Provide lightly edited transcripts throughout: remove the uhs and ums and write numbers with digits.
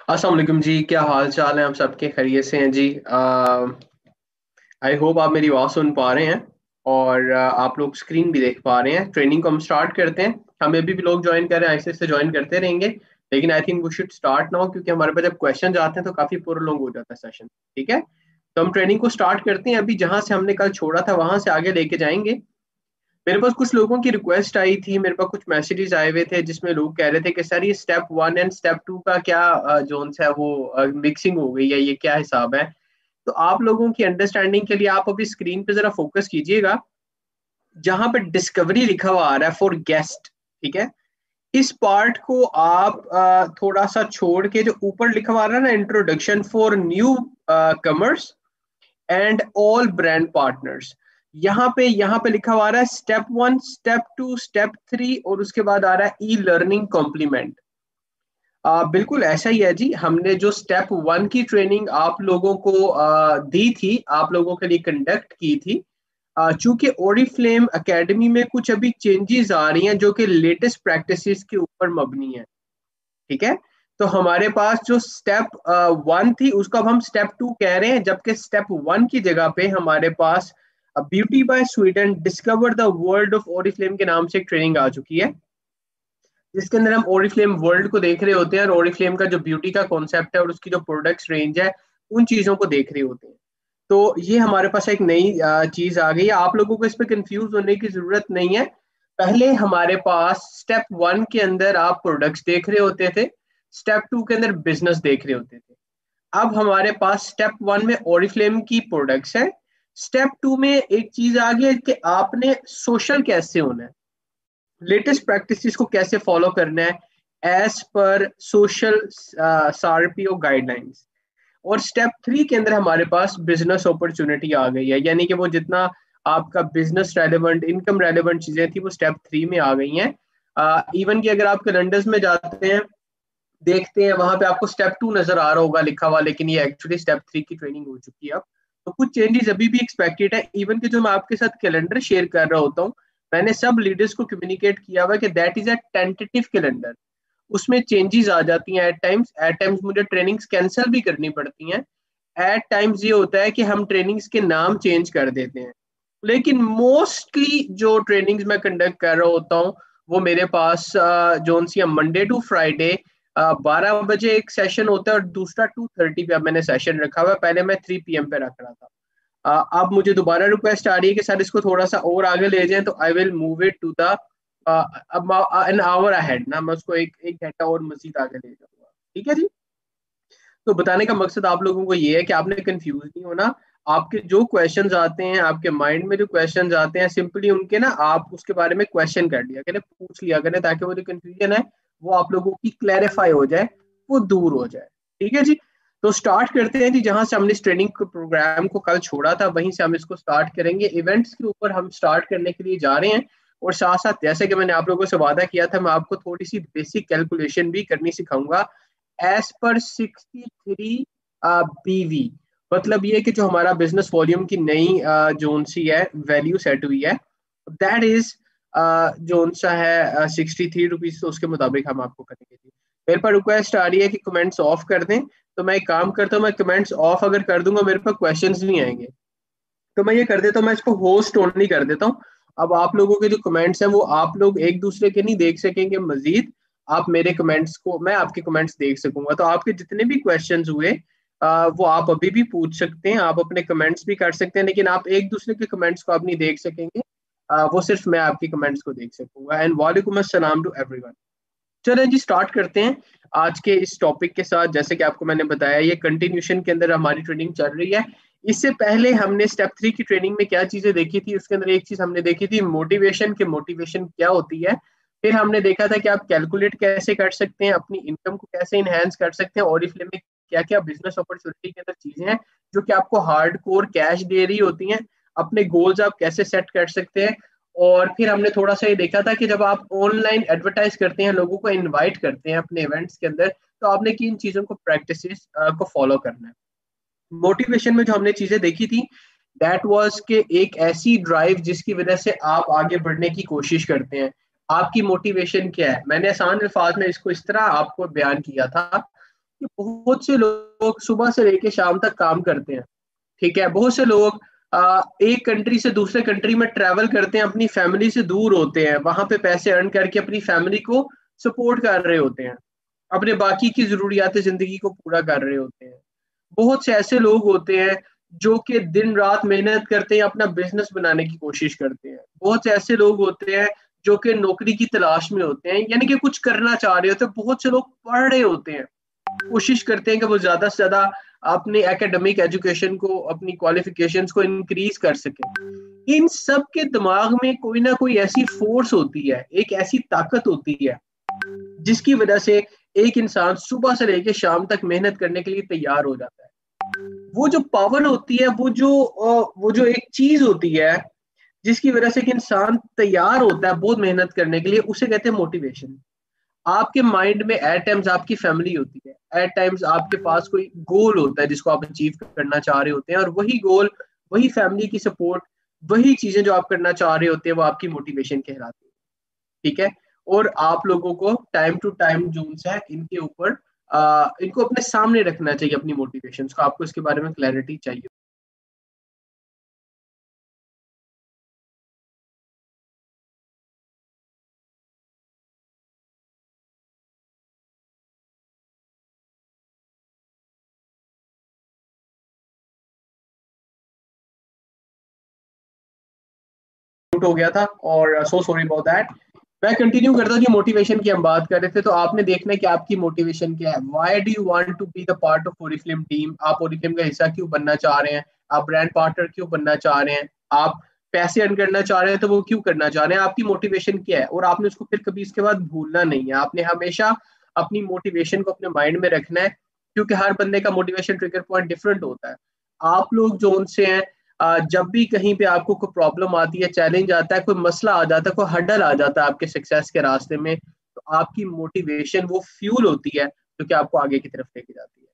अस्सलाम वालेकुम जी। क्या हाल चाल है? आप सबके खैरियत से हैं जी? आई होप आप मेरी आवाज़ सुन पा रहे हैं और आप लोग स्क्रीन भी देख पा रहे हैं। ट्रेनिंग को हम स्टार्ट करते हैं। हमें भी लोग ज्वाइन कर रहे हैं, ऐसे ऐसे ज्वाइन करते रहेंगे, लेकिन I think we should start now, क्योंकि हमारे पास जब क्वेश्चन आते हैं तो काफ़ी पूरा लॉन्ग हो जाता है सेशन। ठीक है, तो हम ट्रेनिंग को स्टार्ट करते हैं। अभी जहां से हमने कल छोड़ा था वहां से आगे लेके जाएंगे। मेरे पास कुछ लोगों की रिक्वेस्ट आई थी, मेरे पास कुछ मैसेजेस आए हुए थे जिसमें लोग कह रहे थे कि सर ये स्टेप 1 एंड स्टेप 2 का क्या जोन है वो मिक्सिंग हो गई है, ये क्या हिसाब है? तो आप लोगों की अंडरस्टैंडिंग के लिए आप अभी स्क्रीन पे जरा फोकस कीजिएगा, जहां पे डिस्कवरी लिखा हुआ आ रहा है फॉर गेस्ट। ठीक है, इस पार्ट को आप थोड़ा सा छोड़ के जो ऊपर लिखा हुआ आ रहा है ना, introduction for new commerce and all brand partners, यहाँ पे लिखा हुआ आ रहा है स्टेप 1, स्टेप 2, स्टेप 3, और उसके बाद आ रहा है ई लर्निंग कॉम्प्लीमेंट। बिल्कुल ऐसा ही है जी। हमने जो स्टेप 1 की ट्रेनिंग आप लोगों को दी थी, आप लोगों के लिए कंडक्ट की थी, चूंकि ओरिफ्लेम एकेडमी में कुछ अभी चेंजेस आ रही हैं जो कि लेटेस्ट प्रैक्टिसेस के ऊपर मबनी है। ठीक है, तो हमारे पास जो स्टेप 1 थी उसको अब हम स्टेप 2 कह रहे हैं, जबकि स्टेप 1 की जगह पे हमारे पास beauty by Sweden discover the world of Oriflame के नाम से एक ट्रेनिंग आ चुकी है, जिसके अंदर हम ओरिफ्लेम वर्ल्ड को देख रहे होते हैं और ओरिफ्लेम का जो ब्यूटी का कॉन्सेप्ट है और उसकी जो प्रोडक्ट्स रेंज है, उन चीजों को देख रहे होते हैं। तो ये हमारे पास एक नई चीज आ गई है। आप लोगों को इस पे कंफ्यूज होने की जरूरत नहीं है। पहले हमारे पास स्टेप 1 के अंदर आप प्रोडक्ट्स देख रहे होते थे, स्टेप 2 के अंदर बिजनेस देख रहे होते थे। अब हमारे पास स्टेप 1 में ओरिफ्लेम की प्रोडक्ट्स है, स्टेप 2 में एक चीज आ गई है कि आपने सोशल कैसे होना है, लेटेस्ट प्रैक्टिसेस को कैसे फॉलो करना है एज पर सोशल सारपीओ गाइडलाइंस। और स्टेप 3 के अंदर हमारे पास बिजनेस अपॉर्चुनिटी आ गई है, यानी कि वो जितना आपका बिजनेस रेलेवेंट, इनकम रेलेवेंट चीजें थी वो स्टेप 3 में आ गई हैं। इवन कि अगर आप कैलेंडर्स में जाते हैं, देखते हैं, वहां पे आपको स्टेप 2 नजर आ रहा होगा लिखा हुआ, लेकिन ये एक्चुअली स्टेप 3 की ट्रेनिंग हो चुकी है अब। तो कुछ चेंजेस अभी भी एक्सपेक्टेड है। इवन कि जो मैं आपके साथ कैलेंडर शेयर कर रहा होता हूँ, मैंने सब लीडर्स को कम्युनिकेट किया हुआ कि that is a tentative calendar. उसमें चेंजेस आ जाती हैं एट टाइम्स मुझे ट्रेनिंग्स कैंसिल भी करनी पड़ती हैं। एट टाइम्स ये होता है कि हम ट्रेनिंग्स के नाम चेंज कर देते हैं, लेकिन मोस्टली जो ट्रेनिंग्स मैं कंडक्ट कर रहा होता हूँ वो मेरे पास जोन सी मंडे टू फ्राइडे 12 बजे एक सेशन होता है और दूसरा 2:30 पे अब मैंने सेशन रखा हुआ है। पहले मैं 3 PM पे रख रहा था। अब मुझे दोबारा रिक्वेस्ट आ रही है कि सर इसको थोड़ा सा और आगे ले जाएं, तो I will move it to the अब एन आवर अहेड ना, मैं उसको एक एक घंटा और मजीद आगे ले जाऊंगा। ठीक है जी। तो बताने का मकसद आप लोगों को ये है कि आपने कंफ्यूज नहीं होना। आपके जो क्वेश्चंस आते हैं, आपके माइंड में जो क्वेश्चंस आते हैं, सिंपली उनके ना आप उसके बारे में क्वेश्चन कर लिया करें, पूछ लिया करें, ताकि वो जो कंफ्यूजन है वो आप लोगों की क्लैरिफाई हो जाए, वो दूर हो जाए। ठीक है जी। तो स्टार्ट करते हैं जी, जहां से हमने इस ट्रेनिंग प्रोग्राम को कल छोड़ा था वहीं से हम इसको स्टार्ट करेंगे। इवेंट्स के ऊपर हम स्टार्ट करने के लिए जा रहे हैं, और साथ साथ जैसे कि मैंने आप लोगों से वादा किया था, मैं आपको थोड़ी सी बेसिक कैलकुलेशन भी करनी सिखाऊंगा एज पर 63 BV। मतलब ये कि जो हमारा बिजनेस वॉल्यूम की नई जोन सी है वैल्यू सेट हुई है, दैट इज जोन सा है 63 रुपीज। तो उसके मुताबिक हम आपको करेंगे जी। मेरे पर रिक्वेस्ट आ रही है कि कमेंट्स ऑफ कर दें, तो मैं एक काम करता हूँ, मैं कमेंट्स ऑफ अगर कर दूंगा मेरे पास क्वेश्चंस नहीं आएंगे, तो मैं ये कर देता हूँ, मैं इसको होस्ट ओनली कर देता हूँ। अब आप लोगों के जो कमेंट्स हैं वो आप लोग एक दूसरे के नहीं देख सकेंगे, मजीद आप मेरे कमेंट्स को, मैं आपके कमेंट्स देख सकूंगा। तो आपके जितने भी क्वेश्चंस हुए वो आप अभी भी पूछ सकते हैं, आप अपने कमेंट्स भी कर सकते हैं, लेकिन आप एक दूसरे के कमेंट्स को आप नहीं देख सकेंगे। वो सिर्फ मैं आपके कमेंट्स को देख सकूंगा। एंड वालेकुम अस्सलाम टू एवरीवन। चलें जी, स्टार्ट करते हैं आज के इस टॉपिक के साथ। जैसे कि आपको मैंने बताया, ये कंटिन्यूशन के अंदर हमारी ट्रेनिंग चल रही है। इससे पहले हमने स्टेप 3 की ट्रेनिंग में क्या चीजें देखी थी, उसके अंदर एक चीज हमने देखी थी मोटिवेशन, कि मोटिवेशन क्या होती है। फिर हमने देखा था कि आप कैलकुलेट कैसे कर सकते हैं, अपनी इनकम को कैसे इनहेंस कर सकते हैं, ओरिफ्लेम में क्या क्या बिजनेस अपॉर्चुनिटी के अंदर चीजें हैं जो कि आपको हार्ड कोर कैश दे रही होती हैं, अपने गोल्स आप कैसे सेट कर सकते हैं। और फिर हमने थोड़ा सा ये देखा था कि जब आप ऑनलाइन एडवर्टाइज करते हैं, लोगों को इनवाइट करते हैं अपने इवेंट्स के अंदर, तो आपने किन चीजों को प्रैक्टिस को फॉलो करना है। मोटिवेशन में जो हमने चीजें देखी थी, दैट वाज के एक ऐसी ड्राइव जिसकी वजह से आप आगे बढ़ने की कोशिश करते हैं। आपकी मोटिवेशन क्या है? मैंने आसान अल्फाज में इसको इस तरह आपको बयान किया था कि बहुत से लोग सुबह से लेकर शाम तक काम करते हैं, ठीक है। बहुत से लोग एक कंट्री से दूसरे कंट्री में ट्रैवल करते हैं, अपनी फैमिली से दूर होते हैं, वहां पे पैसे अर्न करके अपनी फैमिली को सपोर्ट कर रहे होते हैं, अपने बाकी की जरूरियात जिंदगी को पूरा कर रहे होते हैं। बहुत से ऐसे लोग होते हैं जो कि दिन रात मेहनत करते हैं, अपना बिजनेस बनाने की कोशिश करते हैं। बहुत से ऐसे लोग होते हैं जो कि नौकरी की तलाश में होते हैं, यानी कि कुछ करना चाह रहे होते हैं। बहुत से लोग पढ़ रहे होते हैं, कोशिश करते हैं कि वो ज्यादा से ज्यादा अपने एकेडमिक एजुकेशन को, अपनी क्वालिफिकेशंस को इंक्रीज कर सके। इन सब के दिमाग में कोई ना कोई ऐसी फोर्स होती है, एक ऐसी ताकत होती है जिसकी वजह से एक इंसान सुबह से लेकर शाम तक मेहनत करने के लिए तैयार हो जाता है। वो जो पावर होती है, वो जो एक चीज होती है जिसकी वजह से एक इंसान तैयार होता है बहुत मेहनत करने के लिए, उसे कहते हैं मोटिवेशन। आपके माइंड में एट टाइम्स आपकी फैमिली होती है, एट टाइम्स आपके पास कोई गोल होता है जिसको आप अचीव करना चाह रहे होते हैं, और वही गोल, वही फैमिली की सपोर्ट, वही चीजें जो आप करना चाह रहे होते हैं, वो आपकी मोटिवेशन कहलाती है, ठीक है। और आप लोगों को टाइम टू टाइम जोन्स है इनके ऊपर, इनको अपने सामने रखना चाहिए, अपनी मोटिवेशन को। आपको इसके बारे में क्लैरिटी चाहिए। हो गया था, और सो सॉरी अबाउट दैट। मैं कंटिन्यू करता हूँ कि मोटिवेशन की हम बात कर रहे थे, तो आपने देखना है कि आपकी मोटिवेशन क्या है। Why do you want to be the part of Oriflame team? आप ओरिफ्लेम का हिस्सा क्यों बनना चाह रहे हैं? आप ब्रांड पार्टनर क्यों बनना चाह रहे हैं? आप पैसे अर्न करना चाह रहे हैं, तो वो क्यों करना चाह रहे हैं? आपकी मोटिवेशन क्या है? और आपने उसको फिर कभी इसके बाद भूलना नहीं है। आपने हमेशा अपनी मोटिवेशन को अपने माइंड में रखना है, क्योंकि हर बंदे का मोटिवेशन ट्रिगर पॉइंट डिफरेंट होता है। आप लोग जो उनसे हैं, जब भी कहीं पे आपको कोई प्रॉब्लम आती है, चैलेंज आता है, कोई मसला आ जाता है, कोई हडल आ जाता है आपके सक्सेस के रास्ते में, तो आपकी मोटिवेशन वो फ्यूल होती है जो कि आपको आगे की तरफ लेके जाती है।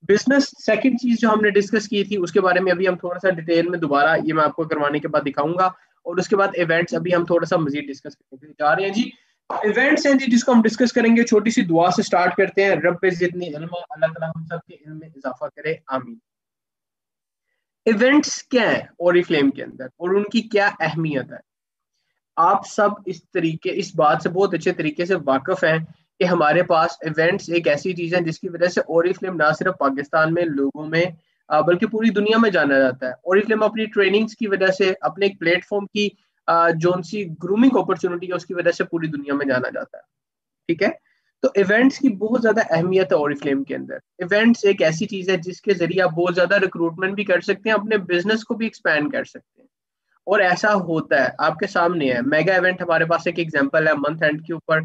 बिजनेस सेकंड चीज जो हमने डिस्कस की थी, उसके बारे में अभी हम थोड़ा सा डिटेल में दोबारा ये मैं आपको करवाने के बाद दिखाऊंगा। और उसके बाद इवेंट्स अभी हम थोड़ा सा मजीद डिस्कस करने के लिए जा रहे हैं जी। इवेंट्स हैं जी जिसको हम डिस्कस करेंगे। छोटी सी दुआ से स्टार्ट करते हैं। रब जितनी इल्म, अल्लाह ताला हम सब के इल्म में इजाफा करे, आमीन। इवेंट्स क्या है ओरिफ्लेम के अंदर और उनकी क्या अहमियत है? आप सब इस बात से बहुत अच्छे तरीके से वाकिफ हैं कि हमारे पास इवेंट्स एक ऐसी चीज है जिसकी वजह से ओरिफ्लेम ना सिर्फ पाकिस्तान में लोगों में, बल्कि पूरी दुनिया में जाना जाता है। ओरिफ्लेम अपनी ट्रेनिंग्स की वजह से, अपने एक प्लेटफॉर्म की जोन सी ग्रूमिंग अपॉर्चुनिटी है, उसकी वजह से पूरी दुनिया में जाना जाता है, ठीक है। तो इवेंट्स की बहुत ज्यादा अहमियत है ओरिफ्लेम के अंदर। इवेंट्स एक ऐसी चीज है जिसके जरिए आप बहुत ज्यादा रिक्रूटमेंट भी कर सकते हैं, अपने बिजनेस को भी एक्सपैंड कर सकते हैं। और ऐसा होता है, आपके सामने है। मेगा इवेंट हमारे पास एक एग्जांपल है, मंथ एंड के ऊपर,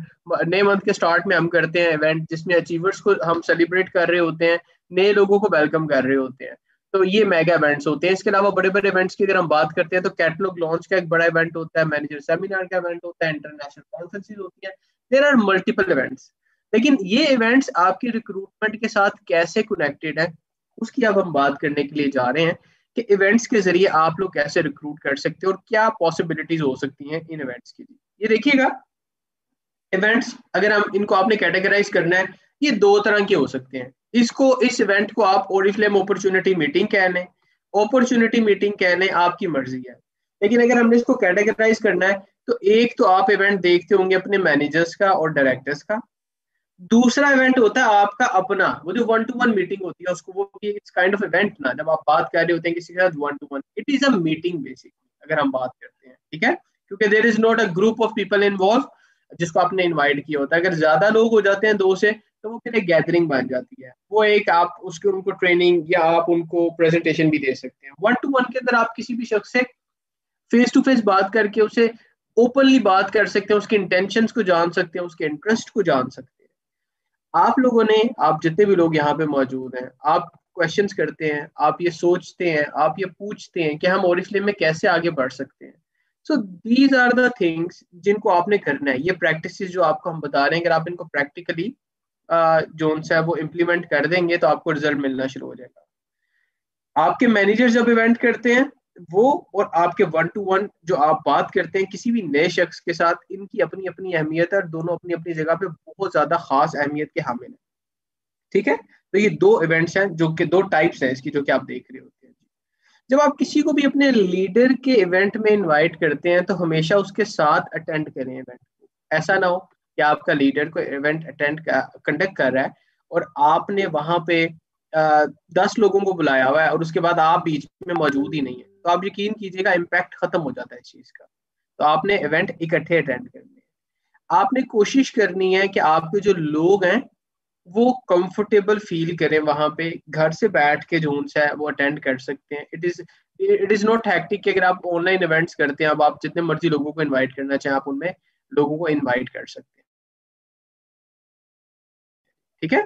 नए मंथ के स्टार्ट में हम करते हैं इवेंट जिसमें अचीवर्स को हम सेलिब्रेट कर रहे होते हैं, नए लोगों को वेलकम कर रहे होते हैं। तो ये मेगा इवेंट्स होते हैं। इसके अलावा बड़े बड़े इवेंट्स की अगर हम बात करते हैं, तो कैटलॉग लॉन्च का एक बड़ा इवेंट होता है, मैनेजर सेमिनार का इवेंट होता है, इंटरनेशनल कॉन्फ्रेंसेज होती है। There are multiple events. लेकिन ये इवेंट्स आपके रिक्रूटमेंट के साथ कैसे कनेक्टेड है, उसकी अब हम बात करने के लिए जा रहे हैं कि इवेंट्स के जरिए आप लोग कैसे रिक्रूट कर सकते हैं और क्या पॉसिबिलिटीज हो सकती हैं इन इवेंट्स के लिए। ये देखिएगा, इवेंट्स अगर हम इनको आपने कैटेगराइज करना है, ये दो तरह के हो सकते हैं। इस इवेंट को आप ओरिफ्लेम अपॉर्चुनिटी मीटिंग कह लें, अपॉर्चुनिटी मीटिंग कह लें, आपकी मर्जी है। लेकिन अगर हमने इसको कैटेगराइज करना है, तो एक तो आप इवेंट देखते होंगे अपने मैनेजर्स का और डायरेक्टर्स का। दूसरा इवेंट होता है आपका अपना, वो जो वन टू वन मीटिंग होती है उसको, वो इट्स काइंड ऑफ इवेंट ना, जब आप बात कर रहे होते हैं किसी के साथ one two one, it is a meeting basically अगर हम बात करते हैं, ठीक है। क्योंकि there is not a group of people involve जिसको आपने इनवाइट किया होता है। अगर ज्यादा लोग हो जाते हैं दो से, तो वो फिर एक गैदरिंग बन जाती है। वो एक आप उसके उनको ट्रेनिंग या आप उनको प्रेजेंटेशन भी दे सकते हैं। वन टू वन के अंदर आप किसी भी शख्स से फेस टू फेस बात करके उसे ओपनली बात कर सकते हैं, उसके इंटेंशंस को जान सकते हैं, उसके इंटरेस्ट को जान सकते हैं। आप लोगों ने, आप जितने भी लोग यहाँ पे मौजूद हैं, आप क्वेश्चंस करते हैं, आप ये सोचते हैं, आप ये पूछते हैं कि हम ओरिफ्लेम में कैसे आगे बढ़ सकते हैं। So these are the things जिनको आपने करना है। ये प्रैक्टिसेस जो आपको हम बता रहे हैं, अगर आप इनको प्रैक्टिकली जो उनसे है वो इम्प्लीमेंट कर देंगे तो आपको रिजल्ट मिलना शुरू हो जाएगा। आपके मैनेजर जब इवेंट करते हैं, वो और आपके वन टू वन जो आप बात करते हैं किसी भी नए शख्स के साथ, इनकी अपनी अपनी अहमियत है और दोनों अपनी अपनी जगह पे बहुत ज्यादा खास अहमियत के हामिल हैं। ठीक है, तो ये दो इवेंट्स हैं जो कि दो टाइप्स हैं इसकी जो कि आप देख रहे होते हैं। जब आप किसी को भी अपने लीडर के इवेंट में इनवाइट करते हैं तो हमेशा उसके साथ अटेंड करें इवेंट को। ऐसा ना हो कि आपका लीडर को इवेंट कंडक्ट कर रहा है और आपने वहां पे 10 लोगों को बुलाया हुआ है और उसके बाद आप बीच में मौजूद ही नहीं है, तो आप यकीन कीजिएगा इम्पैक्ट खत्म हो जाता है इस चीज का। तो आपने इवेंट इकट्ठे अटेंड करने हैं। आपने कोशिश करनी है कि आपके जो लोग हैं वो कंफर्टेबल फील करें वहां पे, घर से बैठ के जो उनसे है वो अटेंड कर सकते हैं। इट इज नॉट हैक्टिक कि अगर आप ऑनलाइन इवेंट्स करते हैं, अब आप जितने मर्जी लोगों को इनवाइट करना चाहें आप उनमें लोगों को इनवाइट कर सकते हैं। ठीक है,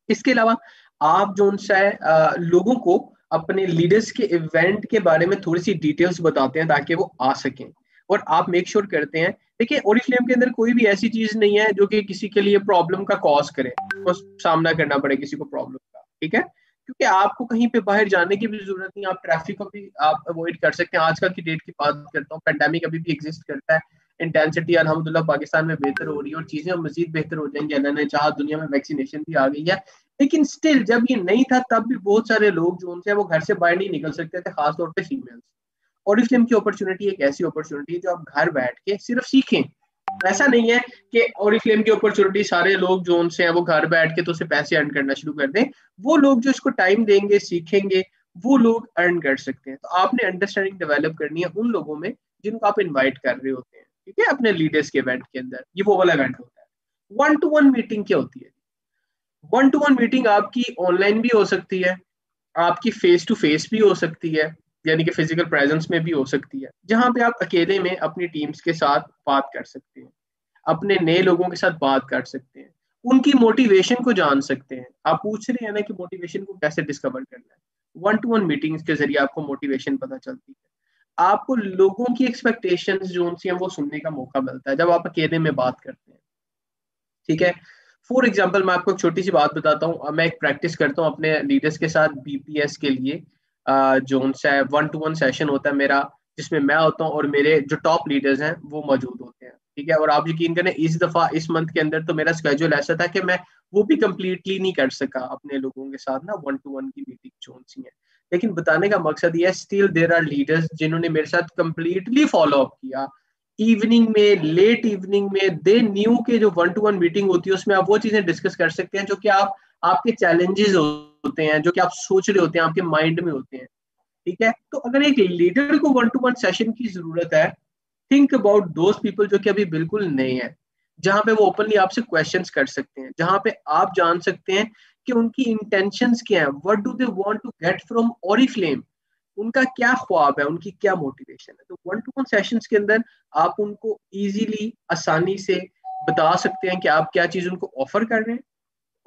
इसके अलावा आप जो उनसे है लोगों को अपने लीडर्स के इवेंट के बारे में थोड़ी सी डिटेल्स बताते हैं ताकि वो आ सकें। और आप मेक श्योर करते हैं, देखिए ओरिफ्लेम के अंदर कोई भी ऐसी चीज नहीं है जो कि किसी के लिए प्रॉब्लम का कॉज करे, उसको सामना करना पड़े किसी को प्रॉब्लम का। ठीक है, क्योंकि आपको कहीं पे बाहर जाने की भी जरूरत नहीं, आप ट्रैफिक को भी आप अवॉइड कर सकते हैं। आजकल की डेट की बात करता हूँ, पेंडेमिक अभी भी एग्जिस्ट करता है, इंटेंसिटी अल्हम्दुलिल्लाह पाकिस्तान में बेहतर हो रही है और चीजें मजीद बेहतर हो जाएंगी, अल्लाह ने चाहा दुनिया में वैक्सीनेशन भी आ गई है। लेकिन स्टिल जब ये नहीं था तब भी बहुत सारे लोग जो उनसे वो घर से बाहर नहीं निकल सकते थे, खासतौर पे फीमेल्स। ओरिफ्लेम की अपॉर्चुनिटी एक ऐसी अपॉर्चुनिटी है जो आप घर बैठ के सिर्फ सीखें। ऐसा नहीं है कि ओरिफ्लेम की अपॉर्चुनिटी सारे लोग जो उनसे हैं वो घर बैठ के तो उसे पैसे अर्न करना शुरू कर दें। वो लोग जो इसको टाइम देंगे, सीखेंगे, वो लोग अर्न कर सकते हैं। तो आपने अंडरस्टैंडिंग डेवलप करनी है उन लोगों में जिनको आप इनवाइट कर रहे होते हैं। ठीक है, अपने लीडर्स के इवेंट के अंदर ये वो वाला इवेंट होता है। वन टू वन मीटिंग क्या होती है? वन टू वन मीटिंग आपकी ऑनलाइन भी हो सकती है, आपकी फेस टू फेस भी हो सकती है, यानी कि फिजिकल प्रेजेंस में भी हो सकती है, जहां पे आप अकेले में अपनी टीम्स के साथ बात कर सकते हैं, अपने नए लोगों के साथ बात कर सकते हैं, उनकी मोटिवेशन को जान सकते हैं। आप पूछ रहे हैं ना कि मोटिवेशन को कैसे डिस्कवर करना है, वन टू वन मीटिंग्स के जरिए आपको मोटिवेशन पता चलती है। आपको लोगों की एक्सपेक्टेशंस जो उनसे हैं वो सुनने का मौका मिलता है जब आप अकेले में बात करते हैं। ठीक है, फॉर एग्जाम्पल मैं आपको एक छोटी सी बात बताता हूँ। मैं एक प्रैक्टिस करता हूँ अपने लीडर्स के साथ बीपीएस के लिए। जो उनसे वन टू वन सेशन होता है मेरा, जिसमें मैं होता हूँ और मेरे जो टॉप लीडर्स हैं वो मौजूद होते हैं। ठीक है, और आप यकीन करें इस दफा इस मंथ के अंदर तो मेरा स्केड्यूल ऐसा था कि मैं वो भी कंप्लीटली नहीं कर सका अपने लोगों के साथ ना वन टू वन की मीटिंग जो उनसी है। लेकिन बताने का मकसद ये है, स्टिल देयर आर लीडर्स जिन्होंने मेरे साथ कंप्लीटली फॉलो अप किया। इवनिंग में, लेट इवनिंग में, दे न्यू के जो वन टू वन मीटिंग होती है उसमें आप वो चीजें डिस्कस कर सकते हैं जो कि आप आपके चैलेंजेस होते हैं, जो कि आप सोच रहे होते हैं, आपके माइंड में होते हैं। ठीक है, तो अगर एक लीडर को वन टू वन सेशन की जरूरत है, थिंक अबाउट दोज पीपल जो कि अभी बिल्कुल नए हैं, जहां पे वो ओपनली आपसे क्वेश्चंस कर सकते हैं, जहां पे आप जान सकते हैं कि उनकी इंटेंशंस क्या है, what do they want to get from Oriflame, उनका क्या ख्वाब है, उनकी क्या मोटिवेशन है। तो वन टू वन सेशंस के अंदर आप उनको इजीली, आसानी से बता सकते हैं कि आप क्या चीज उनको ऑफर कर रहे हैं,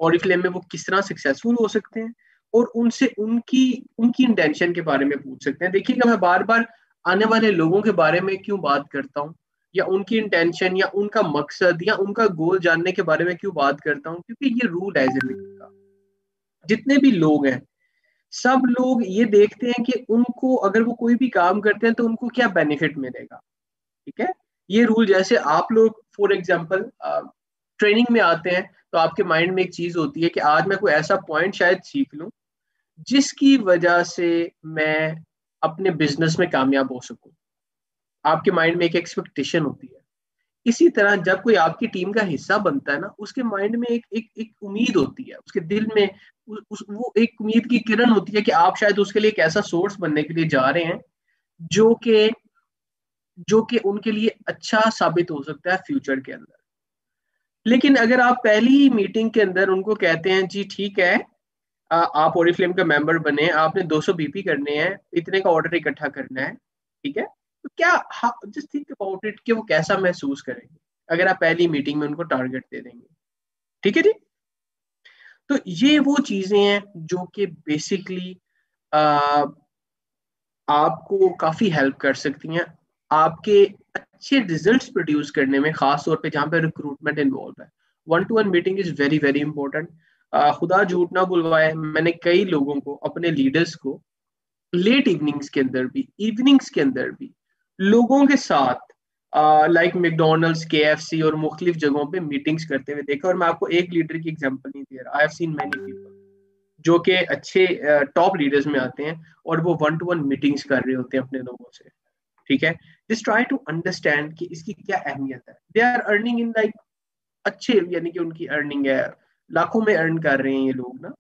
ओरिफ्लेम में वो किस तरह सक्सेसफुल हो सकते हैं, और उनसे उनकी उनकी इंटेंशन के बारे में पूछ सकते हैं। देखिएगा मैं बार बार आने वाले लोगों के बारे में क्यों बात करता हूँ, या उनकी इंटेंशन या उनका मकसद या उनका गोल जानने के बारे में क्यों बात करता हूँ, क्योंकि ये रूल है जिंदगी का। जितने भी लोग हैं सब लोग ये देखते हैं कि उनको अगर वो कोई भी काम करते हैं तो उनको क्या बेनिफिट मिलेगा। ठीक है, ये रूल जैसे आप लोग फॉर एग्जांपल ट्रेनिंग में आते हैं तो आपके माइंड में एक चीज होती है कि आज मैं कोई ऐसा पॉइंट शायद सीख लूं जिसकी वजह से मैं अपने बिजनेस में कामयाब हो सकूं। आपके माइंड में एक एक्सपेक्टेशन होती है। इसी तरह जब कोई आपकी टीम का हिस्सा बनता है ना, उसके माइंड में एक उम्मीद होती है, उसके दिल में वो एक उम्मीद की किरण होती है कि आप शायद उसके लिए एक ऐसा सोर्स बनने के लिए जा रहे हैं जो कि जो कि उनके लिए अच्छा साबित हो सकता है फ्यूचर के अंदर। लेकिन अगर आप पहली ही मीटिंग के अंदर उनको कहते हैं जी ठीक है, आप ओरिफ्लेम का मेंबर बने, आपने 200 बीपी करने हैं, इतने का ऑर्डर इकट्ठा करना है, ठीक है, तो क्या जस्ट थिंक अबाउट इट कि वो कैसा महसूस करेंगे अगर आप पहली मीटिंग में उनको टारगेट दे देंगे। ठीक है जी। तो ये वो चीजें हैं जो कि बेसिकली आपको काफी हेल्प कर सकती हैं आपके अच्छे रिजल्ट्स प्रोड्यूस करने में, खास तौर पे जहाँ पे रिक्रूटमेंट इन्वॉल्व है। One two one meeting is very very important. खुदा झूठ ना बुलवाए, मैंने कई लोगों को, अपने लीडर्स को, लेट इवनिंग्स के अंदर भी, इवनिंग्स के अंदर भी लोगों के साथ लाइक मैकडोनल्ड्स, केएफसी और मुख्तलिफ जगहों पे मीटिंग्स करते हुए देखा। और मैं आपको एक लीडर की एग्जांपल नहीं दे रहा, I have seen many people जो कि अच्छे टॉप लीडर्स में आते हैं और वो वन टू वन मीटिंग्स कर रहे होते हैं अपने लोगों से। ठीक है, जस्ट ट्राई टू अंडरस्टैंड कि इसकी क्या अहमियत है। They are earning in like अच्छे, यानी कि उनकी अर्निंग है, लाखों में अर्न कर रहे हैं ये लोग ना।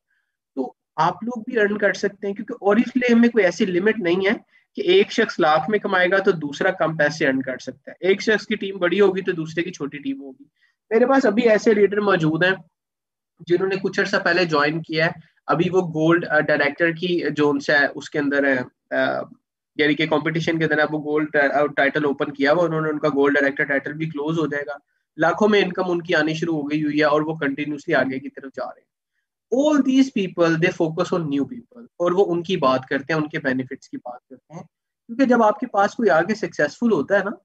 तो आप लोग भी अर्न कर सकते हैं, क्योंकि ओरिफ्लेम में कोई ऐसी लिमिट नहीं है कि एक शख्स लाख में कमाएगा तो दूसरा कम पैसे अर्न कर सकता है, एक शख्स की टीम बड़ी होगी तो दूसरे की छोटी टीम होगी। मेरे पास अभी ऐसे लीडर मौजूद हैं जिन्होंने कुछ अर्सा पहले ज्वाइन किया है, अभी वो गोल्ड डायरेक्टर की जोन से है उसके अंदर है, यानी कि कंपटीशन के अंदर है, वो गोल्ड टाइटल ओपन किया हुआ उन्होंने, उनका गोल्ड डायरेक्टर टाइटल भी क्लोज हो जाएगा। लाखों में इनकम उनकी आनी शुरू हो गई हुई है और वो कंटिन्यूसली आगे की तरफ जा रहे हैं। All these people they focus on new people, और वो उनकी बात करते हैं, उनके बेनिफिट्स की बात करते हैं, क्योंकि जब आपके पास कोई आगे सक्सेसफुल होता है ना,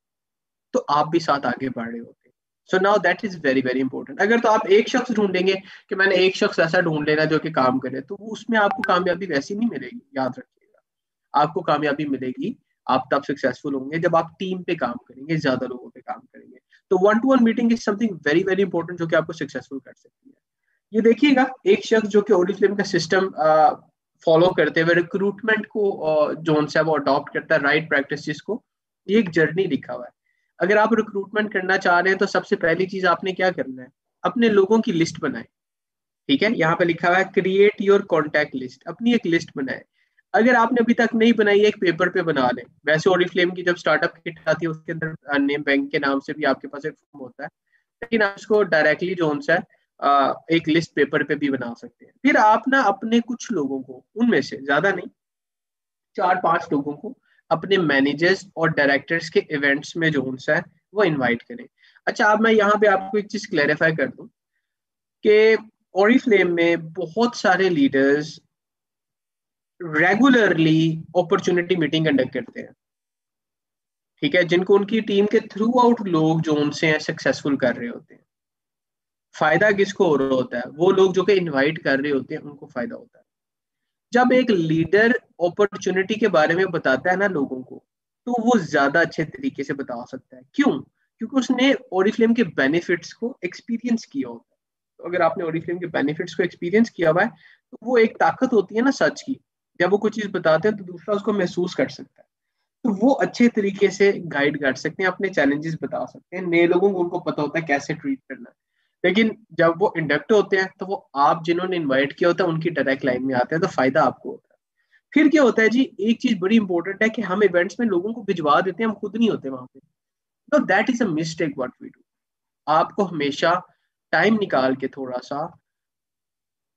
तो आप भी साथ आगे बढ़ रहे होते हैं। So now that is very very important. अगर तो आप एक शख्स ढूंढेंगे कि मैंने एक शख्स ऐसा ढूंढ लेना जो कि काम करे, तो उसमें आपको कामयाबी वैसी नहीं मिलेगी, याद रखिएगा। आपको कामयाबी मिलेगी, आप तब सक्सेसफुल होंगे जब आप टीम पे काम करेंगे, ज्यादा लोगों पे काम करेंगे। तो one two one meeting is something very very important जो कि आपको सक्सेसफुल कर सकती है। ये देखिएगा, एक शख्स जो कि ओरिफ्लेम का सिस्टम फॉलो करते हुए रिक्रूटमेंट को जो है वो अडॉप्ट करता है, राइट प्रैक्टिस जिसको, ये एक जर्नी लिखा हुआ है। अगर आप रिक्रूटमेंट करना चाह रहे हैं तो सबसे पहली चीज आपने क्या करना है, अपने लोगों की लिस्ट बनाए। ठीक है, यहाँ पे लिखा हुआ है क्रिएट योर कॉन्टैक्ट लिस्ट, अपनी एक लिस्ट बनाए। अगर आपने अभी तक नहीं बनाई है, एक पेपर पे बना लें। वैसे ओरिफ्लेम की जब स्टार्टअप किट आती है उसके अंदर नेम बैंक के नाम से भी आपके पास एक फॉर्म होता है, लेकिन आप उसको डायरेक्टली जो है एक लिस्ट पेपर पे भी बना सकते हैं। फिर आप ना अपने कुछ लोगों को, उनमें से ज्यादा नहीं, 4-5 लोगों को अपने मैनेजर्स और डायरेक्टर्स के इवेंट्स में जो है वो इनवाइट करें। अच्छा, अब मैं यहाँ पे आपको एक चीज क्लैरिफाई कर दूं कि ओरिफ्लेम में बहुत सारे leaders regularly opportunity meeting conduct करते हैं। ठीक है, जिनको उनकी टीम के थ्रू आउट लोग जो उनसे सक्सेसफुल कर रहे होते हैं। फायदा किसको हो रहा होता है, वो लोग जो कि इनवाइट कर रहे होते हैं उनको फायदा होता है। जब एक लीडर अपॉर्चुनिटी के बारे में बताता है ना लोगों को, तो वो ज्यादा अच्छे तरीके से बता सकता है। क्यों? क्योंकि उसने ओरिफ्लेम के बेनिफिट्स को एक्सपीरियंस किया होता है। तो अगर आपने ओरिफ्लेम के बेनिफिट्स को एक्सपीरियंस किया हुआ है, तो वो एक ताकत होती है ना सच की, जब वो कुछ चीज बताते हैं तो दूसरा उसको महसूस कर सकता है। तो वो अच्छे तरीके से गाइड कर सकते हैं, अपने चैलेंजेस बता सकते हैं, नए लोगों को उनको पता होता है कैसे ट्रीट करना है। लेकिन जब वो इंडक्ट होते हैं तो वो आप जिन्होंने इनवाइट किया होता है उनकी डायरेक्ट लाइन में आते हैं, तो फायदा आपको होता है। फिर क्या होता है जी, एक चीज बड़ी इंपॉर्टेंट है कि हम इवेंट्स में लोगों को भिजवा देते हैं, हम खुद नहीं होते वहां पे। तो that is a mistake what we do. आपको हमेशा टाइम निकाल के थोड़ा सा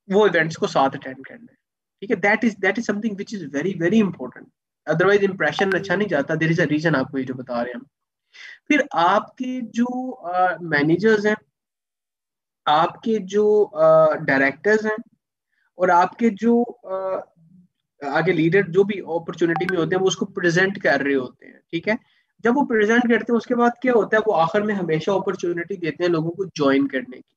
वो इवेंट्स को साथ अटेंड करना है। ठीक है, that is something which is very very important. Otherwise impression अच्छा नहीं जाता। देयर इज अ रीजन, आपको ये जो बता रहे हैं हम। फिर आपके जो मैनेजर्स हैं, आपके जो डायरेक्टर्स हैं, और आपके जो आगे लीडर जो भी अपॉर्चुनिटी में होते हैं वो उसको प्रेजेंट कर रहे होते हैं। ठीक है, जब वो प्रेजेंट करते हैं उसके बाद क्या होता है, वो आखिर में हमेशा अपॉर्चुनिटी देते हैं लोगों को ज्वाइन करने की।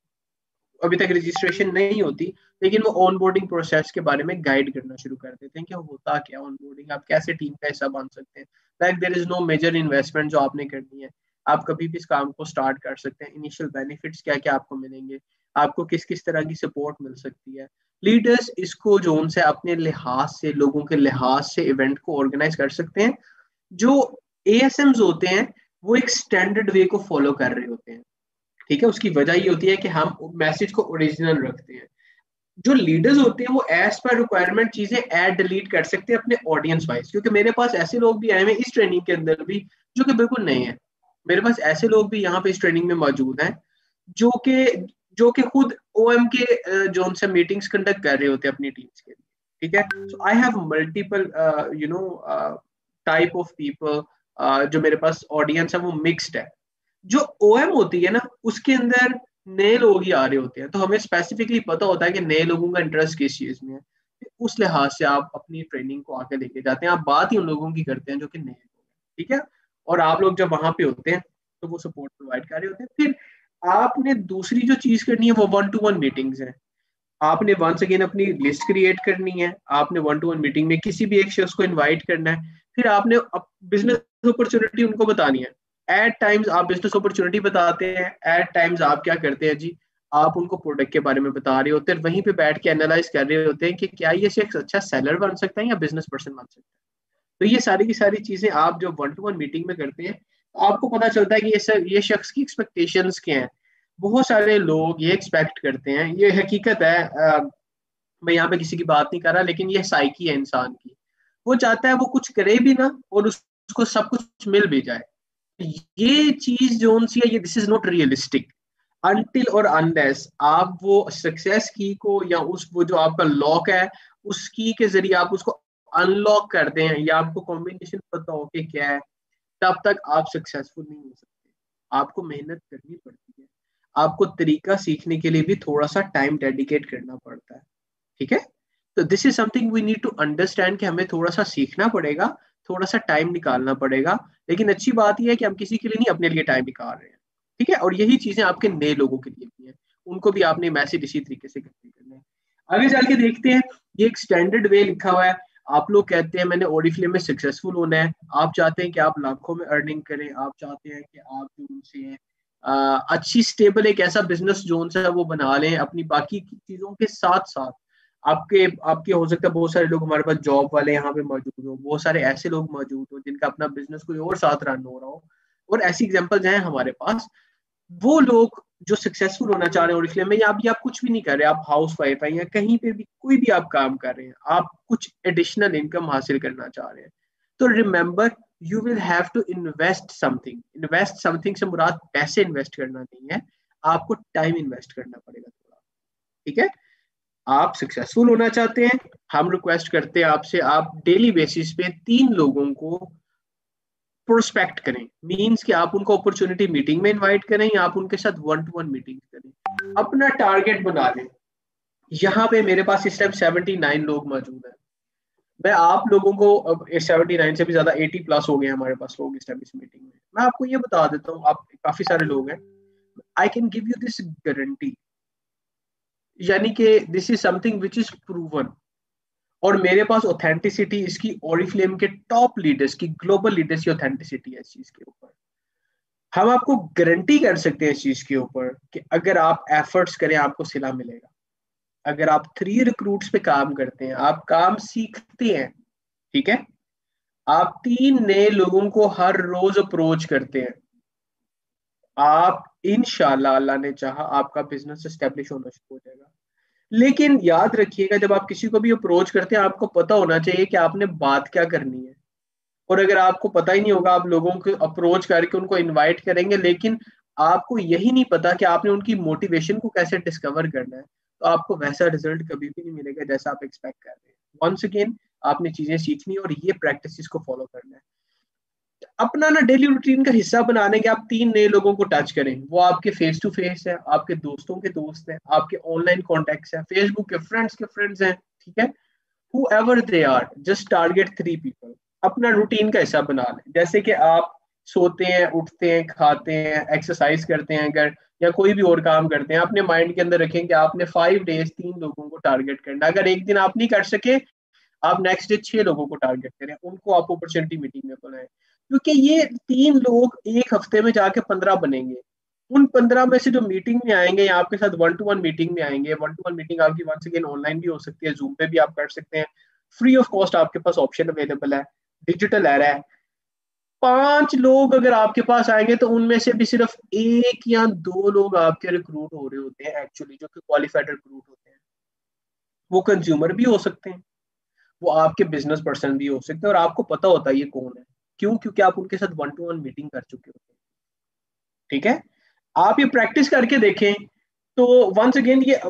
अभी तक रजिस्ट्रेशन नहीं होती, लेकिन वो ऑन बोर्डिंग प्रोसेस के बारे में गाइड करना शुरू कर देते हैं कि होता क्या ऑन बोर्डिंग, आप कैसे टीम का हिस्सा बन सकते हैं। Like there is no major investment जो आपने करनी है, आप कभी भी इस काम को स्टार्ट कर सकते हैं। इनिशियल बेनिफिट्स क्या क्या आपको मिलेंगे, आपको किस किस तरह की सपोर्ट मिल सकती है। लीडर्स इसको जो उनसे अपने लिहाज से, लोगों के लिहाज से इवेंट को ऑर्गेनाइज कर सकते हैं। जो एएसएम्स होते हैं वो एक स्टैंडर्ड वे को फॉलो कर रहे होते हैं। ठीक है, उसकी वजह ये होती है कि हम मैसेज को ओरिजिनल रखते हैं। जो लीडर्स होते हैं वो एज पर रिक्वायरमेंट चीजें ऐड डिलीट कर सकते हैं अपने ऑडियंस वाइज, क्योंकि मेरे पास ऐसे लोग भी आए हैं इस ट्रेनिंग के अंदर भी जो कि बिल्कुल नए हैं। मेरे पास ऐसे लोग भी यहाँ पे इस ट्रेनिंग में मौजूद हैं जो कि खुद ओएम के जो उनसे मीटिंग्स कंडक्ट कर रहे होते हैं अपनी टीम्स के लिए, ठीक है। So I have multiple type of people, जो मेरे पास ऑडियंस है वो मिक्स्ड है। जो ओएम होती है ना उसके अंदर नए लोग ही आ रहे होते हैं, तो हमें स्पेसिफिकली पता होता है कि नए लोगों का इंटरेस्ट किस चीज में है, उस लिहाज से आप अपनी ट्रेनिंग को आगे लेके जाते हैं। आप बात ही उन लोगों की करते हैं जो कि नए लोग हैं, ठीक है। और आप लोग जब वहां पे होते हैं तो वो सपोर्ट प्रोवाइड कर रहे होते हैं। फिर आपने दूसरी जो चीज करनी है वो 1-to-1 मीटिंग्स है। आपने वंस अगेन अपनी लिस्ट क्रिएट करनी है, आपने 1-to-1 मीटिंग में किसी भी एक शख्स को इनवाइट करना है, फिर आपने बिजनेस अपॉर्चुनिटी उनको बतानी है। एट टाइम्स आप बिजनेस अपॉर्चुनिटी बताते हैं, एट टाइम्स आप क्या करते हैं जी, आप उनको प्रोडक्ट के बारे में बता रहे होते हैं, वहीं पे बैठ के एनालाइज कर रहे होते हैं कि क्या ये शख्स अच्छा सेलर बन सकता है या बिजनेस पर्सन बन सकता है। तो ये सारी की सारी चीजें आप जो 1-to-1 मीटिंग में करते हैं, तो आपको पता चलता है कि ये शख्स की एक्सपेक्टेशंस क्या हैं। बहुत सारे लोग ये एक्सपेक्ट करते हैं, ये हकीकत है, मैं यहाँ पे किसी की बात नहीं कर रहा, लेकिन ये साइकी है इंसान की। वो चाहता है वो कुछ करे भी ना और उसको सब कुछ मिल भी जाए। ये चीज जो सी है, ये this is not realistic until और अनलेस आप वो सक्सेस की को या उस वो जो आपका लॉक है उस की के जरिए आप उसको अनलॉक करते हैं, या आपको कॉम्बिनेशन पता हो कि क्या है, तब तक आप सक्सेसफुल नहीं हो सकते। आपको मेहनत करनी पड़ती है, आपको तरीका सीखने के लिए भी थोड़ा सा टाइम डेडिकेट करना पड़ता है, ठीक है। तो this is something we need to understand कि हमें थोड़ा सा सीखना पड़ेगा, थोड़ा सा टाइम निकालना पड़ेगा। लेकिन अच्छी बात यह है कि हम किसी के लिए नहीं अपने लिए टाइम निकाल रहे हैं, ठीक है। और यही चीजें आपके नए लोगों के लिए भी हैं, उनको भी आपने मैसेज इसी तरीके से करने हैं। आगे चल के देखते हैं, ये एक स्टैंडर्ड वे लिखा हुआ है। आप लोग कहते हैं मैंने ओरिफ्लेम में सक्सेसफुल होना है, आप चाहते हैं कि आप लाखों में अर्निंग करें, आप चाहते हैं कि आप जो उनसे हैं अच्छी स्टेबल एक ऐसा बिजनेस जोन सा वो बना लें अपनी बाकी की चीजों के साथ साथ। आपके आपके हो सकता है बहुत सारे लोग हमारे पास जॉब वाले यहाँ पे मौजूद हो, बहुत सारे ऐसे लोग मौजूद हो जिनका अपना बिजनेस कोई और साथ रन हो रहा हो, और ऐसी एग्जांपल्स हैं हमारे पास। वो लोग जो सक्सेसफुल होना चाह रहे हैं, और इसलिए में या अभी आप कुछ भी नहीं कर रहे, आप हाउस वाइफ है या कहीं पे भी कोई भी आप काम कर रहे हैं, आप कुछ एडिशनल इनकम हासिल करना चाह रहे हैं, तो remember you will have to invest something. Invest something से मुराद पैसे इन्वेस्ट करना नहीं है, आपको टाइम इन्वेस्ट करना पड़ेगा थोड़ा, ठीक है। आप सक्सेसफुल होना चाहते हैं, हम रिक्वेस्ट करते हैं आपसे आप डेली बेसिस पे 3 लोगों को प्रोस्पेक्ट करें। मींस कि आप उनको अपॉर्चुनिटी मीटिंग में इनवाइट करें या आप उनके साथ 1-to-1 मीटिंग करें, अपना टारगेट बना लें। यहाँ पे मेरे पास इस टाइम 79 लोग मौजूद हैं। मैं आप लोगों को अब 79 से भी ज्यादा 80 प्लस हो गए हैं हमारे पास लोग इस टाइम इस मीटिंग में। मैं आपको ये बता देता हूँ, आप काफी सारे लोग हैं, I can give you this guarantee, यानी कि this is something which is proven. और मेरे पास ऑथेंटिसिटी इसकी ओरिफ्लेम के टॉप लीडर्स की, ग्लोबल लीडर्स की ऑथेंटिसिटी है इस चीज के ऊपर। हम आपको गारंटी कर सकते हैं इस चीज के ऊपर कि अगर आप एफर्ट्स करें आपको सिला मिलेगा। अगर आप 3 रिक्रूट्स पे काम करते हैं, आप काम सीखते हैं, ठीक है, आप 3 नए लोगों को हर रोज अप्रोच करते हैं, आप इंशाल्लाह अल्लाह ने चाहा आपका बिजनेस एस्टेब्लिश होना शुरू हो जाएगा। लेकिन याद रखिएगा जब आप किसी को भी अप्रोच करते हैं आपको पता होना चाहिए कि आपने बात क्या करनी है। और अगर आपको पता ही नहीं होगा, आप लोगों को अप्रोच करके उनको इनवाइट करेंगे, लेकिन आपको यही नहीं पता कि आपने उनकी मोटिवेशन को कैसे डिस्कवर करना है, तो आपको वैसा रिजल्ट कभी भी नहीं मिलेगा जैसा आप एक्सपेक्ट कर रहे हैं। वंस अगेन आपने चीजें सीखनी और ये प्रैक्टिस को फॉलो करना है। अपना ना डेली रूटीन का हिस्सा बनाने के आप 3 नए लोगों को टच करें। वो आपके फेस टू फेस है, आपके दोस्तों के दोस्त हैं, आपके ऑनलाइन कॉन्टेक्ट्स हैं, फेसबुक के फ्रेंड्स हैं, ठीक है। whoever they are, just target 3 people। अपना रूटीन का हिस्सा बना लें, जैसे कि आप सोते हैं, उठते हैं, खाते हैं, एक्सरसाइज करते हैं अगर, या कोई भी और काम करते हैं, अपने माइंड के अंदर रखें कि आपने 5 डेज 3 लोगों को टारगेट करना। अगर एक दिन आप नहीं कर सके, आप नेक्स्ट डे 6 लोगों को टारगेट करें, उनको आप अपॉर्चुनिटी मीटिंग में बुलाएं, क्योंकि ये 3 लोग एक हफ्ते में जाके 15 बनेंगे। उन 15 में से जो मीटिंग में आएंगे या आपके साथ 1-to-1 मीटिंग में आएंगे, 1-to-1 मीटिंग आपकी वंस अगेन ऑनलाइन भी हो सकती है, जूम पे भी आप कर सकते हैं, फ्री ऑफ कॉस्ट आपके पास ऑप्शन अवेलेबल है, डिजिटल एरा है। 5 लोग अगर आपके पास आएंगे तो उनमें से भी सिर्फ 1 या 2 लोग आपके रिक्रूट हो रहे होते हैं एक्चुअली, जो कि क्वालिफाइड रिक्रूट होते हैं। वो कंज्यूमर भी हो सकते हैं, वो आपके बिजनेस पर्सन भी हो सकते हैं, और आपको पता होता है ये कौन है। क्यों? क्योंकि आप उनके साथ 1-to-1 मीटिंग कर चुके होते हैं, ठीक है। आप ये प्रैक्टिस करके देखें तो वंस अगेन ये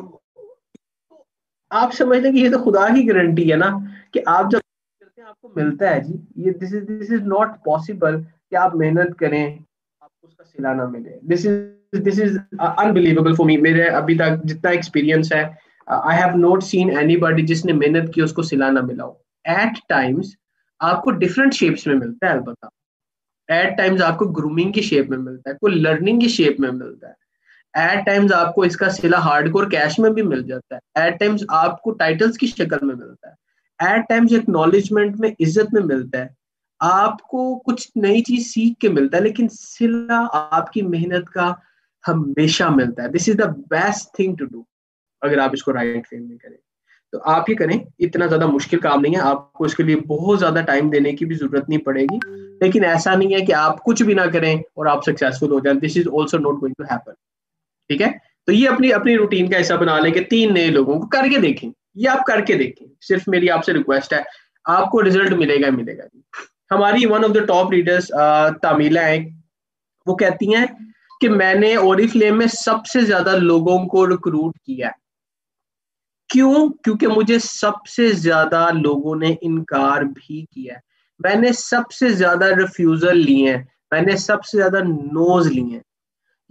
आप समझ लें कि ये तो खुदा की गारंटी है ना कि आप जब करते हैं आपको मिलता है जी। ये दिस इज नॉट पॉसिबल कि आप मेहनत करें आपको उसका सिला ना मिले। This is unbelievable for me. मेरे अभी तक जितना एक्सपीरियंस है, I have not seen anybody जिसने मेहनत की उसको सिला ना मिला हो। एट टाइम्स आपको डिफरेंट शेप्स में मिलता है, अलबत्ता एट टाइम्स आपको ग्रूमिंग की शेप में मिलता है, कोई लर्निंग की शेप में मिलता है, एट टाइम्स आपको इसका सिला हार्डकोर कैश में भी मिल जाता है, एट टाइम्स आपको टाइटल्स की शक्ल में मिलता है, एट टाइम्स एक्नॉलेजमेंट में, इज्जत में मिलता है, आपको कुछ नई चीज सीख के मिलता है, लेकिन सिला आपकी मेहनत का हमेशा मिलता है। This is the best thing to do अगर आप इसको राइट वे में करें। तो आप ये करें, इतना ज्यादा मुश्किल काम नहीं है, आपको इसके लिए बहुत ज्यादा टाइम देने की भी जरूरत नहीं पड़ेगी, लेकिन ऐसा नहीं है कि आप कुछ भी ना करें और आप सक्सेसफुल हो जाए। This is also not going to happen. ठीक है, तो ये अपनी अपनी रूटीन का हिस्सा बना लेंगे। 3 नए लोगों को करके देखें, ये आप करके देखें, सिर्फ मेरी आपसे रिक्वेस्ट है, आपको रिजल्ट मिलेगा मिलेगा जी। हमारी one of the top leaders Tamila है, वो कहती हैं कि मैंने ओरिफ्लेम में सबसे ज्यादा लोगों को रिक्रूट किया। क्यों? क्योंकि मुझे सबसे ज्यादा लोगों ने इनकार भी किया है, मैंने सबसे ज्यादा रिफ्यूजल लिए हैं, मैंने सबसे ज्यादा नोज लिए हैं।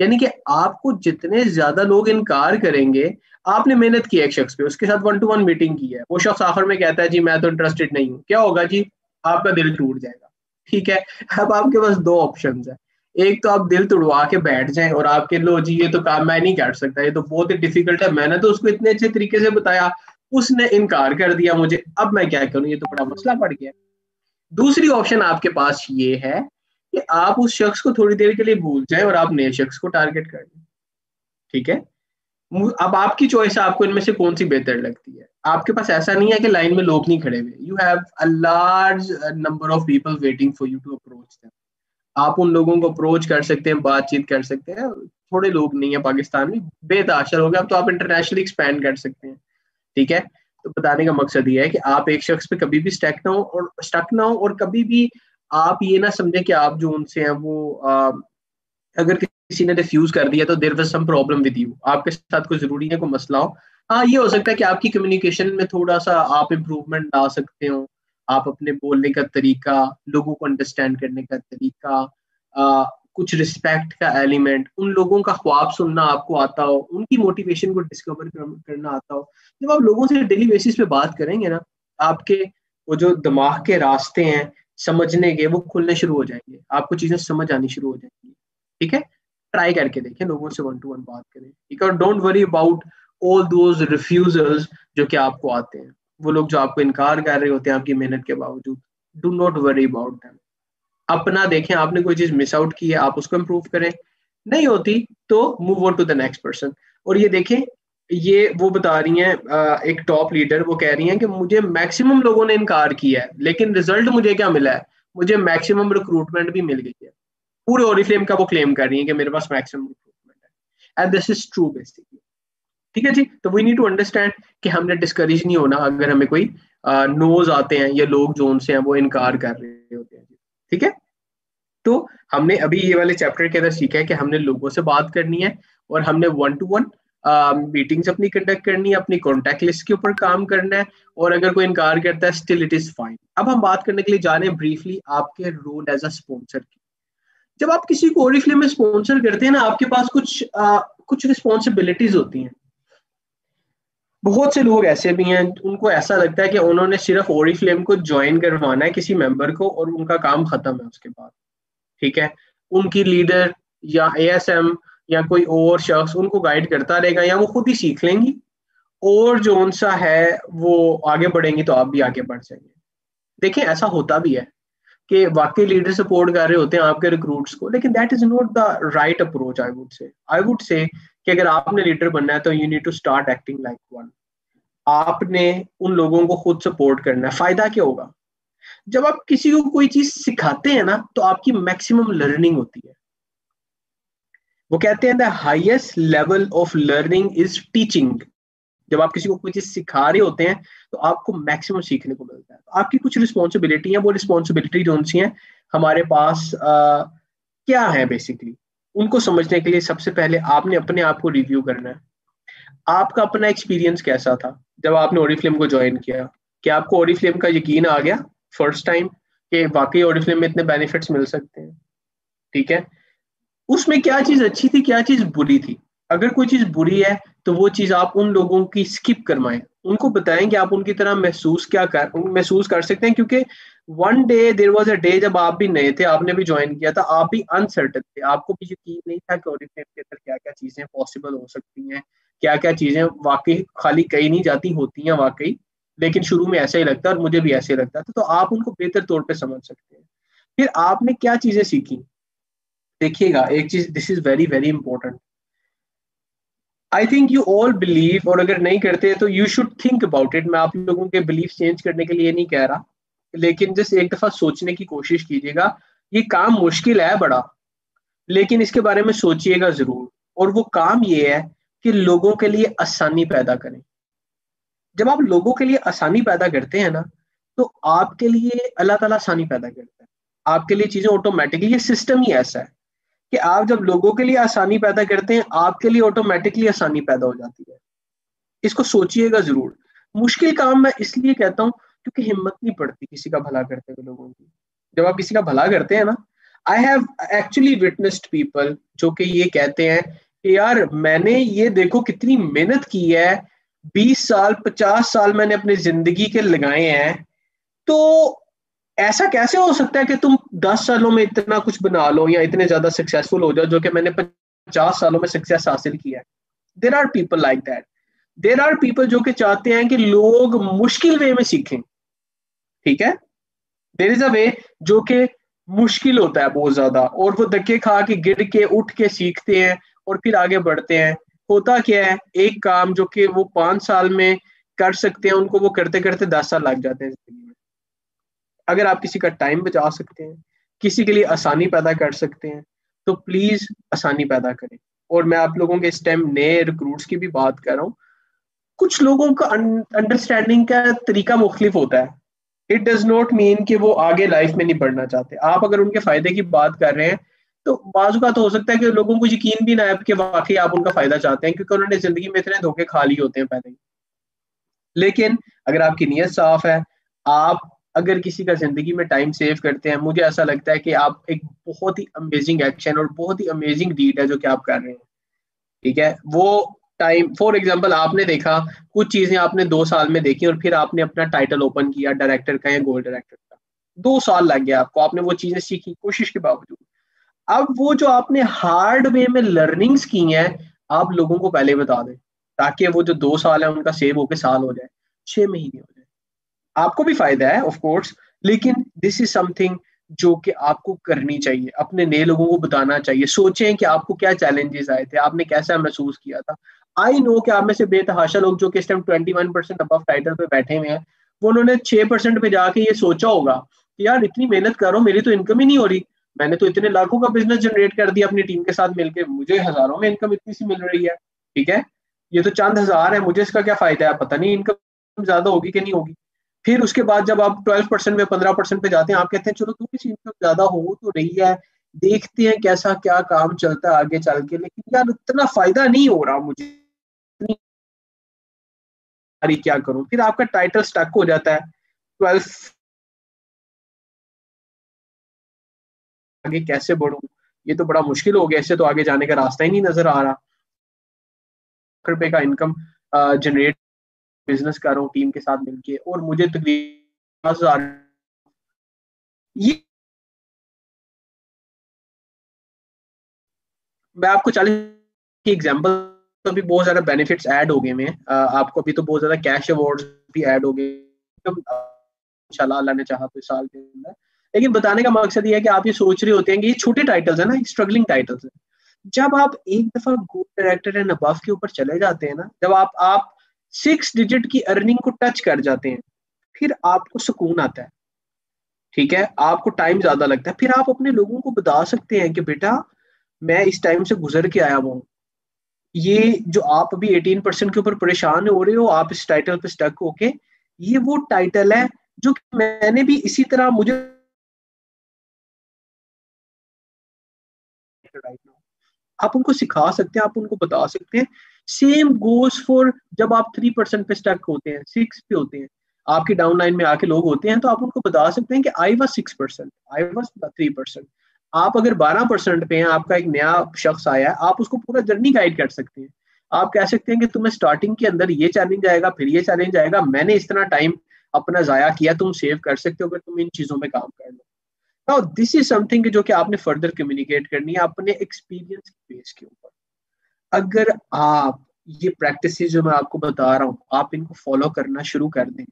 यानी कि आपको जितने ज्यादा लोग इनकार करेंगे, आपने मेहनत की है एक शख्स पे, उसके साथ 1-to-1 मीटिंग की है, वो शख्स आखिर में कहता है जी मैं तो इंटरेस्टेड नहीं हूँ, क्या होगा जी? आपका दिल टूट जाएगा। ठीक है, अब आपके पास 2 ऑप्शन है। एक तो आप दिल तुड़वा के बैठ जाएं और आपके लो जी ये तो काम मैं नहीं कर सकता, ये तो बहुत ही डिफिकल्ट है, मैंने तो उसको इतने अच्छे तरीके से बताया, उसने इनकार कर दिया मुझे, अब मैं क्या करूं, ये तो बड़ा मसला पड़ गया। दूसरी ऑप्शन आपके पास ये है कि आप उस शख्स को थोड़ी देर के लिए भूल जाएं और आप नए शख्स को टारगेट कर लें। ठीक है, अब आपकी चॉइस है, आपको इनमें से कौन सी बेहतर लगती है। आपके पास ऐसा नहीं है कि लाइन में लोग नहीं खड़े हुए, you have a large number of people waiting for you to approach them. आप उन लोगों को अप्रोच कर सकते हैं, बातचीत कर सकते हैं। थोड़े लोग नहीं है पाकिस्तान में, बेताशर हो गया, अब तो आप इंटरनेशनली एक्सपैंड कर सकते हैं। ठीक है, तो बताने का मकसद ये है कि आप एक शख्स पे कभी भी स्टक ना हो, और कभी भी आप ये ना समझे कि आप जो उनसे हैं वो अगर किसी ने रिफ्यूज कर दिया तो there was some problem with you, आपके साथ कोई जरूरी है कोई मसला हो। हाँ, ये हो सकता है कि आपकी कम्युनिकेशन में थोड़ा सा आप इम्प्रूवमेंट ला सकते हो, आप अपने बोलने का तरीका, लोगों को अंडरस्टैंड करने का तरीका, कुछ रिस्पेक्ट का एलिमेंट, उन लोगों का ख्वाब सुनना आपको आता हो, उनकी मोटिवेशन को डिस्कवर करना आता हो। जब आप लोगों से डेली बेसिस पे बात करेंगे ना, आपके वो जो दिमाग के रास्ते हैं समझने के, वो खुलने शुरू हो जाएंगे, आपको चीजें समझ आनी शुरू हो जाएंगी। ठीक है, ट्राई करके देखें, लोगों से 1-to-1 बात करें। ठीक है, और don't worry about all those refusals जो कि आपको आते हैं, वो लोग जो आपको इनकार कर रहे होते हैं आपकी मेहनत के बावजूद। Do not worry about them. अपना देखें, आपने कोई चीज मिस आउट की है, आप उसको इम्प्रूव करें, नहीं होती तो move on to the next person. और ये देखें, ये वो बता रही हैं, एक टॉप लीडर, वो कह रही हैं कि मुझे मैक्सिमम लोगों ने इनकार किया है, लेकिन रिजल्ट मुझे क्या मिला है, मुझे मैक्सिमम रिक्रूटमेंट भी मिल गई है। पूरे ओरिफ्लेम का वो क्लेम कर रही है कि मेरे पास मैक्सिमम रिक्रूटमेंट है, and this is true basically. ठीक है जी, तो वी नीड टू अंडरस्टैंड कि हमने डिस्करेज नहीं होना अगर हमें कोई नोज आते हैं या लोग जो उनसे हैं वो इनकार कर रहे होते हैं। ठीक है, तो हमने अभी ये वाले चैप्टर के अंदर सीखा है कि हमने लोगों से बात करनी है, और हमने 1-to-1 मीटिंग्स अपनी कंडक्ट करनी है, अपनी कॉन्टैक्ट लिस्ट के ऊपर काम करना है, और अगर कोई इनकार करता है स्टिल इट इज फाइन। अब हम बात करने के लिए जा रहे हैं ब्रीफली आपके रोल एज अ स्पॉन्सर की। जब आप किसी को ओरिफ्लेम में स्पॉन्सर करते हैं ना, आपके पास कुछ रिस्पॉन्सिबिलिटीज होती हैं। बहुत से लोग ऐसे भी हैं, उनको ऐसा लगता है कि उन्होंने सिर्फ ओरिफ्लेम को ज्वाइन करवाना है किसी मेंबर को और उनका काम खत्म है उसके बाद। ठीक है, उनकी लीडर या एएसएम या कोई और शख्स उनको गाइड करता रहेगा, या वो खुद ही सीख लेंगी, और जो उनसा है वो आगे बढ़ेंगी तो आप भी आगे बढ़ जाएंगे। देखिए, ऐसा होता भी है कि वाकई लीडर सपोर्ट कर रहे होते हैं आपके रिक्रूट्स को, लेकिन that is not the right approach. I would say कि अगर आपने लीडर बनना है तो you need to start acting like one. आपने उन लोगों को खुद सपोर्ट करना है। फायदा क्या होगा? जब आप किसी को कोई चीज सिखाते हैं ना, तो आपकी मैक्सिमम लर्निंग होती है। वो कहते हैं the highest level of learning is teaching. जब आप किसी को कोई चीज सिखा रहे होते हैं तो आपको मैक्सिमम सीखने को मिलता है। तो आपकी कुछ रिस्पॉन्सिबिलिटी है, वो रिस्पॉन्सिबिलिटी जो सी हैं हमारे पास क्या है बेसिकली, उनको समझने के लिए सबसे पहले आपने अपने आप को रिव्यू करना है। आपका अपना एक्सपीरियंस कैसा था जब आपने ओरिफ्लेम को ज्वाइन किया? क्या आपको ओरिफ्लेम का यकीन आ गया फर्स्ट टाइम कि वाकई ओरिफ्लेम में इतने बेनिफिट्स मिल सकते हैं? ठीक है, उसमें क्या चीज अच्छी थी, क्या चीज बुरी थी? अगर कोई चीज बुरी है तो वो चीज आप उन लोगों की स्किप करवाएं, उनको बताएं कि आप उनकी तरह महसूस कर सकते हैं, क्योंकि one day there was a day जब आप भी नए थे, आपने भी ज्वाइन किया था, आप भी अनसर्टन थे, आपको भी यकीन नहीं था कि ओरिफ्लेम के अंदर क्या क्या चीजें पॉसिबल हो सकती हैं, क्या क्या चीजें वाकई खाली कही नहीं जाती, होती हैं वाकई। लेकिन शुरू में ऐसा ही लगता है और मुझे भी ऐसे ही लगता था, तो आप उनको बेहतर तौर पे समझ सकते हैं। फिर आपने क्या चीजें सीखी? देखिएगा एक चीज, this is very very important. I think you all believe, और अगर नहीं करते तो you should think about it. मैं आप लोगों के बिलीफ चेंज करने के लिए नहीं कह रहा, लेकिन जस्ट एक दफा सोचने की कोशिश कीजिएगा। ये काम मुश्किल है बड़ा, लेकिन इसके बारे में सोचिएगा जरूर। और वो काम ये है कि लोगों के लिए आसानी पैदा करें। जब आप लोगों के लिए आसानी पैदा करते हैं ना, तो आपके लिए अल्लाह ताला आसानी पैदा करता है। आपके लिए चीजें ऑटोमेटिकली, ये सिस्टम ही ऐसा है कि आप जब लोगों के लिए आसानी पैदा करते हैं, आपके लिए ऑटोमेटिकली आसानी पैदा हो जाती है। इसको सोचिएगा जरूर। मुश्किल काम मैं इसलिए कहता हूँ क्योंकि हिम्मत नहीं पड़ती किसी का भला करते हुए लोगों की। जब आप किसी का भला करते हैं ना, I have actually witnessed people जो कि ये कहते हैं कि यार मैंने ये देखो कितनी मेहनत की है, 20 साल 50 साल मैंने अपनी जिंदगी के लगाए हैं, तो ऐसा कैसे हो सकता है कि तुम 10 सालों में इतना कुछ बना लो या इतने ज्यादा सक्सेसफुल हो जाओ जो कि मैंने 50 सालों में सक्सेस हासिल किया है? There are people like that. There are people जो कि चाहते हैं कि लोग मुश्किल वे में सीखें। ठीक है, देर इज अ वे जो कि मुश्किल होता है बहुत ज्यादा, और वो धक्के खा के गिर के उठ के सीखते हैं और फिर आगे बढ़ते हैं। होता क्या है, एक काम जो कि वो 5 साल में कर सकते हैं, उनको वो करते करते 10 साल लग जाते हैं जिंदगी में। अगर आप किसी का टाइम बचा सकते हैं, किसी के लिए आसानी पैदा कर सकते हैं, तो प्लीज आसानी पैदा करें। और मैं आप लोगों के इस टाइम नए रिक्रूट्स की भी बात कर रहा हूँ। कुछ लोगों का अंडरस्टैंडिंग का तरीका मुख्तलिफ होता है। इट डज नॉट मीन कि वो आगे लाइफ में नहीं बढ़ना चाहते। आप अगर उनके फायदे की बात कर रहे हैं, तो बाजू का तो हो सकता है कि लोगों को यकीन भी ना आए कि वाकई आप उनका फायदा चाहते हैं, क्योंकि उन्होंने जिंदगी में इतने धोखे खा लिए होते हैं पहले ही। लेकिन अगर आपकी नीयत साफ है, आप अगर किसी का जिंदगी में टाइम सेव करते हैं, मुझे ऐसा लगता है कि आप एक बहुत ही अमेजिंग एक्शन और बहुत ही अमेजिंग डीड है जो कि आप कर रहे हैं। ठीक है, वो टाइम फॉर एग्जांपल आपने देखा, कुछ चीजें आपने 2 साल में देखी और फिर आपने अपना टाइटल ओपन किया डायरेक्टर का या गोल्ड डायरेक्टर का। 2 साल लग गया आपको, आपने वो चीजें सीखी कोशिश के बावजूद। अब वो जो आपने हार्ड वे में लर्निंग्स की हैं, आप लोगों को पहले बता दें, ताकि वो जो 2 साल है उनका सेव होकर साल हो जाए, 6 महीने हो जाए। आपको भी फायदा है ऑफ कोर्स, लेकिन दिस इज समथिंग जो कि आपको करनी चाहिए, अपने नए लोगों को बताना चाहिए। सोचें कि आपको क्या चैलेंजेस आए थे, आपने कैसा महसूस किया था। आई नो कि आप में से बेतहाशा लोग जो कि इस टाइम 21% अबव टाइटल पे बैठे हुए हैं, वो उन्होंने 6% पे जाके ये सोचा होगा कि यार इतनी मेहनत कर रहा हूँ, मेरी तो इनकम ही नहीं हो रही, मैंने तो इतने लाखों का बिजनेस जनरेट कर दिया अपनी टीम के साथ मिलकर, मुझे हजारों में इनकम इतनी सी मिल रही है। ठीक है, ये तो चंद हजार है, मुझे इसका क्या फायदा है, पता नहीं इनकम ज्यादा होगी कि नहीं होगी। फिर उसके बाद जब आप 12% में 15% पे जाते हैं, आप कहते हैं चलो थोड़ी सी इनकम ज्यादा हो तो रही है, देखते हैं कैसा क्या काम चलता है आगे चल के, लेकिन यार इतना फायदा नहीं हो रहा मुझे, अरे क्या करूं। फिर आपका टाइटल स्टक हो जाता है। 12 आगे कैसे बढ़ूं, ये तो बड़ा मुश्किल हो गया, इससे तो आगे जाने का रास्ता ही नहीं नजर आ रहा। ₹1 का इनकम जनरेट बिजनेस कर रहा हूँ टीम के साथ मिलके, और मुझे तकरीबन 10,000। ये मैं आपको 40 की एग्जांपल, तो अभी बहुत ज्यादा बेनिफिट्स ऐड हो गए हैं। आपको अभी तो बहुत ज्यादा कैश अवार्ड्स भी ऐड हो गए इंशाल्लाह, अल्लाह ने चाहा तो इस साल के अंदर। लेकिन बताने का मकसद ये है कि आप ये सोच रहे होते हैं कि ये छोटे टाइटल्स है ना, स्ट्रगलिंग टाइटल्स है। जब आप एक दफा गोल्ड डायरेक्टर एंड अबव के ऊपर चले जाते हैं ना, जब आप 6 डिजिट की अर्निंग को टच कर जाते हैं, फिर आपको सुकून आता है। ठीक है, आपको टाइम ज्यादा लगता है, फिर आप अपने लोगों को बता सकते हैं कि बेटा मैं इस टाइम से गुजर के आया हूँ। ये जो आप अभी 18% के ऊपर परेशान हो रहे हो, आप इस टाइटल पे स्टक होके, ये वो टाइटल है जो मैंने भी इसी तरह मुझे आप उनको सिखा सकते हैं, आप उनको बता सकते हैं। सेम गोज फॉर जब आप 3% पे स्टक होते हैं, 6 पे होते हैं, आपके डाउन लाइन में आके लोग होते हैं, तो आप उनको बता सकते हैं कि आई वॉज 6%, आई वॉज 3%। आप अगर 12% पे हैं, आपका एक नया शख्स आया है, आप उसको पूरा जर्नी गाइड कर सकते हैं। आप कह सकते हैं कि तुम्हें स्टार्टिंग के अंदर ये चैलेंज आएगा, फिर ये चैलेंज आएगा, मैंने इस तरह टाइम अपना जाया किया, तुम सेव कर सकते हो अगर तुम इन चीजों में काम कर लो। नाउ दिस इज समथिंग जो कि आपने फर्दर कम्युनिकेट करनी है अपने एक्सपीरियंस के बेस के ऊपर। अगर आप ये प्रैक्टिस जो मैं आपको बता रहा हूँ, आप इनको फॉलो करना शुरू कर दें।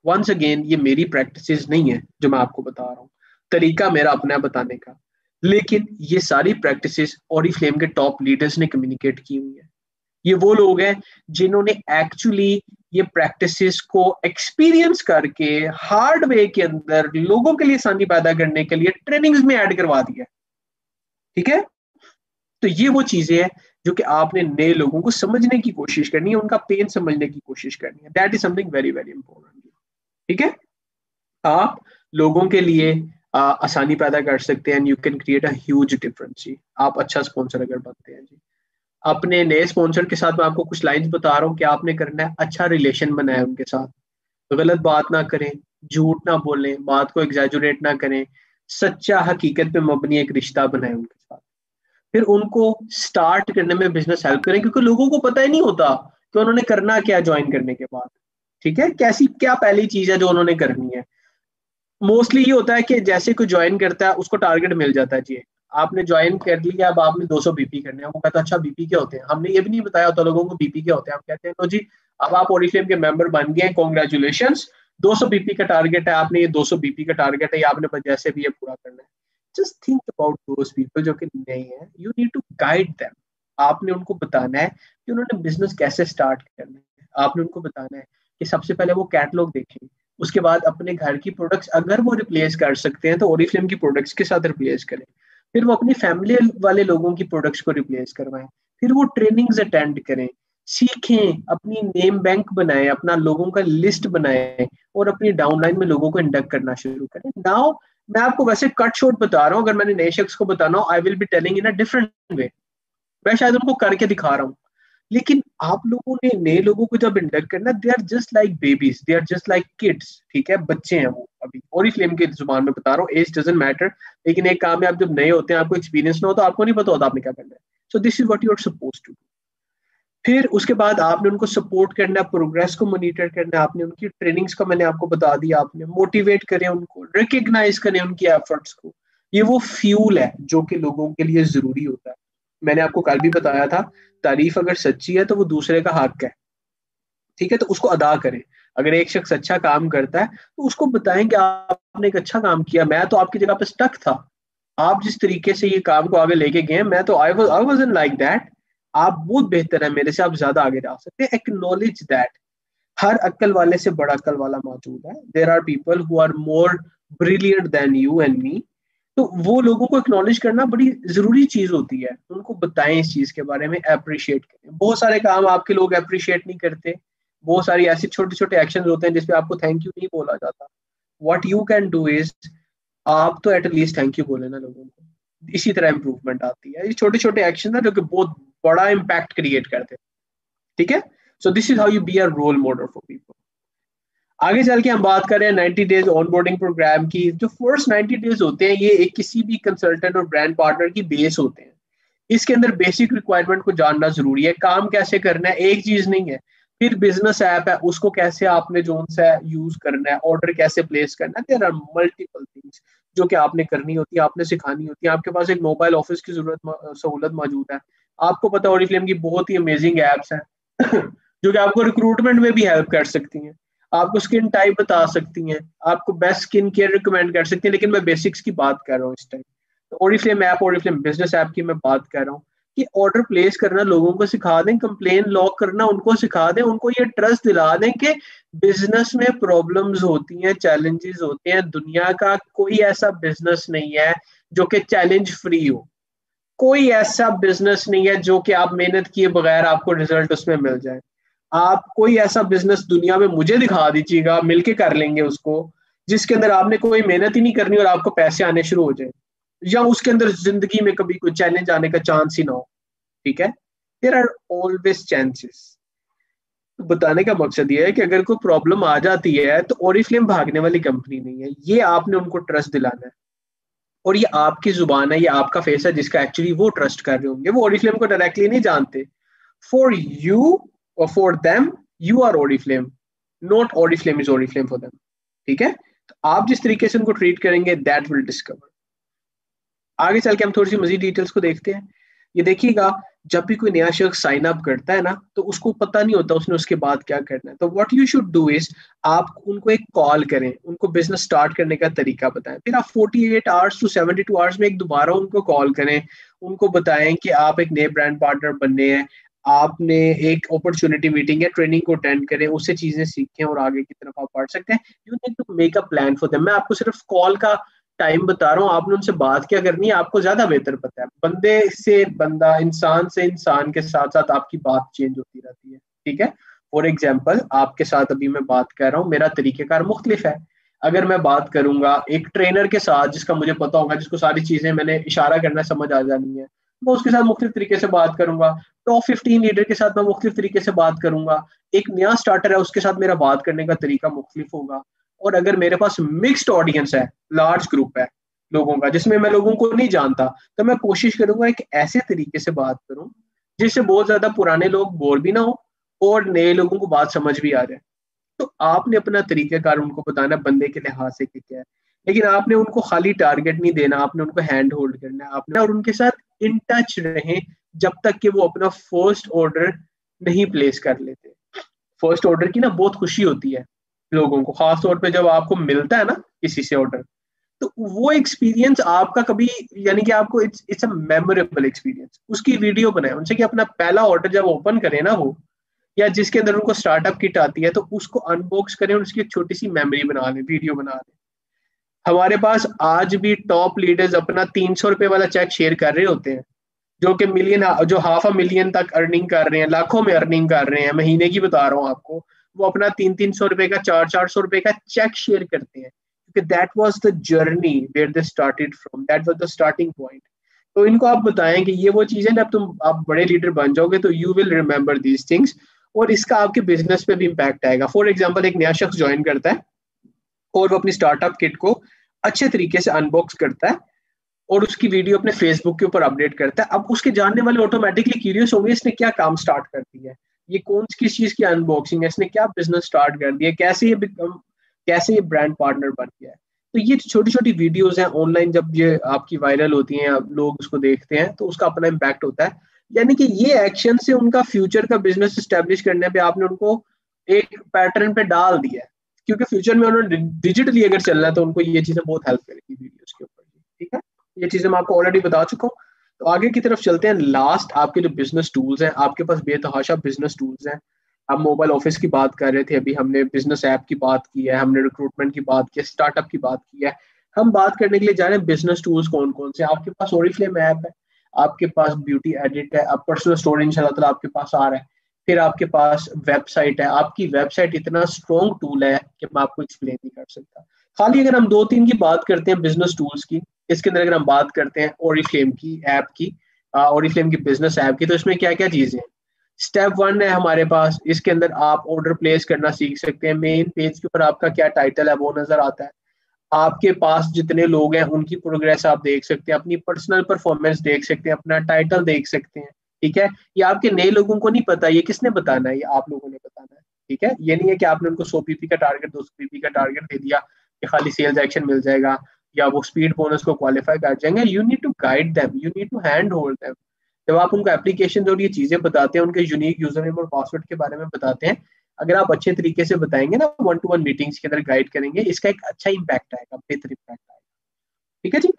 वंस अगेन, ये मेरी प्रैक्टिस नहीं है जो मैं आपको बता रहा हूँ, तरीका मेरा अपना है बताने का, लेकिन ये सारी प्रैक्टिसेस ओरिफ्लेम के टॉप लीडर्स ने कम्युनिकेट की हुई है। ये वो लोग हैं जिन्होंने एक्चुअली ये प्रैक्टिसेस को एक्सपीरियंस करके हार्ड वे के अंदर लोगों के लिए आसानी पैदा करने के लिए ट्रेनिंग्स में ऐड करवा दिया। ठीक है, तो ये वो चीजें हैं जो कि आपने नए लोगों को समझने की कोशिश करनी है, उनका पेन समझने की कोशिश करनी है। That is something very very important. ठीक है, आप लोगों के लिए आसानी पैदा कर सकते हैं, you can create a huge difference जी। आप अच्छा स्पॉन्सर अगर बनते हैं जी, अपने नए स्पॉन्सर के साथ मैं आपको कुछ लाइंस बता रहा हूँ कि आपने करना है, अच्छा रिलेशन बनाए उनके साथ, गलत बात ना करें, झूठ ना बोलें, बात को एग्जैजुरेट ना करें, सच्चा हकीकत पे मबनी एक रिश्ता बनाए उनके साथ। फिर उनको स्टार्ट करने में बिजनेस हेल्प करें, क्योंकि लोगों को पता ही नहीं होता कि उन्होंने करना क्या ज्वाइन करने के बाद। ठीक है, कैसी क्या पहली चीज है जो उन्होंने करनी है। मोस्टली ये होता है कि जैसे कोई ज्वाइन करता है उसको टारगेट मिल जाता है जी, आपने ज्वाइन कर लिया, अब आपने 200 बीपी करने हैं। वो कहता है अच्छा बीपी क्या होते हैं, हमने ये भी नहीं बताया होता लोगों को बीपी क्या होते हैं। हम कहते हैं तो जी अब आप ओरिफ्लेम के मेंबर बन गए, कॉन्ग्रेचुलेशन, 200 बीपी का टारगेट है, आपने ये 200 बीपी का टारगेट है, ये आपने जैसे भी ये पूरा करना है। Just think about those people जो कि नहीं है, you need to guide them. आपने उनको बताना है कि उन्होंने बिजनेस कैसे स्टार्ट करना है, आपने उनको बताना है कि सबसे पहले वो कैटलॉग देखें, उसके बाद अपने घर की प्रोडक्ट्स अगर वो रिप्लेस कर सकते हैं तो ओरिफ्लेम की प्रोडक्ट्स के साथ रिप्लेस करें, फिर वो अपनी फैमिली वाले लोगों की प्रोडक्ट्स को रिप्लेस करवाएं, फिर वो ट्रेनिंग्स अटेंड करें, सीखें, अपनी नेम बैंक बनाएं, अपना लोगों का लिस्ट बनाएं और अपनी डाउनलाइन में लोगों को इंडक्ट करना शुरू करें। नाउ मैं आपको वैसे कट शॉर्ट बता रहा हूँ, अगर मैंने नए शख्स को बताना हो आई will be telling in a different way, मैं शायद उनको करके दिखा रहा हूँ। लेकिन आप लोगों ने नए लोगों को जब इंडक्ट करना, they are just like babies, they are just like kids. ठीक है, बच्चे हैं वो अभी, ओरिफ्लेम की जुबान में बता रहा हूँ, एज डजंट मैटर। लेकिन एक काम है, आप जब नए होते हैं, आपको एक्सपीरियंस ना हो तो आपको नहीं पता होता आपने क्या करना है। So this is what you are suppose to do. फिर उसके बाद आपने उनको सपोर्ट करना है, प्रोग्रेस को मॉनिटर करना है, आपने उनकी ट्रेनिंग्स का मैंने आपको बता दिया, आपने मोटिवेट करें उनको, रिकग्नाइज करें उनकी एफर्ट्स को। ये वो फ्यूल है जो कि लोगों के लिए जरूरी होता है। मैंने आपको कल भी बताया था, तारीफ अगर सच्ची है तो वो दूसरे का हक है। ठीक है, तो उसको अदा करें। अगर एक शख्स अच्छा काम करता है तो उसको बताएं कि आपने एक अच्छा काम किया, मैं तो आपकी जगह पे स्टक था, आप जिस तरीके से ये काम को आगे लेके गए, मैं तो आई वाजंट लाइक दैट, आप बहुत बेहतर है मेरे से, आप ज्यादा आगे जा सकते हैं। Acknowledge that. हर अक्ल वाले से बड़ा अक्ल वाला मौजूद है। There are people who are more brilliant than you and me. तो वो लोगों को एक्नॉलेज करना बड़ी जरूरी चीज होती है। उनको बताएं इस चीज के बारे में, अप्रिशिएट करें। बहुत सारे काम आपके लोग अप्रिशिएट नहीं करते, बहुत सारी ऐसी छोटे छोटे एक्शन होते हैं जिसपे आपको थैंक यू नहीं बोला जाता। What you can do is, आप तो एटलीस्ट थैंक यू बोले ना लोगों को, इसी तरह इंप्रूवमेंट आती है। ये छोटे छोटे एक्शन है जो कि बहुत बड़ा इम्पैक्ट क्रिएट करते हैं। ठीक है, so this is how you be a role model for people. आगे चल के हम बात करें 90 डेज ऑनबोर्डिंग प्रोग्राम की। जो फर्स्ट 90 डेज होते हैं ये एक किसी भी कंसल्टेंट और ब्रांड पार्टनर की बेस होते हैं। इसके अंदर बेसिक रिक्वायरमेंट को जानना जरूरी है, काम कैसे करना है एक चीज नहीं है। फिर बिजनेस ऐप है, उसको कैसे आपने जो सा यूज करना है, ऑर्डर कैसे प्लेस करना है, देयर आर मल्टीपल थिंग्स जो कि आपने करनी होती है, आपने सिखानी होती है। आपके पास एक मोबाइल ऑफिस की सहूलत मौजूद है। आपको पता है ओरिफ्लेम की बहुत ही अमेजिंग एप्स हैं जो कि आपको रिक्रूटमेंट में भी हेल्प कर सकती हैं, आपको स्किन टाइप बता सकती हैं, आपको बेस्ट स्किन केयर रिकमेंड कर सकती हैं। लेकिन मैं बेसिक्स की बात कर रहा हूँ इस टाइम, तो Oriflame app, Oriflame business app की मैं बात कर रहा हूँ कि ऑर्डर प्लेस करना लोगों को सिखा दें, कंप्लेन लॉक करना उनको सिखा दें, उनको ये ट्रस्ट दिला दें कि बिजनेस में प्रॉब्लम्स होती हैं, चैलेंजेस होते हैं। दुनिया का कोई ऐसा बिजनेस नहीं है जो कि चैलेंज फ्री हो। कोई ऐसा बिजनेस नहीं है जो कि आप मेहनत किए बगैर आपको रिजल्ट उसमें मिल जाए। आप कोई ऐसा बिजनेस दुनिया में मुझे दिखा दीजिएगा, मिलके कर लेंगे उसको, जिसके अंदर आपने कोई मेहनत ही नहीं करनी और आपको पैसे आने शुरू हो जाए। या उसके अंदर जिंदगी में कभी कोई चैलेंज आने का चांस ही ना हो, ठीक है। There are always chances. बताने का मकसद ये है कि अगर कोई प्रॉब्लम आ जाती है तो ओरिफ्लेम भागने वाली कंपनी नहीं है, ये आपने उनको ट्रस्ट दिलाना है। और ये आपकी जुबान है, ये आपका फेस है जिसका एक्चुअली वो ट्रस्ट कर रहे होंगे, वो ओरिफ्लेम को डायरेक्टली नहीं जानते। फॉर यू और for them, you are Oriflame, not Oriflame is Oriflame for them, ठीक है। तो आप जिस तरीके से उनको ट्रीट करेंगे दैट विल डिस्कवर। आगे चल के हम थोड़ी सी मजीद डिटेल्स को देखते हैं। ये देखिएगा, जब भी कोई नया शख्स साइन अप करता है ना, तो उसको पता नहीं होता उसने उसके बाद क्या करना है। तो what you should do is, आप उनको एक कॉल करें, उनको बिजनेस स्टार्ट करने का तरीका बताएं, फिर आप 48 आवर्स टू 72 आवर्स में एक दोबारा उनको कॉल करें, उनको बताएं कि आप एक नए ब्रांड पार्टनर बनने हैं, आपने एक अपॉर्चुनिटी मीटिंग या ट्रेनिंग को अटेंड करें, उससे चीजें सीखें और आगे की तरफ आप बढ़ सकते हैं। You need to make a plan for them. मैं आपको सिर्फ कॉल का टाइम बता रहा हूँ, आपने उनसे बात क्या करनी है आपको ज्यादा बेहतर पता है। बंदे से बंदा, इंसान से इंसान के साथ साथ आपकी बात चेंज होती रहती है, ठीक है। फॉर एग्जाम्पल, आपके साथ अभी मैं बात कर रहा हूँ, मेरा तरीकेकार मुख्तलिफ है। अगर मैं बात करूंगा एक ट्रेनर के साथ जिसका मुझे पता होगा, जिसको सारी चीजें मैंने इशारा करना समझ आ जानी है, मैं उसके साथ मुख्तलिफ तरीके से बात करूंगा। टॉप 15 लीडर के साथ मैं मुख्तलिफ तरीके से बात करूंगा। एक नया स्टार्टर है, उसके साथ मेरा बात करने का तरीका मुख्तलिफ होगा। और अगर मेरे पास मिक्स्ड ऑडियंस है, लार्ज ग्रुप है लोगों का, जिसमें मैं लोगों को नहीं जानता, तो मैं कोशिश करूंगा एक ऐसे तरीके से बात करूं जिससे बहुत ज्यादा पुराने लोग बोर भी ना हो और नए लोगों को बात समझ भी आ जाए। तो आपने अपना तरीकेकार उनको बताना बंदे के लिहाज से कि क्या है, लेकिन आपने उनको खाली टारगेट नहीं देना, आपने उनको हैंड होल्ड करना है आपने, और उनके साथ इन टच रहें जब तक कि वो अपना फर्स्ट ऑर्डर नहीं प्लेस कर लेते। फर्स्ट ऑर्डर की ना बहुत खुशी होती है लोगों को, खास तौर पे जब आपको मिलता है ना किसी से ऑर्डर, तो वो एक्सपीरियंस आपका कभी, यानी कि आपको it's it's a memorable experience. उसकी वीडियो बनाए उनसे कि अपना पहला ऑर्डर जब ओपन करें ना वो, या जिसके अंदर उनको स्टार्टअप किट आती है, तो उसको अनबॉक्स करें और उसकी एक छोटी सी मेमोरी बना लें, वीडियो बना लें। हमारे पास आज भी टॉप लीडर्स अपना 300 रुपए वाला चेक शेयर कर रहे होते हैं, जो कि मिलियन, जो हाफ अ मिलियन तक अर्निंग कर रहे हैं, लाखों में अर्निंग कर रहे हैं, महीने की बता रहा हूँ आपको। वो अपना 300-300 रुपए का, 400-400 रुपए का चेक शेयर करते हैं, क्योंकि that was the journey where they started from, that was the starting point. तो इनको आप बताएं कि ये वो चीजें, जब तुम आप बड़े लीडर बन जाओगे तो you will remember these things, और इसका आपके बिजनेस पे भी इम्पैक्ट आएगा। फॉर एग्जाम्पल, एक नया शख्स ज्वाइन करता है और वो अपनी स्टार्टअप किट को अच्छे तरीके से अनबॉक्स करता है और उसकी वीडियो अपने फेसबुक के ऊपर अपडेट करता है। अब उसके जानने वाले ऑटोमेटिकली क्यूरियस होंगे, इसने क्या काम स्टार्ट कर दिया है, ये कौन किस चीज की अनबॉक्सिंग है, इसने क्या बिजनेस स्टार्ट कर दिया, कैसे ये ब्रांड पार्टनर बन गया है। तो ये छोटी छोटी वीडियोस हैं ऑनलाइन, जब ये आपकी वायरल होती हैं, लोग उसको देखते हैं, तो उसका अपना इम्पैक्ट होता है। यानी कि ये एक्शन से उनका फ्यूचर का बिजनेस स्टेब्लिश करने पे आपने उनको एक पैटर्न पे डाल दिया है, क्योंकि फ्यूचर में उन्होंने डिजिटली अगर चलना है तो उनको ये चीजें बहुत हेल्प करेगी वीडियोस के ऊपर, ठीक है। ये चीजें मैं आपको ऑलरेडी बता चुका हूँ। तो आगे की तरफ चलते हैं। लास्ट आपके जो बिजनेस टूल्स हैं, आपके पास बेतहाशा बिजनेस टूल्स हैं। हम मोबाइल ऑफिस की बात कर रहे थे, अभी हमने बिजनेस ऐप की बात की है, हमने रिक्रूटमेंट की बात की है, स्टार्टअप की बात की है। हम बात करने के लिए जा रहे हैं बिजनेस टूल्स कौन कौन से। आपके पास ओरिफ्लेम ऐप है, आपके पास ब्यूटी एडिट है, अब पर्सनल स्टोर इंशाल्लाह ताला आपके पास आ रहा है, फिर आपके पास वेबसाइट है। आपकी वेबसाइट इतना स्ट्रॉन्ग टूल है कि मैं आपको एक्सप्लेन नहीं कर सकता। खाली अगर हम दो तीन की बात करते हैं बिजनेस टूल्स की, इसके अंदर अगर हम बात करते हैं ओरिफ्लेम की ऐप की, ओरिफ्लेम की बिजनेस ऐप की, तो इसमें क्या क्या चीजें हैं। स्टेप वन है हमारे पास, इसके अंदर आप ऑर्डर प्लेस करना सीख सकते हैं। मेन पेज के ऊपर आपका क्या टाइटल है वो नजर आता है, आपके पास जितने लोग हैं उनकी प्रोग्रेस आप देख सकते हैं, अपनी पर्सनल परफॉर्मेंस देख सकते हैं, अपना टाइटल देख सकते हैं, ठीक है। ये आपके नए लोगों को नहीं पता, ये किसने बताना है, ये आप लोगों ने बताना है, ठीक है। ये नहीं है कि आपने उनको 100 पीपी का टारगेट, 200 पीपी का टारगेट दे दिया कि खाली सेल्स एक्शन मिल जाएगा या वो स्पीड बोनस को क्वालिफाई कर जाएंगे। You need to guide them, you need to hand hold them. जब आप उनको एप्लीकेशन और ये चीजें बताते हैं, उनके यूनिक यूजर नेम और पासवर्ड के बारे में बताते हैं, अगर आप अच्छे तरीके से बताएंगे ना, 1-to-1 मीटिंग्स के अंदर गाइड करेंगे, इसका एक अच्छा इंपैक्ट आएगा, बेहतर इंपैक्ट आएगा, ठीक है जी।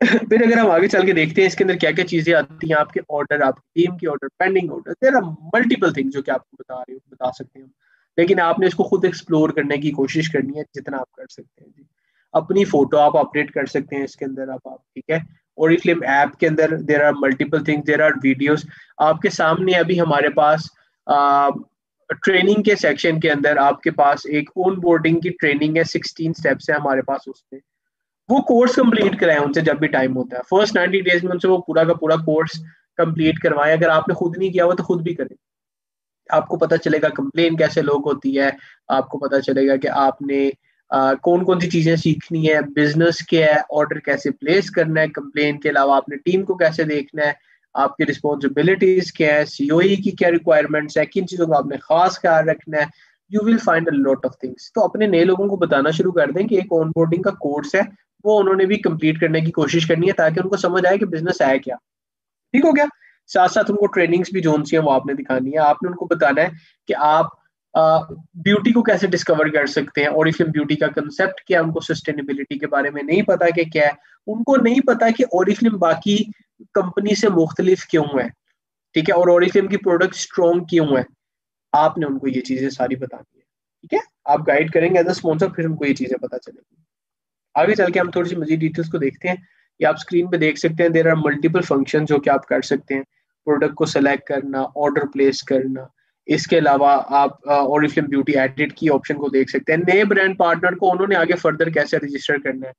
फिर अगर हम आगे चल के देखते हैं इसके अंदर क्या क्या चीजें आती हैं, आपके ऑर्डर, आपकी टीम की order, pending order, there are multiple things जो कि आपको बता सकते हैं, लेकिन आपने इसको खुद एक्सप्लोर करने की कोशिश करनी है जितना आप कर सकते हैं जी। अपनी फोटो आप अपडेट कर सकते हैं इसके अंदर आप, ठीक है। ओरिफ्लेम ऐप के अंदर there are multiple things, there are videos आपके सामने। अभी हमारे पास ट्रेनिंग के सेक्शन के अंदर आपके पास एक ऑन बोर्डिंग की ट्रेनिंग है, 16 स्टेप्स है हमारे पास उसमें। वो कोर्स कंप्लीट कराएं उनसे जब भी टाइम होता है, फर्स्ट 90 डेज में उनसे वो पूरा का पूरा कोर्स कंप्लीट करवाएं। अगर आपने खुद नहीं किया हुआ तो खुद भी करें, आपको पता चलेगा कंप्लेन कैसे लोग होती है, आपको पता चलेगा कि आपने कौन कौन सी चीजें सीखनी है, बिजनेस क्या है, ऑर्डर कैसे प्लेस करना है, कंप्लेन के अलावा आपने टीम को कैसे देखना है, आपकी रिस्पॉन्सिबिलिटीज क्या है, सीओई की क्या रिक्वायरमेंट्स है, किन चीजों का आपने खास ख्याल रखना है। You will find a lot of things. तो अपने नए लोगों को बताना शुरू कर दें कि एक ऑनबोर्डिंग का कोर्स है, वो उन्होंने भी कंप्लीट करने की कोशिश करनी है, ताकि उनको समझ आए कि बिजनेस है क्या। ठीक हो गया। साथ साथ उनको ट्रेनिंग्स भी जोन सी है वो आपने दिखानी है। आपने उनको बताना है कि आप ब्यूटी को कैसे डिस्कवर कर सकते हैं, ओरिफ्लेम ब्यूटी का कंसेप्ट क्या है, उनको सस्टेनेबिलिटी के बारे में नहीं पता कि क्या है, उनको नहीं पता कि ओरिफ्लेम बाकी कंपनी से मुख्तलिफ क्यों है, ठीक है, और ओरिफ्लेम की प्रोडक्ट स्ट्रॉन्ग क्यों है। आपने उनको ये चीजें सारी बतानी है, ठीक है। आप गाइड करेंगे एज अ स्पॉन्सर, फिर उनको ये चीजें पता चलेगी। आगे चल के हम थोड़ी सी मजीद डिटेल्स को देखते हैं। ये आप स्क्रीन पे देख सकते हैं, देर आर मल्टीपल फंक्शन जो कि आप कर सकते हैं। प्रोडक्ट को सेलेक्ट करना, ऑर्डर प्लेस करना, इसके अलावा आप ओरिफ्लेम ब्यूटी एडिट की ऑप्शन को देख सकते हैं। नए ब्रांड पार्टनर को उन्होंने आगे फर्दर कैसे रजिस्टर करना है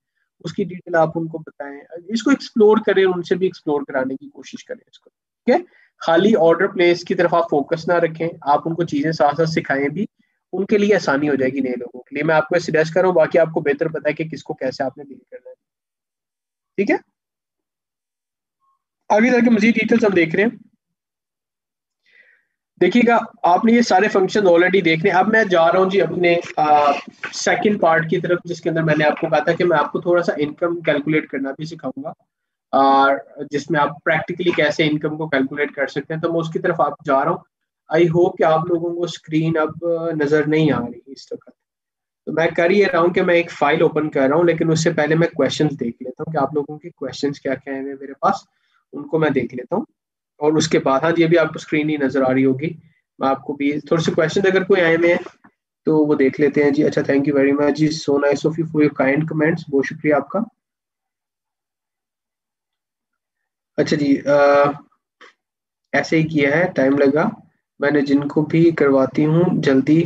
उसकी डिटेल आप उनको बताएं, इसको एक्सप्लोर करें, उनसे भी एक्सप्लोर कराने की कोशिश करें इसको, ठीक है। खाली ऑर्डर प्लेस की तरफ आप फोकस ना रखें, आप उनको चीजें साथ साथ सिखाएं भी, उनके लिए आसानी हो जाएगी नए लोगों के लिए। मैं आपको सजेस्ट कर रहा हूँ, बाकी आपको बेहतर पता है कि किसको कैसे आपने डील करना है, ठीक है। आगे जाके मजीद डिटेल्स हम देख रहे हैं। देखिएगा, आपने ये सारे फंक्शन ऑलरेडी देख रहे हैं। अब मैं जा रहा हूँ जी अपने सेकंड पार्ट की तरफ, जिसके अंदर मैंने आपको कहा था कि मैं आपको थोड़ा सा इनकम कैलकुलेट करना भी सिखाऊंगा, और जिसमें आप प्रैक्टिकली कैसे इनकम को कैलकुलेट कर सकते हैं। तो मैं उसकी तरफ आप जा रहा हूँ। आई होप कि आप लोगों को स्क्रीन अब नजर नहीं आ रही इस वक्त। तो मैं कर ये रहा हूँ कि मैं एक फाइल ओपन कर रहा हूँ, लेकिन उससे पहले मैं क्वेश्चंस देख लेता हूँ कि आप लोगों के क्वेश्चंस क्या क्या हैं मेरे पास, उनको मैं देख लेता हूँ। और उसके बाद, हाँ, ये भी आपको स्क्रीन ही नजर आ रही होगी, मैं आपको भी थोड़े से क्वेश्चन अगर कोई आए हुए हैं तो वो देख लेते हैं जी। अच्छा, थैंक यू वेरी मच जी, so nice of you for your kind comments, बहुत शुक्रिया आपका। अच्छा जी, ऐसे ही किया है, टाइम लगा। मैंने जिनको भी करवाती हूँ जल्दी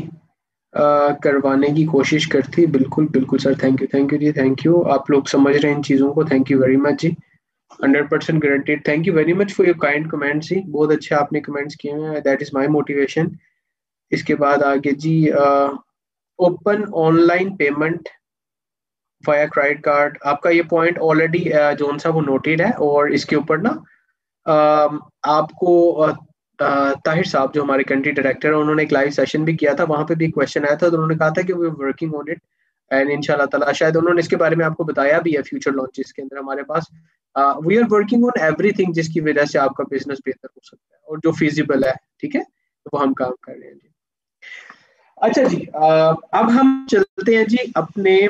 करवाने की कोशिश करती। बिल्कुल बिल्कुल सर, थैंक यू जी, थैंक यू। आप लोग समझ रहे हैं इन चीज़ों को, थैंक यू वेरी मच जी। 100% guaranteed. Thank you very much for your kind comments जी, बहुत अच्छे आपने कमेंट्स किए हैं, दैट इज माय मोटिवेशन। इसके बाद आगे जी, open online payment via credit card, आपका ये पॉइंट ऑलरेडी जोन सा वो नोटेड है। और इसके ऊपर ना आपको ताहिर साहब जो हमारे कंट्री डायरेक्टर हैं, उन्होंने एक लाइव सेशन भी किया था, वहां पे भी क्वेश्चन आया था, तो उन्होंने कहा था कि we are working on it and इंशाल्लाह ताला, शायद उन्होंने इसके बारे में आपको बताया भी है फ्यूचर लॉन्चेस के अंदर हमारे पास। We are working on everything जिसकी वजह से आपका बिजनेस बेहतर हो सकता है और जो फिजिबल है, ठीक है, तो वो हम काम कर रहे हैं जी। अच्छा जी, अब हम चलते हैं जी अपने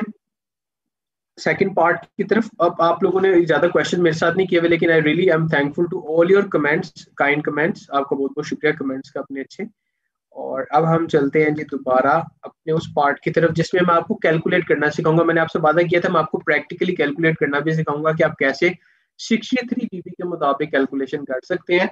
सेकंड पार्ट की तरफ। अब आप लोगों ने ज्यादा क्वेश्चन मेरे साथ नहीं किए हुए, लेकिन I really I am thankful to all your comments, kind comments, आपका बहुत बहुत शुक्रिया कमेंट्स का अपने अच्छे। और अब हम चलते हैं जी दोबारा अपने उस पार्ट की तरफ जिसमें मैं आपको कैलकुलेट करना सिखाऊंगा। मैंने आपसे वादा किया था मैं आपको प्रैक्टिकली कैलकुलेट करना भी सिखाऊंगा कि आप कैसे 63 GB के मुताबिक कैलकुलेशन कर सकते हैं।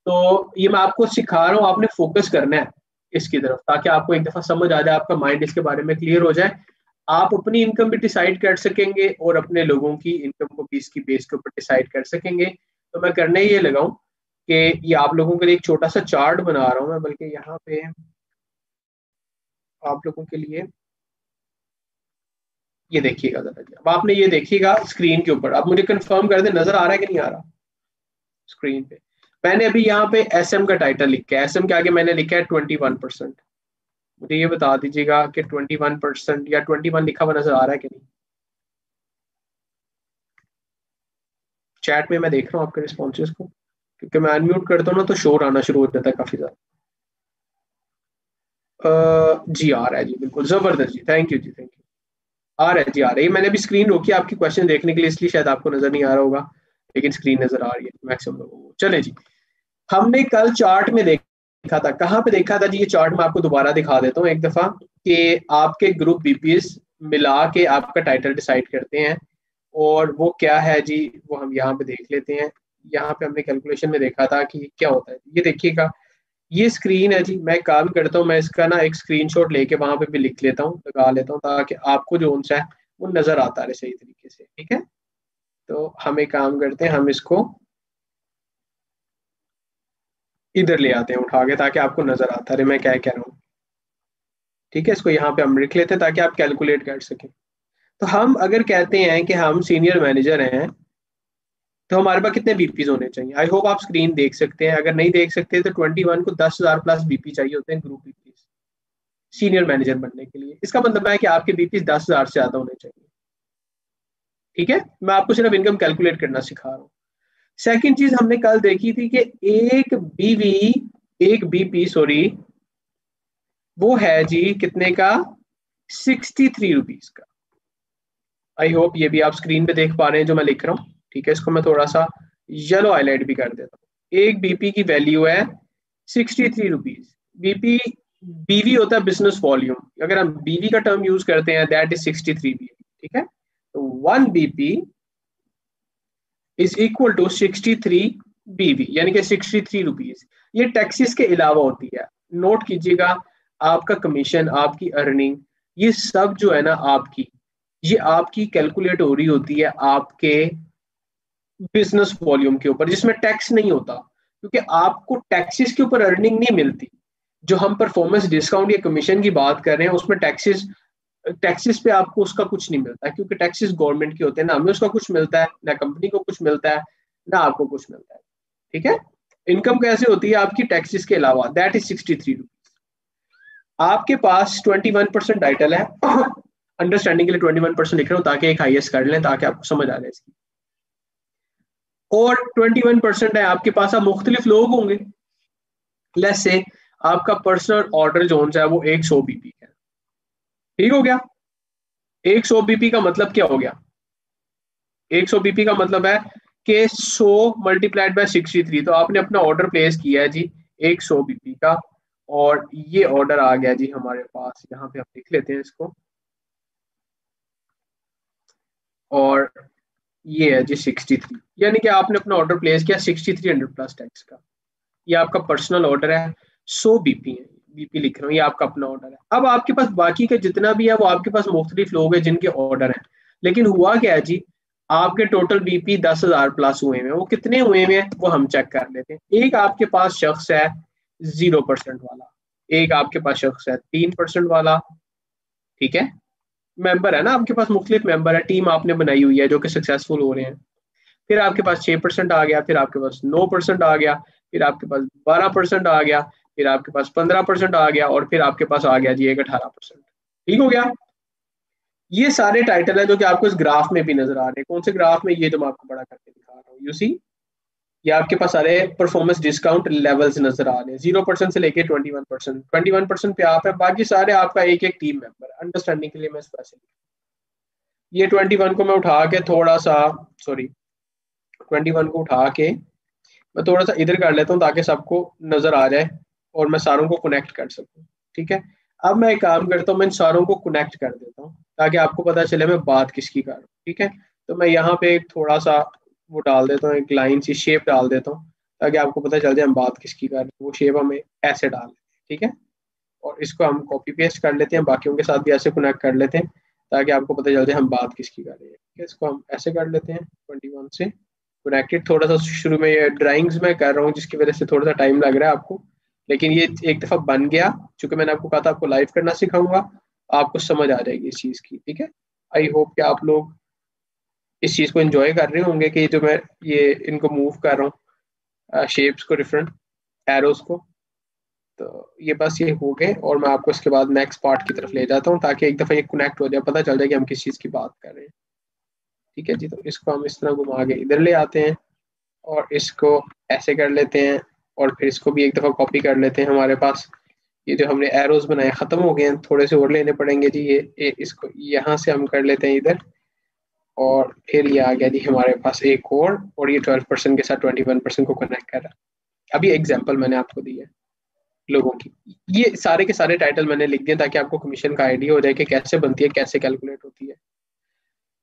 तो ये मैं आपको सिखा रहा हूँ, आपने फोकस करना है इसकी तरफ, ताकि आपको एक दफा समझ आ जाए, आपका माइंड इसके बारे में क्लियर हो जाए, आप अपनी इनकम भी डिसाइड कर सकेंगे और अपने लोगों की इनकम को भी इसकी बेस के ऊपर डिसाइड कर सकेंगे। तो मैं करने ये लगाऊं कि ये आप लोगों के लिए एक छोटा सा चार्ट बना रहा हूं मैं, बल्कि यहाँ पे आप लोगों के लिए ये देखिएगा जरा जी। अब आपने ये देखिएगा स्क्रीन के ऊपर, आप मुझे कंफर्म कर दे नजर आ रहा है कि नहीं आ रहा स्क्रीन पे। मैंने अभी यहाँ पे एसएम का टाइटल लिखा है, एसएम के आगे मैंने लिखा है 21%। मुझे ये बता दीजिएगा कि 21% या 21 लिखा हुआ नजर आ रहा है कि नहीं। चैट में मैं देख रहा हूँ आपके रिस्पॉन्सेज को, क्योंकि मैं अनम्यूट करता हूँ ना तो शोर आना शुरू हो जाता है काफी ज्यादा। जी आ रहा है जी, बिल्कुल जबरदस्त जी, थैंक यू जी, थैंक यू। आ रहा है जी, आ रही है। मैंने भी स्क्रीन रोकी आपकी क्वेश्चन देखने के लिए, इसलिए शायद आपको नजर नहीं आ रहा होगा, लेकिन स्क्रीन नजर आ रही है मैक्सिमम लोगों को। चले जी, हमने कल चार्ट में देखा था, कहाँ पे देखा था जी, ये चार्ट मैं आपको दोबारा दिखा देता हूँ एक दफा, कि आपके ग्रुप बीपीएस मिला के आपका टाइटल डिसाइड करते हैं। और वो क्या है जी, वो हम यहाँ पे देख लेते हैं। यहाँ पे हमने कैलकुलेशन में देखा था कि क्या होता है, ये देखिएगा, ये स्क्रीन है जी। मैं काम करता हूँ, मैं इसका ना एक स्क्रीनशॉट लेके वहां पे भी लिख लेता हूँ, लगा लेता हूँ, ताकि आपको जो सा है वो नजर आता रहे सही तरीके से, ठीक है। तो हम एक काम करते हैं, हम इसको इधर ले आते हैं उठा के, ताकि आपको नजर आता रहे मैं क्या कह रहा हूँ, ठीक है। इसको यहाँ पे हम लिख लेते हैं ताकि आप कैलकुलेट कर सकें। तो हम अगर कहते हैं कि हम सीनियर मैनेजर हैं, तो हमारे पास कितने बीपीज होने चाहिए? आई होप आप स्क्रीन देख सकते हैं, अगर नहीं देख सकते तो 21 को 10,000 प्लस बीपी चाहिए होते हैं, ग्रुप बीपीज सीनियर मैनेजर बनने के लिए। इसका मतलब है कि आपके बीपीज 10,000 से ज्यादा होने चाहिए, ठीक है। मैं आपको सिर्फ इनकम कैलकुलेट करना सिखा रहा हूँ। सेकंड चीज हमने कल देखी थी कि एक बीपी सॉरी, वो है जी कितने का? 63 रुपीज का। आई होप ये भी आप स्क्रीन पे देख पा रहे हैं जो मैं लिख रहा हूँ, ठीक है। इसको मैं थोड़ा सा येलो हाईलाइट भी कर देता हूँ। एक बीपी की वैल्यू है 63 रुपीज। बीपी बीवी होता है बिजनेस वॉल्यूम, अगर हम बीवी का टर्म यूज करते हैं दैट इज 63 बीवी, ठीक है। तो 1 बीपी इज इक्वल टू 63 बीवी, यानी कि 63 रुपीज। ये टैक्सेस के अलावा होती है, नोट कीजिएगा। आपका कमीशन, आपकी अर्निंग, ये सब जो है ना आपकी, ये आपकी कैलकुलेट हो रही होती है आपके बिजनेस वॉल्यूम के ऊपर, जिसमें टैक्स नहीं होता, क्योंकि आपको टैक्सेस के ऊपर अर्निंग नहीं मिलती। जो हम परफॉर्मेंस डिस्काउंट या कमीशन की बात कर रहे हैं उसमें टैक्सेस टैक्सेस पे आपको उसका कुछ नहीं मिलता, क्योंकि टैक्सेस गवर्नमेंट के होते हैं ना, हमें उसका कुछ मिलता है ना, कंपनी को कुछ मिलता है ना आपको कुछ मिलता है, ठीक है। इनकम कैसे होती है आपकी टैक्सेस के अलावा, दैट इज 63 रुपीज। आपके पास 21% टाइटल है अंडरस्टैंडिंग के लिए 21% लिख रहा हूँ ताकि एक हाईएस्ट कर लें, ताकि आपको समझ आ जाए इसकी। और 21% है आपके पास, आप मुख्तलिफ लोग होंगे। लेट्स से आपका पर्सनल ऑर्डर जो है वो 100 बीपी है, ठीक हो गया। 100 बीपी का मतलब क्या हो गया? 100 बीपी का मतलब है कि 100 मल्टीप्लाइड बाय 63। तो आपने अपना ऑर्डर प्लेस किया है जी 100 बीपी का, और ये ऑर्डर आ गया जी हमारे पास, यहाँ पे हम लिख लेते हैं इसको, और ये है जी 63, यानी कि आपने अपना ऑर्डर प्लेस किया 6300 प्लस टैक्स का। ये आपका पर्सनल ऑर्डर है, 100 बीपी है, बीपी लिख रहा हूँ, ये आपका अपना ऑर्डर है। अब आपके पास बाकी का जितना भी है वो आपके पास मुख्तलिफ लोग हैं जिनके ऑर्डर हैं, लेकिन हुआ क्या है जी, आपके टोटल बीपी 10,000 प्लस हुए हैं। वो कितने हुए हैं वो हम चेक कर लेते हैं। एक आपके पास शख्स है 0% वाला, एक आपके पास शख्स है 3% वाला, ठीक है। मेंबर है ना आपके पास, मुख्तलिफ मेंबर है, टीम आपने बनाई हुई है जो कि सक्सेसफुल हो रहे हैं। फिर आपके पास 6% आ गया, फिर आपके पास 9% आ गया, फिर आपके पास 12% आ गया, फिर आपके पास 15% आ गया, और फिर आपके पास आ गया जी एक 18%, ठीक हो गया। ये सारे टाइटल है जो कि आपको इस ग्राफ में भी नजर आ रहे हैं। कौन से ग्राफ में? ये जो मैं आपको बड़ा करके दिखा रहा हूँ, यू सी, ये आपके पास सारे परफॉर्मेंस डिस्काउंट लेवल्स नजर आ रहे हैं, 0% से लेके 21%। 21% पे आप है, बाकी सारे आपका एक एक टीम मेंबर। अंडरस्टैंडिंग के लिए मैं स्पेशली ये 21 को मैं उठा के थोड़ा सा, सॉरी 21 को उठा के मैं थोड़ा सा इधर कर लेता हूँ ताकि सबको नजर आ जाए और मैं सारों को कनेक्ट कर सकूँ, ठीक है। अब मैं एक काम करता हूँ, मैं इन सारों को कनेक्ट कर देता हूँ ताकि आपको पता चले मैं बात किसकी कर रहा हूँ, ठीक है। तो मैं यहाँ पे एक थोड़ा सा वो डाल देता हूँ, एक लाइन सी शेप डाल देता हूँ ताकि आपको पता चल जाए हम बात किसकी कर रहे हैं। वो शेप हमें ऐसे डाल देते हैं, ठीक है। और इसको हम कॉपी पेस्ट कर लेते हैं, बाकियों के साथ भी ऐसे कनेक्ट कर लेते हैं ताकि आपको पता चल जाए हम बात किसकी कर रहे हैं, ठीक है। इसको हम ऐसे कर लेते हैं 21 से कनेक्टेड। थोड़ा सा शुरू में ये ड्राइंग्स में कर रहा हूँ जिसकी वजह से थोड़ा सा टाइम लग रहा है आपको, लेकिन ये एक दफा बन गया, चूंकि मैंने आपको कहा था आपको लाइव करना सिखाऊंगा, आपको समझ आ जाएगी इस चीज की, ठीक है। आई होप कि आप लोग इस चीज को एंजॉय कर रहे होंगे कि जो मैं ये इनको मूव कर रहा हूँ शेप्स को, डिफरेंट एरोज को। तो ये बस ये हो गए, और मैं आपको इसके बाद नेक्स्ट पार्ट की तरफ ले जाता हूँ ताकि एक दफा ये कनेक्ट हो जाए, पता चल जाए कि हम किस चीज की बात कर रहे हैं, ठीक है जी। तो इसको हम इस तरह घुमा के इधर ले आते हैं और इसको ऐसे कर लेते हैं, और फिर इसको भी एक दफा कॉपी कर लेते हैं। हमारे पास ये जो हमने एरोज बनाए खत्म हो गए हैं, थोड़े से और लेने पड़ेंगे जी। ये इसको यहाँ से हम कर लेते हैं इधर, और फिर ये आ गया जी हमारे पास एक और ये 12% के साथ 21% को कनेक्ट कर रहा है। अभी एग्जाम्पल मैंने आपको दी है लोगों की, ये सारे के सारे टाइटल मैंने लिख दिए ताकि आपको कमीशन का आइडिया हो जाए कि कैसे बनती है, कैसे कैलकुलेट होती है।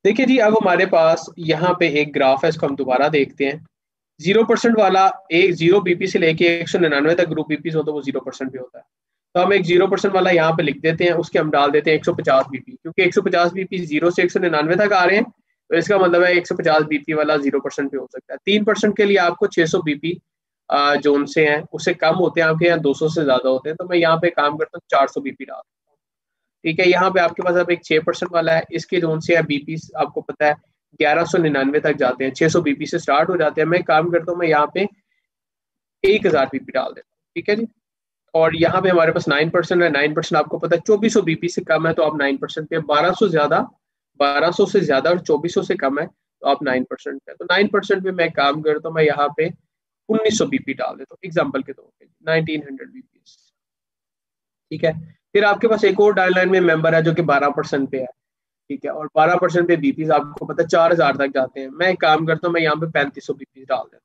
देखिए जी, अब हमारे पास यहाँ पे एक ग्राफ है, इसको हम दोबारा देखते हैं। 0% वाला एक 0 बीपी से लेके 199 तक ग्रुप बीपी हो तो वो 0% पे होता है। तो हम एक 0% वाला यहाँ पे लिख देते हैं, उसके हम डाल देते हैं 150 बीपी, क्योंकि 150 बीपी 0 से 199 तक आ रहे हैं, तो इसका मतलब है 150 बीपी वाला 0% पे हो सकता है। 3% के लिए आपको 600 बीपी जोन से हैं, उससे कम होते हैं आपके यहाँ 200 से ज्यादा होते हैं, तो मैं यहाँ पे काम करता हूँ 400 बीपी डाल। ठीक है, यहाँ पे आपके पास अब एक 6% वाला है, इसके जोन से है बीपी आपको पता है 1199 तक जाते हैं, 600 बीपी से स्टार्ट हो जाते हैं। मैं काम करता हूँ, मैं यहाँ पे 1000 बीपी डाल देता हूँ। ठीक है जी, और यहाँ पे हमारे पास 9% है, 9% आपको पता है 2400 बीपी से कम है तो आप 9% पे, 1200 से ज्यादा और 2400 से कम है तो आप 9% है। तो 9% पे मैं काम करता हूँ, मैं यहाँ पे 1900 बीपी डाल देता हूँ एग्जाम्पल के तौर पे, 1900 बीपी। ठीक है, फिर आपके पास एक और डायलाइन में मेंबर है जो कि 12% पे है। ठीक है, और 12% पे बीपीज आपको पता है 4000 तक जाते हैं। मैं एक काम करता हूँ, मैं यहाँ पे 3500 बीपीज डाल देता हूँ।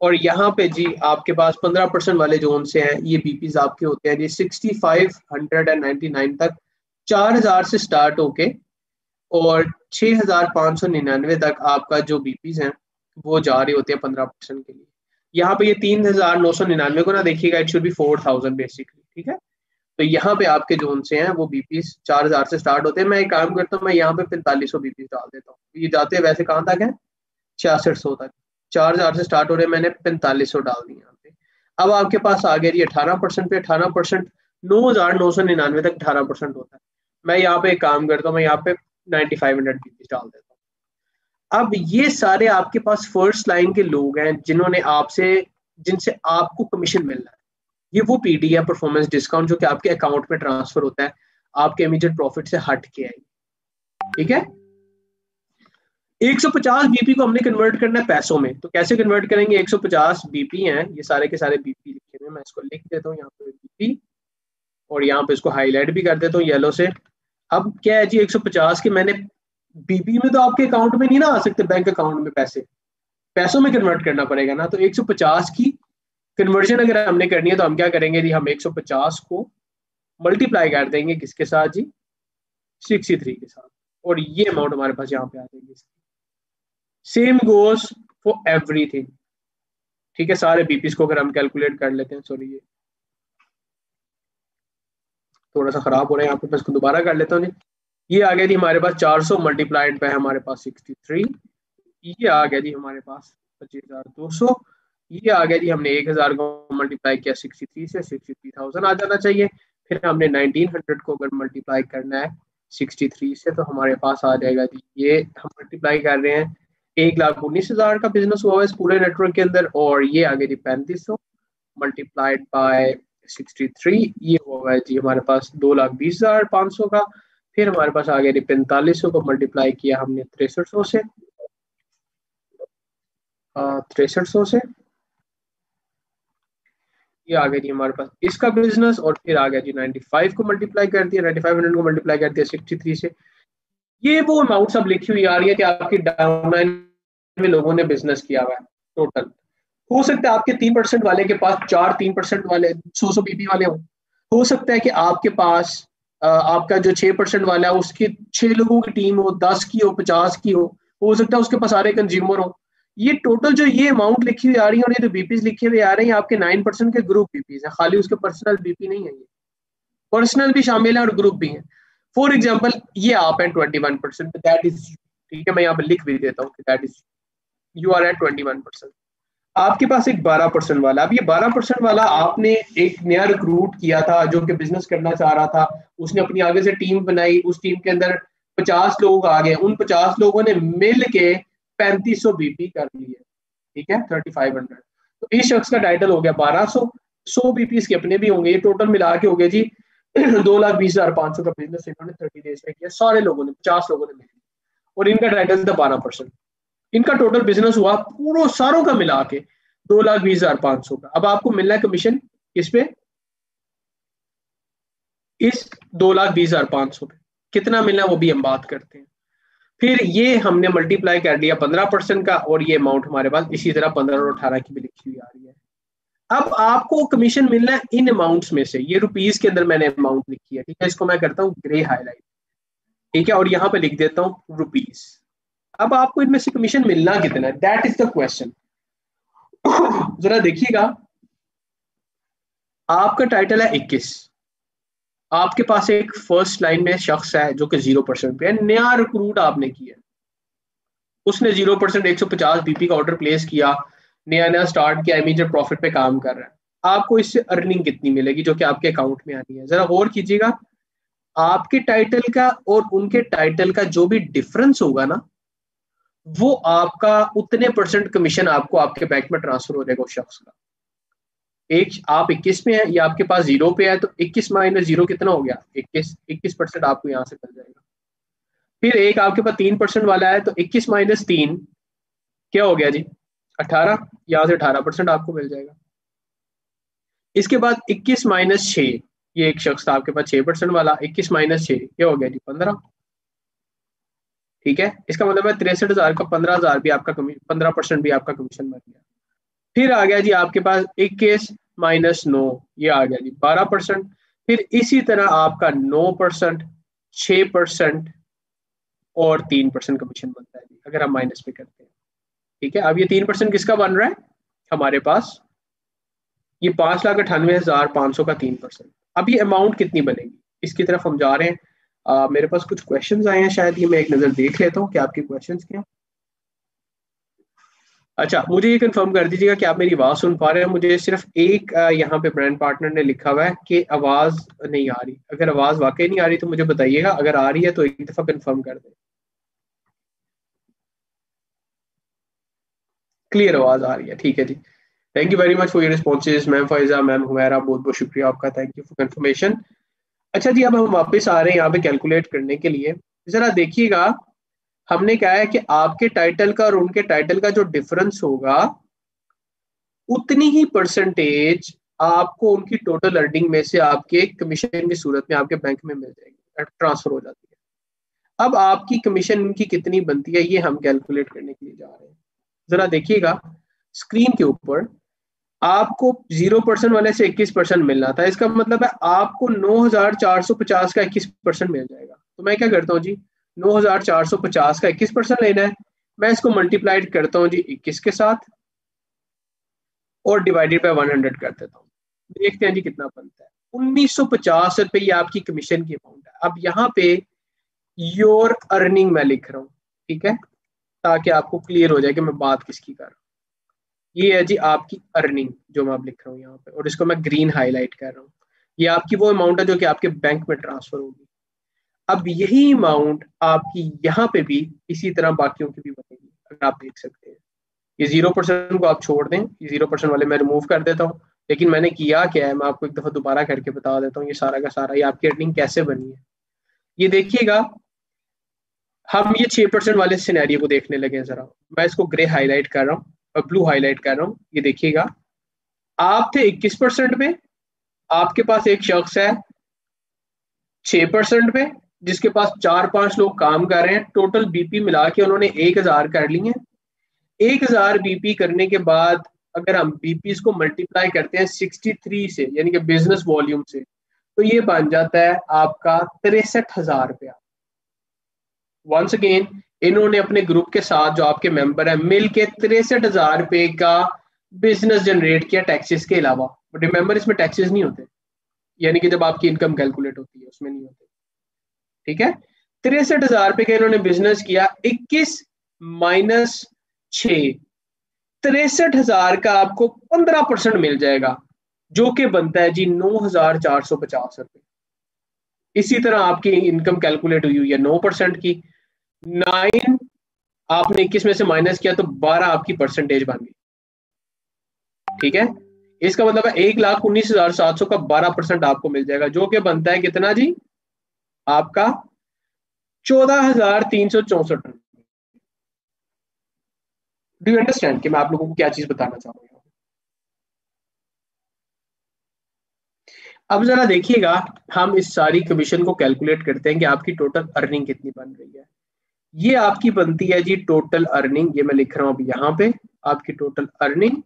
और यहाँ पे जी आपके पास 15% वाले जोन से हैं, ये बीपीज आपके होते हैं जी 6599 तक, 4000 से स्टार्ट होके और 6599 तक आपका जो बीपीज हैं वो जा रहे होते हैं 15% के लिए। यहाँ पे ये 3999 को ना देखिएगा, इट शुड बी 4000 बेसिकली। ठीक है, तो यहाँ पे आपके जोन से हैं वो बीपीस 4000 से स्टार्ट होते हैं। मैं एक काम करता हूँ, मैं यहाँ पे 4500 बीपीस डाल देता हूँ। ये जाते हैं वैसे कहाँ तक है, 6600 तक। 4000 से स्टार्ट हो रहे हैं, मैंने 4500 डाल दी यहाँ पे। अब आपके पास आ गया जी 18% पे, 18% 9999 तक 18% होता है। मैं यहाँ पे एक काम करता हूँ, मैं यहाँ पे 9500 बीपीस डाल देता हूँ। अब ये सारे आपके पास फर्स्ट लाइन के लोग हैं जिन्होंने आपसे, जिनसे आपको कमीशन मिल रहा है। ये वो पीडी है, परफॉर्मेंस डिस्काउंट, जो कि आपके अकाउंट में ट्रांसफर होता है आपके इमीडिएट प्रॉफिट से हट के आई। ठीक है, 150 बीपी को हमने कन्वर्ट करना है पैसों में, तो कैसे कन्वर्ट करेंगे? 150 बीपी हैं, ये सारे के सारे बीपी लिखे हुए, मैं इसको लिख देता हूँ यहाँ पे बीपी, और यहाँ पे इसको हाईलाइट भी कर देता हूँ येलो से। अब क्या है जी, 150 के मैंने बीपी में तो आपके अकाउंट में नहीं ना आ सकते, बैंक अकाउंट में पैसे, पैसों में कन्वर्ट करना पड़ेगा ना। तो 150 की कन्वर्जन अगर हमने करनी है तो हम क्या करेंगे जी, हम 150 को मल्टीप्लाई कर देंगे किसके साथ जी, 63 के साथ, और ये अमाउंट हमारे पास यहाँ पे आ जाएगी। Same goes for everything. ठीक है, सारे बीपीस को अगर हम कैलकुलेट कर लेते हैं, सॉरी ये थोड़ा सा खराब हो रहा है यहाँ पे, मैं इसको दोबारा कर लेता हूँ जी। ये आ गया जी हमारे पास 400 मल्टीप्लाइड बाय हमारे पास 63, ये आ गया जी हमारे पास 25200, ये आ गया जी हमने 1000 को मल्टीप्लाई किया 63 से, 63,000 आ जाना चाहिए। फिर हमने 1900 को अगर मल्टीप्लाई करना है 63 से तो हमारे पास आ जाएगा जी, ये हम मल्टीप्लाई कर रहे हैं 1,19,000 का बिजनेस हुआ है इस पूरे नेटवर्क के अंदर, और ये आ गया जी 3500 मल्टीप्लाइड बाय 63, ये हुआ है जी हमारे पास 2,20,500 का। फिर हमारे पास आ गया जी 4500 को मल्टीप्लाई किया हमने 6300 से, 6300 से, ये आ गया जी हमारे पास इसका बिजनेस। और फिर आ गया जी 95 को मल्टीप्लाई कर दिया, 9500 को मल्टीप्लाई कर दिया 63 से। ये वो अमाउंट सब लिखी हुई आ रही है कि आपकी डाउनलाइन में लोगों ने बिजनेस किया हुआ है टोटल। हो सकता है आपके 3% वाले के पास 3% वाले 100 बीपी वाले हो सकता है कि आपके पास आपका जो 6% वाला है उसकी 6 लोगों की टीम हो, 10 की हो, 50 की हो सकता है उसके पास सारे कंज्यूमर हो। ये टोटल जो ये अमाउंट लिखी हुई आ रही है और ये जो बीपीज लिखे हुए आ रहे हैं आपके 9% के ग्रुप बीपीज है, खाली उसके पर्सनल बीपी नहीं है, ये पर्सनल भी शामिल है और ग्रुप भी है। फॉर एग्जाम्पल ये आप है 21%, दैट इज, ठीक है मैं यहाँ पे लिख भी देता हूँ कि that is you are at 21%। आपके पास एक 12% वाला, अब ये 12% वाला आपने एक नया रिक्रूट किया था जो कि बिजनेस करना चाह रहा था, उसने अपनी आगे से टीम बनाई, उस टीम के अंदर 50 लोग आ गए, उन 50 लोगों ने मिल के 3500 बीपी कर लिए। ठीक है, 3500, तो इस शख्स का टाइटल हो गया 1200, 100 बीपी के अपने भी होंगे, ये टोटल मिला के हो गए जी 2,20,500 का बिजनेस इन्होंने 30 डेज में किया, सारे लोगों ने 50 लोगों ने मिल, और इनका टाइटल था 12%। इनका टोटल बिजनेस हुआ पूरा सारों का मिला के 2,20,500 का। अब आपको मिलना है कमीशन किस पे, इस 2,20,500 पे कितना मिलना है वो भी हम बात करते हैं। फिर ये हमने मल्टीप्लाई कर दिया 15% का, और ये अमाउंट हमारे पास इसी तरह 15 और 18 की भी लिखी हुई आ रही है। अब आपको कमीशन मिलना है इन अमाउंट्स में से, ये रुपीज के अंदर मैंने अमाउंट लिखी है। ठीक है, इसको मैं करता हूँ ग्रे हाईलाइट। ठीक है, और यहाँ पे लिख देता हूँ रुपीज। अब आपको इनमें से कमीशन मिलना कितना है, दैट इज द क्वेश्चन। जरा देखिएगा, आपका टाइटल है 21, आपके पास एक फर्स्ट लाइन में शख्स है जो कि 0% पे है, नया रिक्रूट आपने किया, उसने 0% 150 बीपी का ऑर्डर प्लेस किया, नया नया स्टार्ट किया, इमीडिएट प्रॉफिट पे काम कर रहा है, आपको इससे अर्निंग कितनी मिलेगी जो कि आपके अकाउंट में आनी है? जरा गौर कीजिएगा, आपके टाइटल का और उनके टाइटल का जो भी डिफरेंस होगा ना, वो आपका उतने परसेंट कमीशन आपको आपके बैंक में ट्रांसफर हो जाएगा उस शख्स का। एक आप 21 में है या आपके पास 0 पे है, तो 21 माइनस 0 कितना हो गया? 21% आपको यहाँ से मिल जाएगा। फिर एक आपके पास 3% वाला है, तो 21 माइनस 3 क्या हो गया जी? 18। यहाँ से 18% आपको मिल जाएगा। इसके बाद 21 माइनस 6, ये एक शख्स था आपके पास 6% वाला, 21 माइनस 6 क्या हो गया जी? 15। ठीक है, इसका मतलब है 63,000 का 15,000 भी आपका 15% भी आपका कमीशन बन गया। फिर आ गया जी आपके पास 21 माइनस 9, ये आ गया जी 12%। फिर इसी तरह आपका 9%, 6% और 3% कमीशन बनता है जी, अगर हम माइनस पे करते हैं। ठीक है, अब ये 3% किसका बन रहा है हमारे पास? ये 5,98,500 का 3%। अब ये अमाउंट कितनी बनेगी, इसकी तरफ हम जा रहे हैं। मेरे पास कुछ क्वेश्चंस आए हैं, शायद ये मैं एक नजर देख लेता हूँ कि आपके क्वेश्चंस क्या हैं। अच्छा, मुझे ये कंफर्म कर दीजिएगा कि आप मेरी आवाज सुन पा रहे हैं। मुझे सिर्फ एक यहाँ पे ब्रांड पार्टनर ने लिखा हुआ है कि आवाज नहीं आ रही। अगर आवाज वाकई नहीं आ रही तो मुझे बताइएगा, अगर आ रही है तो एक दफा कंफर्म कर दें। क्लियर आवाज आ रही है, ठीक है जी। Thank you very much for your responses ma'am Faiza, ma'am Humaira, बहुत बहुत शुक्रिया आपका, थैंक यू फॉर कंफर्मेशन। अच्छा जी, अब हम वापस आ रहे हैं यहाँ पे कैलकुलेट करने के लिए। जरा देखिएगा, हमने कहा है कि आपके टाइटल का और उनके टाइटल का जो डिफरेंस होगा, उतनी ही परसेंटेज आपको उनकी टोटल अर्निंग में से आपके कमीशन की सूरत में आपके बैंक में मिल जाएगी, ट्रांसफर हो जाती है। अब आपकी कमीशन इनकी कितनी बनती है, ये हम कैलकुलेट करने के लिए जा रहे हैं। जरा देखिएगा स्क्रीन के ऊपर, आपको 0% वाले से 21% मिलना था, इसका मतलब है आपको 9,450 का 21% मिल जाएगा। तो मैं क्या करता हूँ जी, 9,450 का 21% लेना है, मैं इसको मल्टीप्लाइड करता हूँ जी 21 के साथ और डिवाइडेड बाय 100 कर देता हूँ। देखते हैं जी कितना बनता है। 1,950 रुपए ये आपकी कमीशन की अमाउंट है। अब यहाँ पे योर अर्निंग मैं लिख रहा हूँ, ठीक है, ताकि आपको क्लियर हो जाए कि मैं बात किसकी कर रहा हूँ। ये है जी आपकी अर्निंग जो मैं अब लिख रहा हूँ यहाँ पे, और इसको मैं ग्रीन हाईलाइट कर रहा हूँ। ये आपकी वो अमाउंट है जो कि आपके बैंक में ट्रांसफर होगी। अब यही अमाउंट आपकी यहाँ पे भी इसी तरह बाकियों की भी बनेगी, अगर आप देख सकते हैं। ये 0% को आप छोड़ दें, ये 0% वाले मैं रिमूव कर देता हूँ। लेकिन मैंने किया क्या है, मैं आपको एक दफा दोबारा करके बता देता हूँ। ये सारा का सारा ये आपकी अर्निंग कैसे बनी है, ये देखिएगा। हम ये 6% वाले सिनेरियो को देखने लगे हैं। जरा मैं इसको ग्रे हाईलाइट कर रहा हूँ और ब्लू हाईलाइट कर रहा हूँ। ये देखिएगा, आप थे 21% पे, आपके पास एक शख्स है 6% पे, जिसके पास 4-5 लोग काम कर रहे हैं। टोटल बीपी मिला के उन्होंने 1,000 कर ली है। 1,000 बीपी करने के बाद अगर हम बीपी को मल्टीप्लाई करते हैं 63 से, यानी कि बिजनेस वॉल्यूम से, तो ये बन जाता है आपका 63,000 रुपया। वंस अगेन, इन्होंने अपने ग्रुप के साथ जो आपके मेंबर है मिल के 63,000 रुपए का बिजनेस जनरेट किया टैक्सेस के अलावा। बट रिमेंबर, इसमें टैक्सेस नहीं होते, यानी कि जब आपकी इनकम कैलकुलेट होती है उसमें नहीं होते। ठीक है, 63,000 रुपए का इन्होंने बिजनेस किया। 21 माइनस 6, 63,000 का आपको 15% मिल जाएगा, जो कि बनता है जी 9,450 रुपए। इसी तरह आपकी इनकम कैलकुलेट हुई है 9% की। 9 आपने 21 में से माइनस किया तो 12 आपकी परसेंटेज बन गई। ठीक है, इसका मतलब है 1,19,700 का 12% आपको मिल जाएगा, जो कि बनता है कितना जी? आपका 14,364। डू यू अंडरस्टैंड कि मैं आप लोगों को क्या चीज बताना चाह रहा हूँ? अब जरा देखिएगा, हम इस सारी कमीशन को कैलकुलेट करते हैं कि आपकी टोटल अर्निंग कितनी बन रही है। ये आपकी बनती है जी टोटल अर्निंग, ये मैं लिख रहा हूं अभी यहाँ पे, आपकी टोटल अर्निंग।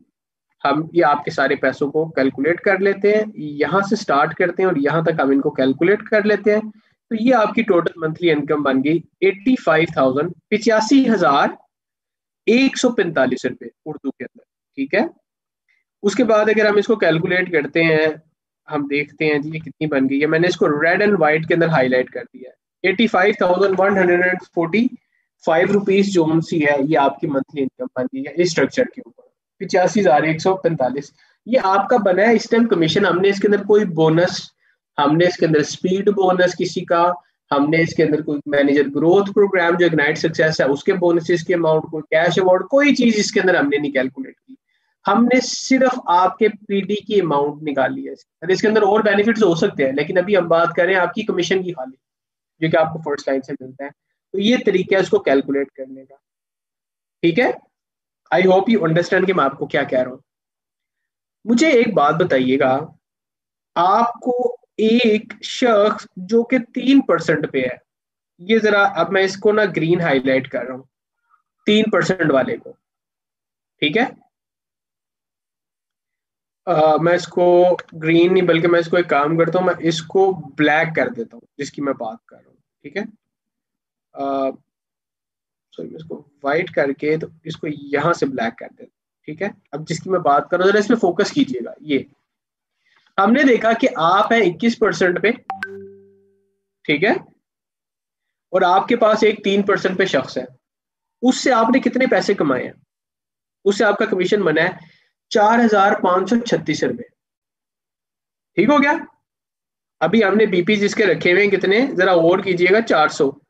हम ये आपके सारे पैसों को कैलकुलेट कर लेते हैं, यहाँ से स्टार्ट करते हैं और यहाँ तक हम इनको कैलकुलेट कर लेते हैं। तो ये आपकी टोटल मंथली इनकम बन गई 85,000, 85,145 रुपए उर्दू के अंदर। ठीक है, उसके बाद अगर हम इसको कैलकुलेट करते हैं, हम देखते हैं जी ये कितनी बन गई है। मैंने इसको रेड एंड व्हाइट के अंदर हाईलाइट कर दिया है। 85,145 जो सी है ये आपकी मंथली इनकम बन गई है इस स्ट्रक्चर के ऊपर। 85,145 ये आपका बना है। इस टाइम कमीशन हमने इसके अंदर कोई बोनस, हमने इसके अंदर स्पीड बोनस किसी का, हमने इसके अंदर कोई मैनेजर ग्रोथ प्रोग्राम जो इग्नाइट सक्सेस है उसके बोनसेस के अमाउंट, कोई कैश अवार्ड, कोई चीज इसके अंदर हमने नहीं कैलकुलेट की। हमने सिर्फ आपके पीडी की अमाउंट निकाली है। इसके अंदर और बेनिफिट्स हो सकते हैं लेकिन अभी हम बात करें आपकी कमीशन की खाली, जो कि आपको फर्स्ट लाइन से मिलता है। तो ये तरीका है उसको कैलकुलेट करने का। ठीक है, आई होप यू अंडरस्टैंड कि मैं आपको क्या कह रहा हूँ। मुझे एक बात बताइएगा, आपको एक शख्स जो कि 3% पे है, ये जरा अब मैं इसको ना ग्रीन हाईलाइट कर रहा हूँ 3% वाले को। ठीक है, मैं इसको ग्रीन नहीं बल्कि मैं इसको एक काम करता हूँ, मैं इसको ब्लैक कर देता हूँ जिसकी मैं बात कर रहा हूँ। ठीक है, सॉरी मैं इसको व्हाइट करके तो इसको यहां से ब्लैक कर देता हूँ। ठीक है, अब जिसकी मैं बात कर रहा हूँ जरा इसमें फोकस कीजिएगा। ये हमने देखा कि आप है 21% पे, ठीक है, और आपके पास एक 3% पे शख्स है। उससे आपने कितने पैसे कमाए हैं? उससे आपका कमीशन बना है 4,536 रुपए। ठीक हो गया। अभी हमने बीपी जिसके रखे हुए हैं कितने, जरा और कीजिएगा 400।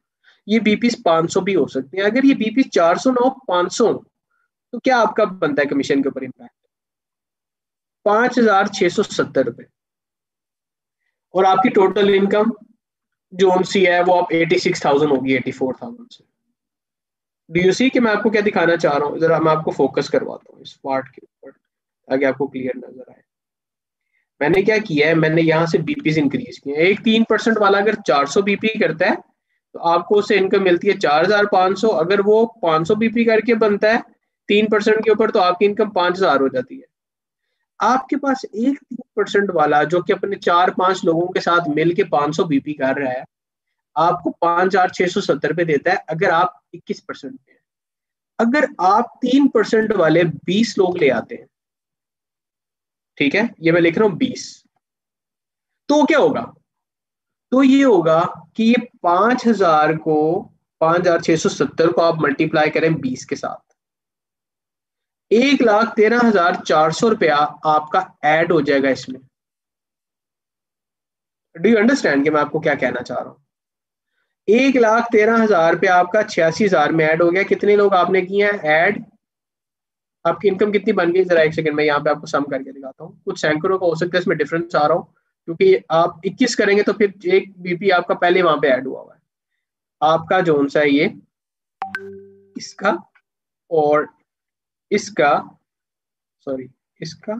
ये बीपी 500 भी हो सकते हैं। अगर ये बीपी 400 ना हो 500, तो क्या आपका बनता है कमीशन के ऊपर इम्पैक्ट? 5,670 रुपए। और आपकी टोटल इनकम जो सी है वो आप 86,000 होगी 84,000 से। डू यू सी कि मैं आपको क्या दिखाना चाह रहा हूँ? जरा मैं आपको फोकस करवाता हूँ इस पार्ट के ऊपर ताकि आपको क्लियर नजर आए। मैंने क्या किया है, मैंने यहाँ से बीपीज इंक्रीज किए हैं। एक 3% वाला अगर 400 बीपी करता है तो आपको उससे इनकम मिलती है 4,500। अगर वो 500 बीपी करके बनता है 3% के ऊपर तो आपकी इनकम 5,000 हो जाती है। आपके पास एक 3% वाला जो कि अपने 4-5 लोगों के साथ मिल के 500 बीपी कर रहा है, आपको 5,670 पे देता है अगर आप 21% पे हैं। अगर आप 3% वाले 20 लोग ले आते हैं, ठीक है, ये मैं लिख रहा हूं 20, तो क्या होगा? तो ये होगा कि ये 5,000 को 5,670 को आप मल्टीप्लाई करें 20 के साथ, 1,13,400 रुपया आपका ऐड हो जाएगा इसमें। डू यू अंडरस्टैंड कि मैं आपको क्या कहना चाह रहा हूं? 1,13,000 रुपया आपका 86,000 में ऐड हो गया। कितने लोग आपने किए हैं ऐड? आपकी इनकम कितनी बन गई? जरा एक सेकंड में यहाँ पे आपको सम करके दिखाता हूँ। कुछ सैकड़ों का हो सकता है इसमें डिफरेंस आ रहा हूँ, क्योंकि आप 21 करेंगे तो फिर एक बीपी आपका पहले वहां पे ऐड हुआ हुआ है। आपका जोन सा है ये, इसका और इसका, सॉरी इसका,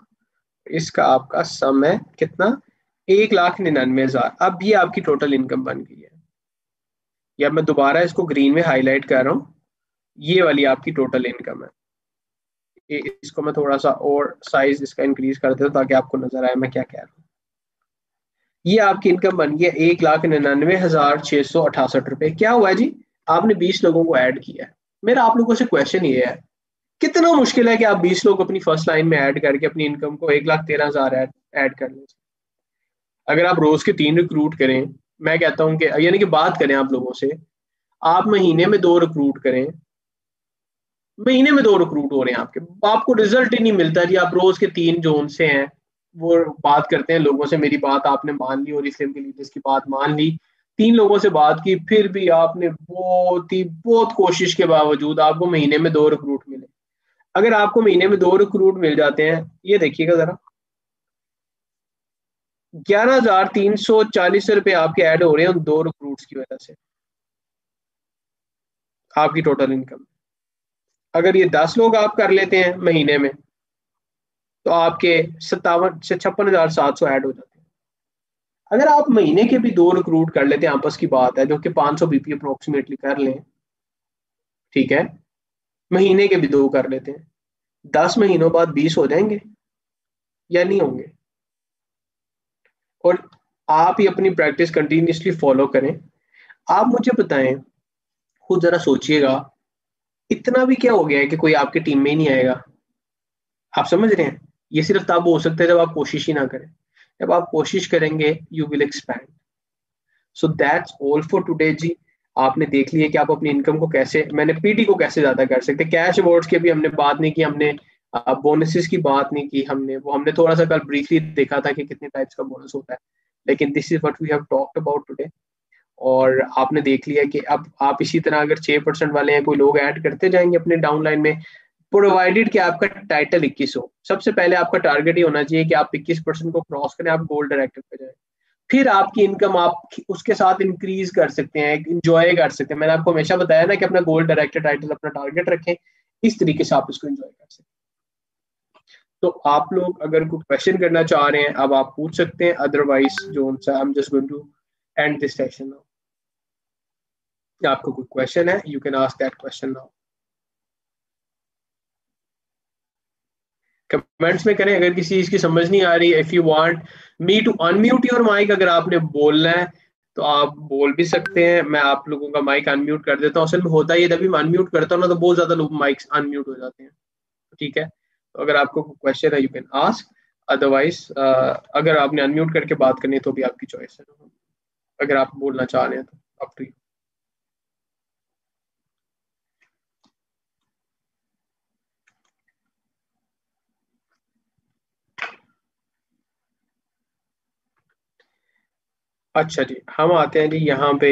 इसका आपका सम है कितना? 1,99,000। अब ये आपकी टोटल इनकम बन गई है। या मैं दोबारा इसको ग्रीन में हाईलाइट कर रहा हूँ, ये वाली आपकी टोटल इनकम है। इसको मैं थोड़ा सा और साइज इसका इंक्रीज कर देता हूँ ताकि आपको नजर आए मैं क्या कह रहा हूँ। ये आपकी इनकम बन गई है 1,99,668 रुपए। क्या हुआ जी? आपने 20 लोगों को ऐड किया है। मेरा आप लोगों से क्वेश्चन ये है, कितना मुश्किल है कि आप 20 लोग अपनी फर्स्ट लाइन में ऐड करके अपनी इनकम को 1,13,000 ऐड कर लें? अगर आप रोज के 3 रिक्रूट करें, मैं कहता हूं कि यानी कि बात करें आप लोगों से, आप महीने में 2 रिक्रूट करें, महीने में 2 रिक्रूट हो रहे हैं आपको रिजल्ट ही नहीं मिलता जी। आप रोज के 3 जोन से हैं, वो बात करते हैं लोगों से, मेरी बात आपने मान ली और इस्लाम के लीडर्स की बात मान ली, 3 लोगों से बात की, फिर भी आपने बहुत कोशिश के बावजूद आपको महीने में 2 रिक्रूट मिले। अगर आपको महीने में 2 रिक्रूट मिल जाते हैं, ये देखिएगा जरा, 11,340 रुपए आपके ऐड हो रहे हैं उन 2 रिक्रूट्स की वजह से आपकी टोटल इनकम। अगर ये 10 लोग आप कर लेते हैं महीने में तो आपके 57 से 56,700 ऐड हो जाते हैं। अगर आप महीने के भी 2 रिक्रूट कर लेते हैं, आपस की बात है, जो कि 500 बीपी अप्रोक्सीमेटली कर लें, ठीक है, महीने के भी 2 कर लेते हैं, 10 महीनों बाद 20 हो जाएंगे या नहीं होंगे? और आप ही अपनी प्रैक्टिस कंटिन्यूसली फॉलो करें। आप मुझे बताएं, खुद जरा सोचिएगा, इतना भी क्या हो गया है कि कोई आपकी टीम में ही नहीं आएगा? आप समझ रहे हैं? ये सिर्फ तब हो सकता है जब आप कोशिश ही ना करें। जब आप कोशिश करेंगे you will expand. So that's all for today जी। आपने देख लिया कि आप अपनी इनकम को कैसे, मैंने पीटी को कैसे ज्यादा कर सकते, कैश अवार्ड्स की अभी हमने बात नहीं की, हमने बोनसेस की बात नहीं की, हमने थोड़ा सा कल ब्रीफली देखा था कि कितने टाइप्स का बोनस होता है, लेकिन this is what we have talked about today. और आपने देख लिया कि अब आप इसी तरह अगर 6% वाले हैं, कोई लोग ऐड करते जाएंगे अपने डाउनलाइन में, प्रोवाइडेड कि आपका टाइटल 21 हो। सबसे पहले आपका टारगेट ही होना चाहिए कि आप 21% को क्रॉस करें, आप गोल्ड डायरेक्टर पे जाए। फिर आपकी इनकम आप उसके साथ इंक्रीज कर सकते हैं, इंजॉय कर सकते हैं। मैंने आपको हमेशा बताया ना कि अपना गोल्ड डायरेक्टर टाइटल अपना टारगेट रखें, इस तरीके से आप इसको इंजॉय कर सकते हैं। तो आप लोग अगर कोई क्वेश्चन करना चाह रहे हैं अब आप पूछ सकते हैं, अदरवाइज जो I am just going to end this session now. आपको कोई क्वेश्चन है you can ask that question now, comments में करें अगर किसी चीज की समझ नहीं आ रही। If you want me to unmute your mic, अगर आपने बोलना है तो आप बोल भी सकते हैं, मैं आप लोगों का माइक अनम्यूट कर देता हूँ। असल में होता है ये, जब भी मैं अनम्यूट करता हूँ ना तो बहुत ज्यादा लोग माइक्स अनम्यूट हो जाते हैं। ठीक है, तो अगर आपको क्वेश्चन है यू कैन आस्क, अदरवाइज अगर आपने अनम्यूट करके बात करनी है तो भी आपकी चॉइस है, अगर आप बोलना चाह रहे हैं तो आप फ्री। अच्छा जी, हम आते हैं जी यहाँ पे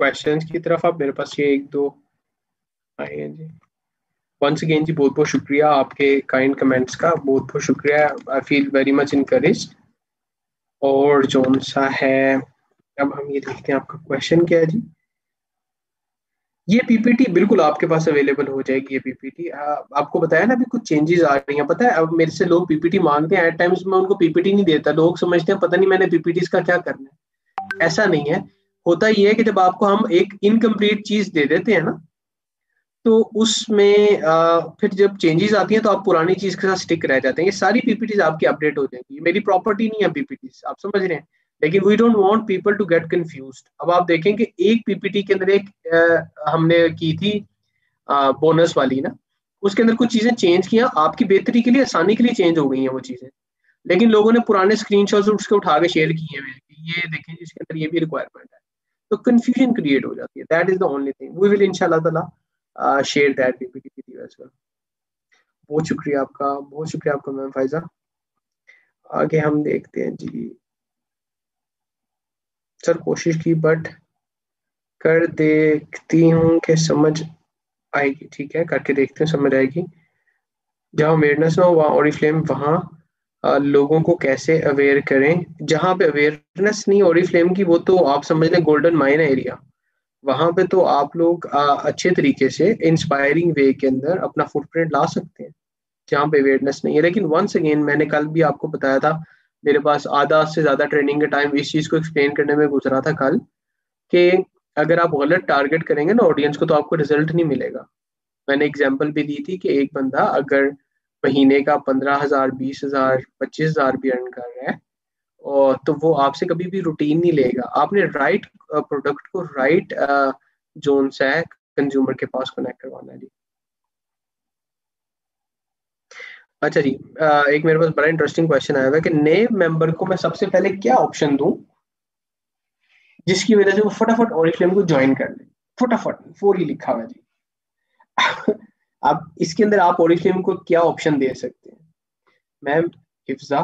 क्वेश्चंस की तरफ। आप मेरे पास ये एक दो आए हैं जी। वंस अगेन जी बहुत बहुत शुक्रिया आपके काइंड कमेंट्स का, बहुत बहुत शुक्रिया। I feel very much encourage. और जोन सा है, अब हम ये देखते हैं आपका क्वेश्चन क्या है जी। ये पीपीटी बिल्कुल आपके पास अवेलेबल हो जाएगी। ये पीपीटी आपको बताया ना अभी कुछ चेंजेस आ रही हैं। पता है अब मेरे से लोग पीपीटी मांगते हैं, एट टाइम्स मैं उनको पीपीटी नहीं देता, लोग समझते हैं पता नहीं मैंने पीपीटी का क्या करना है। ऐसा नहीं है, होता ये है कि जब आपको हम एक इनकम्प्लीट चीज दे देते हैं ना, तो उसमें फिर जब चेंजेस आती हैं तो आप पुरानी चीज के साथ स्टिक रह जाते हैं। ये सारी पीपीटीज आपकी अपडेट हो जाएंगी, मेरी प्रॉपर्टी नहीं है पीपीटीज, आप समझ रहे हैं। लेकिन we don't want people to get confused. अब आप देखें कि एक पीपीटी के अंदर एक हमने की थी बोनस वाली ना, उसके अंदर कुछ चीजें चेंज किया आपकी बेहतरी के लिए, आसानी के लिए चेंज हो गई हैं वो चीजें, लेकिन लोगों ने पुराने स्क्रीनशॉट्स उसके उठा के शेयर किए हुए हैं कि ये देखें इसके अंदर ये भी रिक्वायरमेंट है, तो कंफ्यूजन क्रिएट हो जाती है। That is the only thing, we will इंशाल्लाह ताला share that PPT with you as well. बहुत शुक्रिया आपका, बहुत शुक्रिया आपका मैम फायजा। आगे हम देखते हैं जी। सर कोशिश की बट कर देखती हूँ कि समझ आएगी। ठीक है, करके देखते हैं समझ आएगी। जहाँ अवेयरनेस ना हो वहाँ ओरिफ्लेम, वहाँ लोगों को कैसे अवेयर करें। जहाँ पे अवेयरनेस नहीं ओरिफ्लेम की, वो तो आप समझ लें गोल्डन माइन एरिया। वहां पे तो आप लोग अच्छे तरीके से इंस्पायरिंग वे के अंदर अपना फुटप्रिंट ला सकते हैं जहाँ पे अवेयरनेस नहीं है। लेकिन वंस अगेन मैंने कल भी आपको बताया था, मेरे पास आधा से ज्यादा ट्रेनिंग का टाइम इस चीज को एक्सप्लेन करने में गुजरा था कल, कि अगर आप गलत टारगेट करेंगे ना ऑडियंस को तो आपको रिजल्ट नहीं मिलेगा। मैंने एग्जांपल भी दी थी कि एक बंदा अगर महीने का 15,000 20,000 25,000 भी अर्न कर रहा है, और तो वो आपसे कभी भी रूटीन नहीं लेगा। आपने राइट प्रोडक्ट को राइट जोन से कंज्यूमर के पास कनेक्ट करवाना है जी। अच्छा जी, एक मेरे पास बड़ा इंटरेस्टिंग क्वेश्चन आया हुआ है कि नए मेंबर को मैं सबसे पहले क्या ऑप्शन दूं जिसकी वजह से वो फटाफट ओरिफ्लेम को ज्वाइन कर ले। फटाफट फोर ही लिखा हुआ है जी। अब इसके अंदर आप ओरिफ्लेम को क्या ऑप्शन दे सकते हैं। मैम हिफ्जा,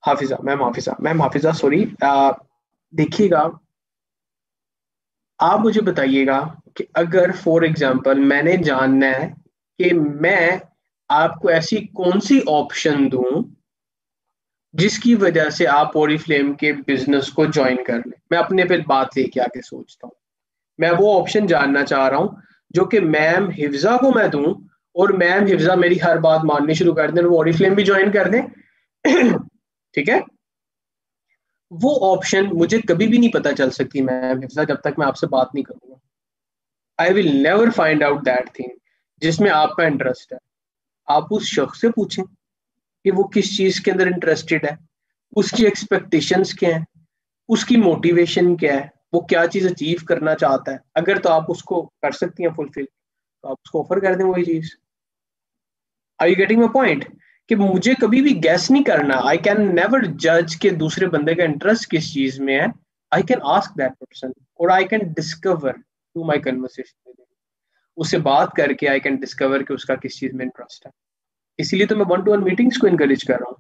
हाफिजा सॉरी, देखिएगा आप मुझे बताइएगा कि अगर फॉर एग्जांपल मैंने जानना है कि मैं आपको ऐसी कौन सी ऑप्शन दूं जिसकी वजह से आप ओरिफ्लेम के बिजनेस को ज्वाइन कर लें। मैं अपने पे बात लेके आके सोचता हूँ, मैं वो ऑप्शन जानना चाह रहा हूँ जो कि मैम हिफ्जा को मैं दूं और मैम हिफ्जा मेरी हर बात माननी शुरू कर दें, वो ओरिफ्लेम भी ज्वाइन कर दें। ठीक है, वो ऑप्शन मुझे कभी भी नहीं पता चल सकती मैम हिफ्जा जब तक मैं आपसे बात नहीं करूंगा। I will never find out that thing जिसमें आपका इंटरेस्ट है। आप उस शख्स से पूछें कि वो किस चीज के अंदर इंटरेस्टेड है, उसकी एक्सपेक्टेशंस क्या है, उसकी मोटिवेशन क्या है, वो क्या चीज अचीव करना चाहता है। अगर तो आप उसको कर सकती हैं फुलफिल, तो आप उसको ऑफर कर दें वही चीज। Are you getting my point. कि मुझे कभी भी गैस नहीं करना, आई कैन नेवर जज कि दूसरे बंदे का इंटरेस्ट किस चीज में है। I can ask that person और I can discover through my conversation, उससे बात करके आई कैन डिस्कवर कि उसका किस चीज में इंटरेस्ट है। इसीलिए तो मैं 1-to-1 मीटिंग्स को इनकरेज कर रहा हूँ।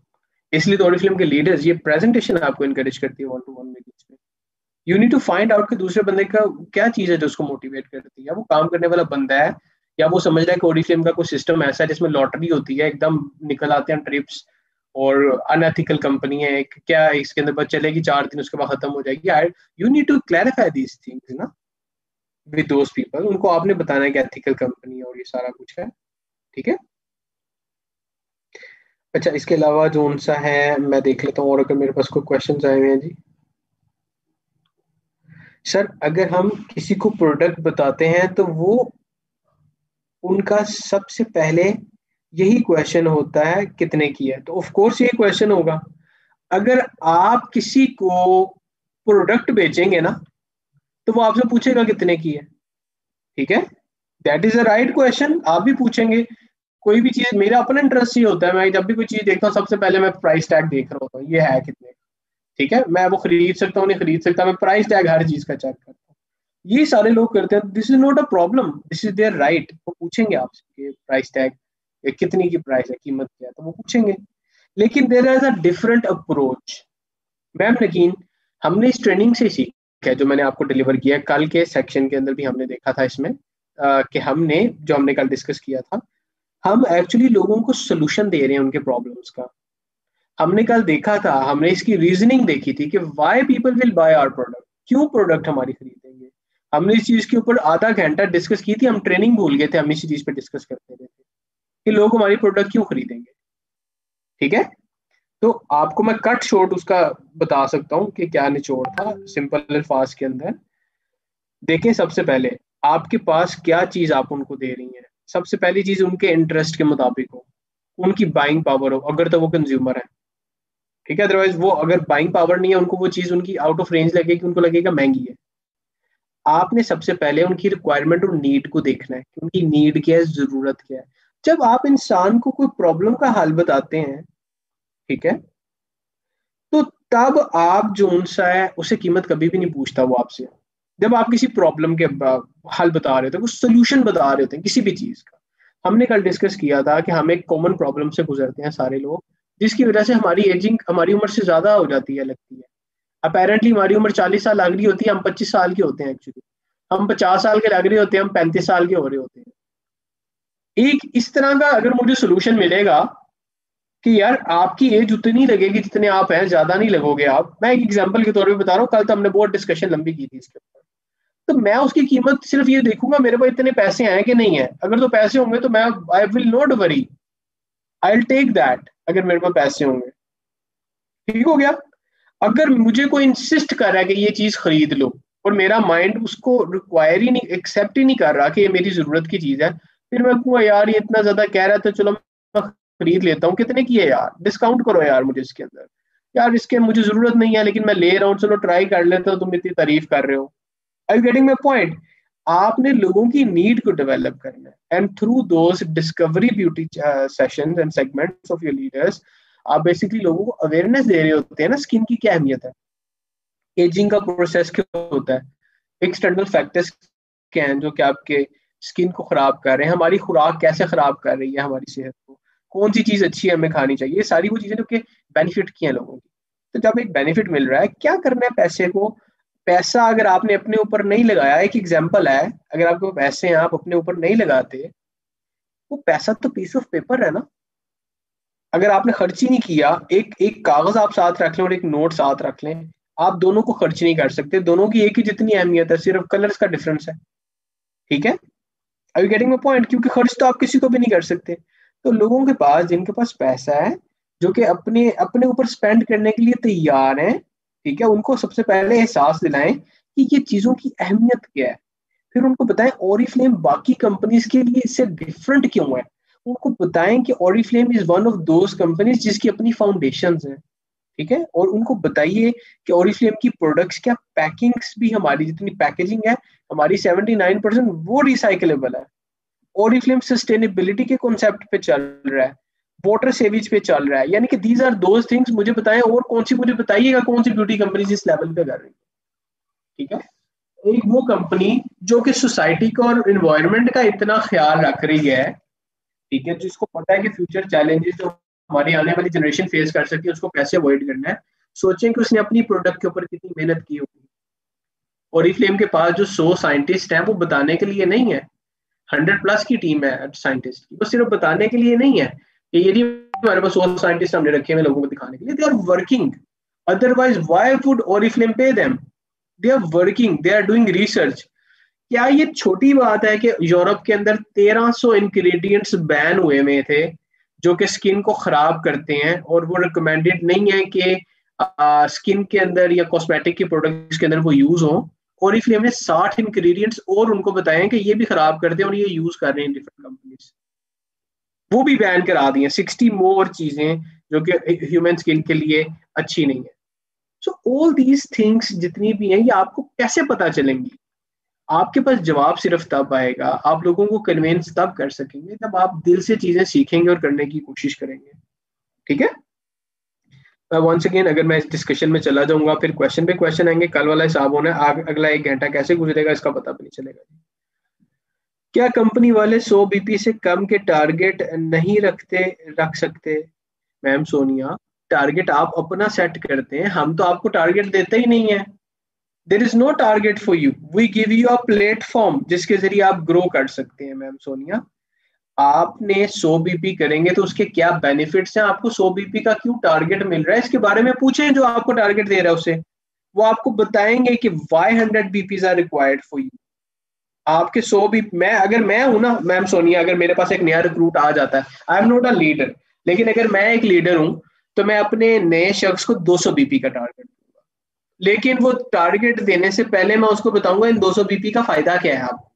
इसलिए तो ऑडिफिल्म के लीडर्स ये प्रेजेंटेशन आपको इनकरेज करती है 1-to-1 मीटिंग्स में। You need to find out कि दूसरे बंदे का क्या चीज है जो उसको मोटिवेट करती है। या वो काम करने वाला बंदा है, या वो समझ रहा है कि ऑडिफिल्म का कोई सिस्टम ऐसा है जिसमें लॉटरी होती है, एकदम निकल आते हैं ट्रिप्स, और अनएथिकल कंपनी है एक, क्या इसके अंदर बस चलेगी 4 दिन उसके बाद खत्म हो जाएगी। You need to clarify these things ना विद दोज पीपल। उनको आपने बताना है कि एथिकल कंपनी है और ये सारा कुछ है, ठीक है। अच्छा, इसके अलावा जो उनसा है मैं देख लेता हूँ, और अगर मेरे पास कोई क्वेश्चन आए हुए हैं जी। सर, अगर हम किसी को प्रोडक्ट बताते हैं तो वो उनका सबसे पहले यही क्वेश्चन होता है कितने की है, तो ऑफ कोर्स ये क्वेश्चन होगा। अगर आप किसी को प्रोडक्ट बेचेंगे ना तो वो आपसे पूछेगा कितने की है, ठीक है। That is a right question, आप भी पूछेंगे। कोई भी चीज, मेरा अपना इंटरेस्ट ये होता है, मैं जब भी कोई चीज देखता हूँ सबसे पहले मैं प्राइस टैग देख रहा होता हूँ, ये है कितने, ठीक है। मैं वो खरीद सकता हूँ नहीं खरीद सकता, मैं प्राइस टैग हर चीज का चेक करता हूँ। ये सारे लोग करते हैं, this is not a problem, this is their right. वो पूछेंगे आपसे प्राइस टैग कितनी की प्राइस है, कीमत क्या है, तो वो पूछेंगे। लेकिन there is a different approach. Ma'am लेकिन हमने इस ट्रेनिंग से सीखा है, जो मैंने आपको डिलीवर किया है, कल के सेक्शन के अंदर भी हमने देखा था इसमें, कि हमने जो हमने कल डिस्कस किया था, हम एक्चुअली लोगों को सोल्यूशन दे रहे हैं उनके प्रॉब्लम्स का। हमने कल देखा था, हमने इसकी रीजनिंग देखी थी कि why people will buy our product, क्यों प्रोडक्ट हमारी खरीदेंगे। हमने इस चीज के ऊपर आधा घंटा डिस्कस की थी, हम ट्रेनिंग भूल गए थे, हम इसी चीज पे डिस्कस करते रहे थे कि लोग हमारी प्रोडक्ट क्यों खरीदेंगे, ठीक है। तो आपको मैं कट शॉर्ट उसका बता सकता हूँ कि क्या निचोड़ था सिंपल अल्फाज के अंदर। देखें, सबसे पहले आपके पास क्या चीज आप उनको दे रही हैं। सबसे पहली चीज उनके इंटरेस्ट के मुताबिक हो, उनकी बाइंग पावर हो, अगर तो वो कंज्यूमर है, ठीक है। अदरवाइज वो अगर बाइंग पावर नहीं है, उनको वो चीज उनकी आउट ऑफ रेंज लगेगी, उनको लगेगा महंगी है। आपने सबसे पहले उनकी रिक्वायरमेंट और नीड को देखना है कि उनकी नीड क्या है, जरूरत क्या है। जब आप इंसान को कोई प्रॉब्लम का हल बताते हैं, ठीक है, तो तब आप जो उनसा है उसे कीमत कभी भी नहीं पूछता वो आपसे। जब आप किसी प्रॉब्लम के हल बता रहे थे, कुछ सोल्यूशन बता रहे थे किसी भी चीज का, हमने कल डिस्कस किया था कि हम एक कॉमन प्रॉब्लम से गुजरते हैं सारे लोग, जिसकी वजह से हमारी एजिंग हमारी उम्र से ज्यादा हो जाती है, लगती है। अपेरेंटली हमारी उम्र 40 साल लग रही होती है, हम 25 साल के होते हैं एक्चुअली। हम 50 साल के लग रहे होते हैं, हम 35 साल के हो रहे होते हैं। एक इस तरह का अगर मुझे सोल्यूशन मिलेगा कि यार आपकी एज उतनी लगेगी जितने आप हैं, ज्यादा नहीं लगोगे आप। मैं एक एग्जांपल के तौर पे बता रहा हूँ, कल तो हमने बहुत डिस्कशन लंबी की थी इसके ऊपर। तो मैं उसकी कीमत सिर्फ ये देखूंगा मेरे पास इतने पैसे हैं कि नहीं है। अगर तो पैसे होंगे तो मैं I will not worry, I will take that, अगर मेरे पास पैसे होंगे, ठीक हो गया। अगर मुझे कोई इंसिस्ट कर रहा है कि ये चीज खरीद लो, और मेरा माइंड उसको रिक्वायर ही नहीं, एक्सेप्ट ही नहीं कर रहा कि ये मेरी जरूरत की चीज है, फिर मैं कहूँगा यार ये इतना ज्यादा कह रहा है तो चलो मैं खरीद लेता हूँ। कितने की है यार, डिस्काउंट करो यार मुझे इसके अंदर, यार इसके मुझे जरूरत नहीं है लेकिन मैं ले रहा हूँ, चलो ट्राई कर लेता हूँ, तुम इतनी तारीफ कर रहे हो। आई यू गेटिंग माई पॉइंट। आपने लोगों की नीड को डेवलप करना है, and through those discovery beauty sessions and segments of your leaders, आप बेसिकली लोगों को अवेयरनेस दे रहे होते हैं ना, स्किन की क्या अहमियत है, एजिंग का प्रोसेस क्या होता है, एक्सटर्नल फैक्टर्स क्या हैं जो कि आपके स्किन को खराब कर रहे हैं, हमारी खुराक कैसे खराब कर रही है हमारी सेहत को, कौन सी चीज अच्छी है हमें खानी चाहिए, ये सारी वो चीजें जो कि बेनिफिट की हैं लोगों की। तो जब एक बेनिफिट मिल रहा है, क्या करना है पैसे को। पैसा अगर आपने अपने ऊपर नहीं लगाया, एक एग्जाम्पल है, अगर आपको पैसे हैं आप अपने ऊपर नहीं लगाते, वो पैसा तो पीस ऑफ पेपर है ना। अगर आपने खर्च ही नहीं किया, एक एक कागज आप साथ रख लें और एक नोट साथ रख लें, आप दोनों को खर्च नहीं कर सकते, दोनों की एक ही जितनी अहमियत है, सिर्फ कलर्स का डिफरेंस है, ठीक है। Are you getting my point, क्योंकि खर्च तो आप किसी को भी नहीं कर सकते। तो लोगों के पास, जिनके पास पैसा है, जो कि अपने अपने ऊपर स्पेंड करने के लिए तैयार हैं, ठीक है, उनको सबसे पहले एहसास दिलाएं कि ये चीजों की अहमियत क्या है। फिर उनको बताएं ओरिफ्लेम बाकी कंपनीज के लिए इससे डिफरेंट क्यों है। उनको बताएं कि Oriflame is one of those companies जिसकी अपनी फाउंडेशंस हैं, ठीक है। और उनको बताइए कि ओरिफ्लेम की प्रोडक्ट्स क्या पैकिंग्स भी, हमारी जितनी पैकेजिंग है हमारी 79% वो रिसाइकलेबल है। ओरिफ्लेम सस्टेनेबिलिटी के कॉन्सेप्ट पे चल रहा है। वाटर सेवेज पे चल रहा है, यानी कि दीज आर दोज थिंग्स। मुझे बताएं और कौन सी, मुझे बताइएगा कौन सी ब्यूटी कंपनी इस लेवल पे कर रही है, ठीक है। एक वो कंपनी जो कि सोसाइटी का और इन्वायरमेंट का इतना ख्याल रख रही है, ठीक है, जिसको पता है कि फ्यूचर चैलेंजेस जो हमारी आने वाली जनरेशन फेस कर सकती है उसको कैसे अवॉइड करना है। सोचें कि उसने अपनी प्रोडक्ट के ऊपर कितनी मेहनत की होगी। ओरिफ्लेम के पास जो 100 साइंटिस्ट हैं वो बताने के लिए नहीं है, 100+ की टीम है साइंटिस्ट की, वो सिर्फ बताने के लिए नहीं है कि ये नहीं हमारे पास 100 साइंटिस्ट हमने रखे हुए लोगों को दिखाने के लिए, they are working. Otherwise why would Oriflame pay them? They are working, they are doing research. क्या ये छोटी बात है कि यूरोप के अंदर 1300 इंग्रेडिएंट्स बैन हुए हुए थे जो कि स्किन को खराब करते हैं, और वो रिकमेंडेड नहीं है कि स्किन के अंदर या कॉस्मेटिक के प्रोडक्ट्स के अंदर वो यूज हो। ओरिफ्लेम ने 60 इंग्रेडिएंट्स और उनको बताए कि ये भी खराब करते हैं और ये यूज कर रहे हैं डिफरेंट कंपनीज, वो भी बैन करा दी हैं। 60 मोर चीजें जो कि ह्यूमन स्किन के लिए अच्छी नहीं है। सो ऑल दीज थिंग्स जितनी भी हैं ये आपको कैसे पता चलेंगी? आपके पास जवाब सिर्फ तब आएगा, आप लोगों को कन्विंस तब कर सकेंगे जब आप दिल से चीजें सीखेंगे और करने की कोशिश करेंगे, ठीक है। वंस अगेन अगर मैं इस डिस्कशन में चला जाऊंगा फिर क्वेश्चन पे क्वेश्चन आएंगे, कल वाला हिसाब होना है, अगला 1 घंटा कैसे गुजरेगा इसका पता भी नहीं चलेगा। क्या कंपनी वाले 100 बीपी से कम के टारगेट नहीं रख सकते? मैम सोनिया, टारगेट आप अपना सेट करते हैं, हम तो आपको टारगेट देते ही नहीं है। There is no target for you, we give you a platform जिसके जरिए आप ग्रो कर सकते हैं। मैम सोनिया, आपने 100 बीपी करेंगे तो उसके क्या बेनिफिट्स हैं, आपको 100 बीपी का क्यों टारगेट मिल रहा है, इसके बारे में पूछें जो आपको टारगेट दे रहा है उससे। वो आपको बताएंगे कि why 100 BPs are required for you. आपके 100 भी, मैं हूं ना मैम सोनिया, अगर मेरे पास एक नया रिक्रूट आ जाता है, I am not a leader, लेकिन अगर मैं एक लीडर हूं तो मैं अपने नए शख्स को 200 बीपी का टारगेट दूंगा। लेकिन वो टारगेट देने से पहले मैं उसको बताऊंगा इन 200 बीपी का फायदा क्या है आपको।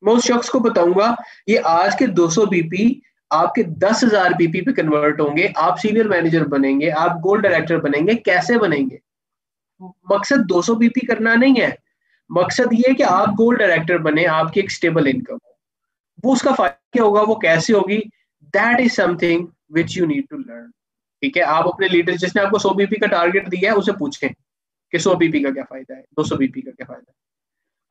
मैं उस शख्स को बताऊंगा ये आज के 200 बीपी आपके 10,000 बीपी पे कन्वर्ट होंगे, आप सीनियर मैनेजर बनेंगे, आप गोल्ड डायरेक्टर बनेंगे। कैसे बनेंगे? मकसद 200 बीपी करना नहीं है, मकसद ये है कि आप गोल्ड डायरेक्टर बने, आपकी एक स्टेबल इनकम हो। वो उसका फायदा क्या होगा, वो कैसे होगी, that is something which you need to learn, ठीक है। आप अपने लीडर जिसने आपको 100 बीपी का टारगेट दिया है उसे पूछें कि 100 बीपी का क्या फायदा है, 200 बीपी का क्या फायदा है।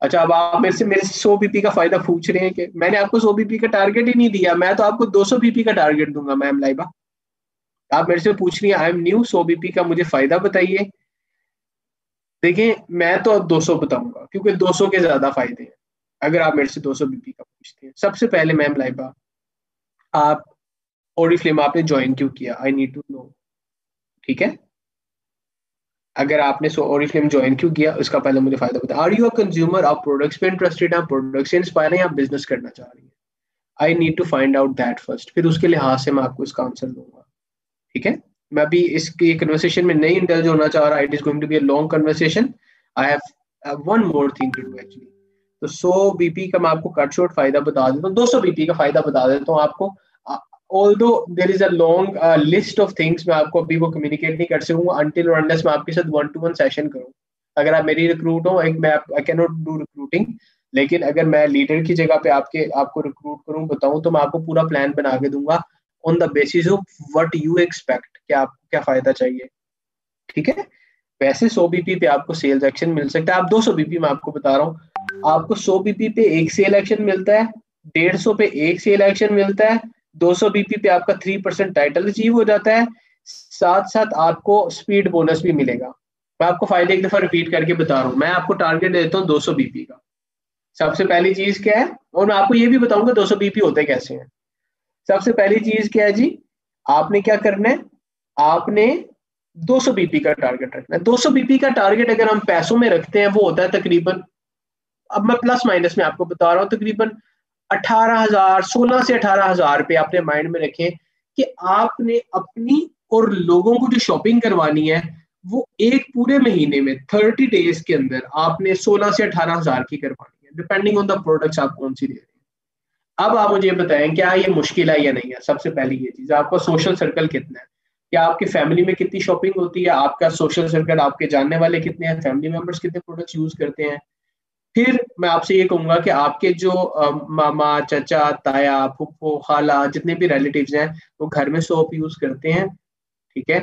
अच्छा, अब आप मेरे से 100 बीपी का फायदा पूछ रहे हैं कि मैंने आपको 100 बीपी का टारगेट ही नहीं दिया, मैं तो आपको 200 बीपी का टारगेट दूंगा। मैम लाइबा, आप मेरे से पूछ रही हैं आई एम न्यू, 100 बीपी का मुझे फायदा बताइए। देखिए मैं तो अब 200 बताऊंगा क्योंकि 200 के ज्यादा फायदे हैं अगर आप मेरे से 200 बीपी का पूछते हैं। सबसे पहले मैम लाइबा, आप ओरिफ्लेम आपने ज्वाइन क्यों किया? आई नीड टू नो, ठीक है। अगर आपने ओरिफ्लेम ज्वाइन क्यों किया उसका पहले मुझे फायदा बता। आर यू अ कंज्यूमर, आप प्रोडक्ट्स पे इंटरेस्टेड हैं, आप प्रोडक्ट्स से इंस्पायर हैं, आप बिजनेस करना चाह रही हैं? I need to find out that first, फिर उसके लिहाज से मैं आपको इसका आंसर दूंगा, ठीक है। मैं अभी इसकी कन्वर्सेशन में नहीं इंडल्ज होना चाह रहा, it is going to be a long conversation. I have one more thing to do actually. तो 100 बीपी का मैं आपको कट शॉर्ट फायदा बता देता हूँ, 200 बीपी का फायदा बता देता हूँ आपको। Although there is a long list of things, मैं आपको अभी वो कम्युनिकेट नहीं कर सकूंगा अनटिल और अनलेस मैं आपके साथ 1-to-1 सेशन करूँ। अगर आप मेरी रिक्रूट हो, एक मैं I can not do recruiting, लेकिन अगर मैं लीडर की जगह पे आपको रिक्रूट करूँ बताऊं तो मैं आपको पूरा प्लान बना के दूंगा on the basis of what you expect, क्या आपको क्या फायदा चाहिए, ठीक है। वैसे 100 बीपी पे आपको सेल्स एक्शन मिल सकता है, आप 200 बीपी में आपको बता रहा हूँ, आपको 100 बीपी पे एक सेल एक्शन मिलता है, 150 पे एक सेल एक्शन मिलता है, 200 बीपी पे आपका 3% टाइटल अचीव हो जाता है, साथ साथ आपको स्पीड बोनस भी मिलेगा। मैं आपको फायदे एक दफा रिपीट करके बता रहा हूँ, मैं आपको टारगेट देता हूँ 200 बीपी का। सबसे पहली चीज क्या है, और मैं आपको ये भी बताऊंगा 200 बीपी होते कैसे हैं। सबसे पहली चीज क्या है जी, आपने क्या करना है, आपने 200 बीपी का टारगेट रखना है। 200 बीपी का टारगेट अगर हम पैसों में रखते हैं वो होता है तकरीबन, अब मैं प्लस माइनस में आपको बता रहा हूँ, तकरीबन 18,000, 16 से 18,000 रुपये अपने माइंड में रखें कि आपने अपनी और लोगों को जो शॉपिंग करवानी है वो एक पूरे महीने में 30 डेज के अंदर आपने 16 से 18,000 की करवानी है, डिपेंडिंग ऑन द प्रोडक्ट्स आप कौन सी दे रहे हैं। अब आप मुझे बताएं क्या ये मुश्किल है या नहीं है। सबसे पहली ये चीज, आपका सोशल सर्कल कितना है, क्या आपकी फैमिली में कितनी शॉपिंग होती है, आपका सोशल सर्कल, आपके जानने वाले कितने हैं, फैमिली मेंबर्स कितने प्रोडक्ट्स यूज करते हैं, फिर मैं आपसे ये कहूंगा कि आपके जो मामा, चाचा, ताया, फूफो, खाला, जितने भी रिलेटिव्स हैं वो घर में सोप यूज करते हैं, ठीक है?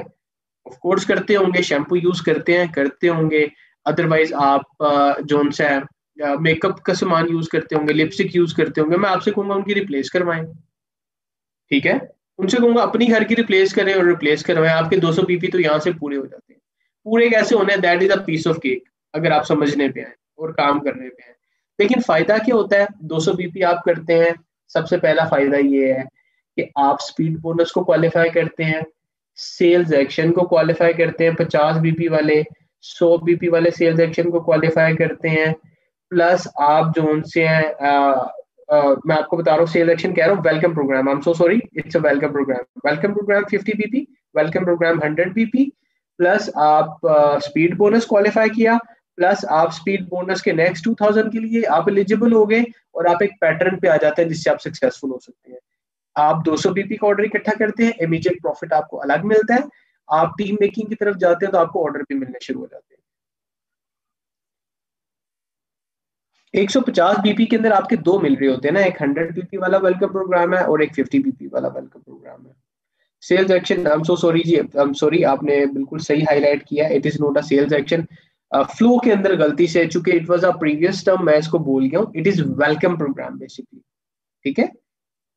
ऑफ कोर्स करते होंगे, शैम्पू यूज करते होंगे। अदरवाइज आप जोन सा मेकअप का सामान यूज करते होंगे, लिपस्टिक यूज करते होंगे, मैं आपसे कहूंगा उनकी रिप्लेस करवाएं, ठीक है? उनसे कहूंगा अपनी घर की रिप्लेस करें और रिप्लेस करवाएं, आपके 200 बीपी तो यहाँ से पूरे हो जाते हैं। पूरे कैसे होने हैं, that is a piece of cake, अगर आप समझने पे आए और काम करने पे आए। लेकिन फायदा क्या होता है 200 बीपी आप करते हैं? सबसे पहला फायदा ये है कि आप स्पीड बोनस को क्वालिफाई करते हैं, सेल्स एक्शन को क्वालिफाई करते हैं, 50 बीपी वाले, 100 बीपी वाले सेल्स एक्शन को क्वालिफाई करते हैं। प्लस आप जो उनसे हैं मैं आपको बता रहा हूँ, सेल एक्शन कह रहा हूँ, welcome programme, I am so sorry, it's a welcome programme 50 BP, welcome programme 100 BP, plus आप स्पीड बोनस क्वालिफाई किया, प्लस आप स्पीड बोनस के नेक्स्ट 2000 के लिए आप एलिजिबल हो गए, और आप एक पैटर्न पे आ जाते हैं जिससे आप सक्सेसफुल हो सकते हैं। आप 200 बीपी का ऑर्डर इकट्ठा करते हैं, इमीडिएट प्रॉफिट आपको अलग मिलता है। आप टीम मेकिंग की तरफ जाते हैं तो आपको ऑर्डर भी मिलने शुरू हो जाते हैं। 150 बीपी के अंदर आपके दो मिल रहे होते हैं ना, एक 100 बीपी वाला वेलकम प्रोग्राम है और एक 50 बीपी वाला वेलकम प्रोग्राम है। Sales action, I am so sorry जी, आई एम सॉरी, आपने बिल्कुल सही हाईलाइट किया, it is not a sales action. Flow के अंदर गलती से, चूंकि it was a previous term, मैं इसको भूल गया हूँ, it is welcome programme basically, ठीक है?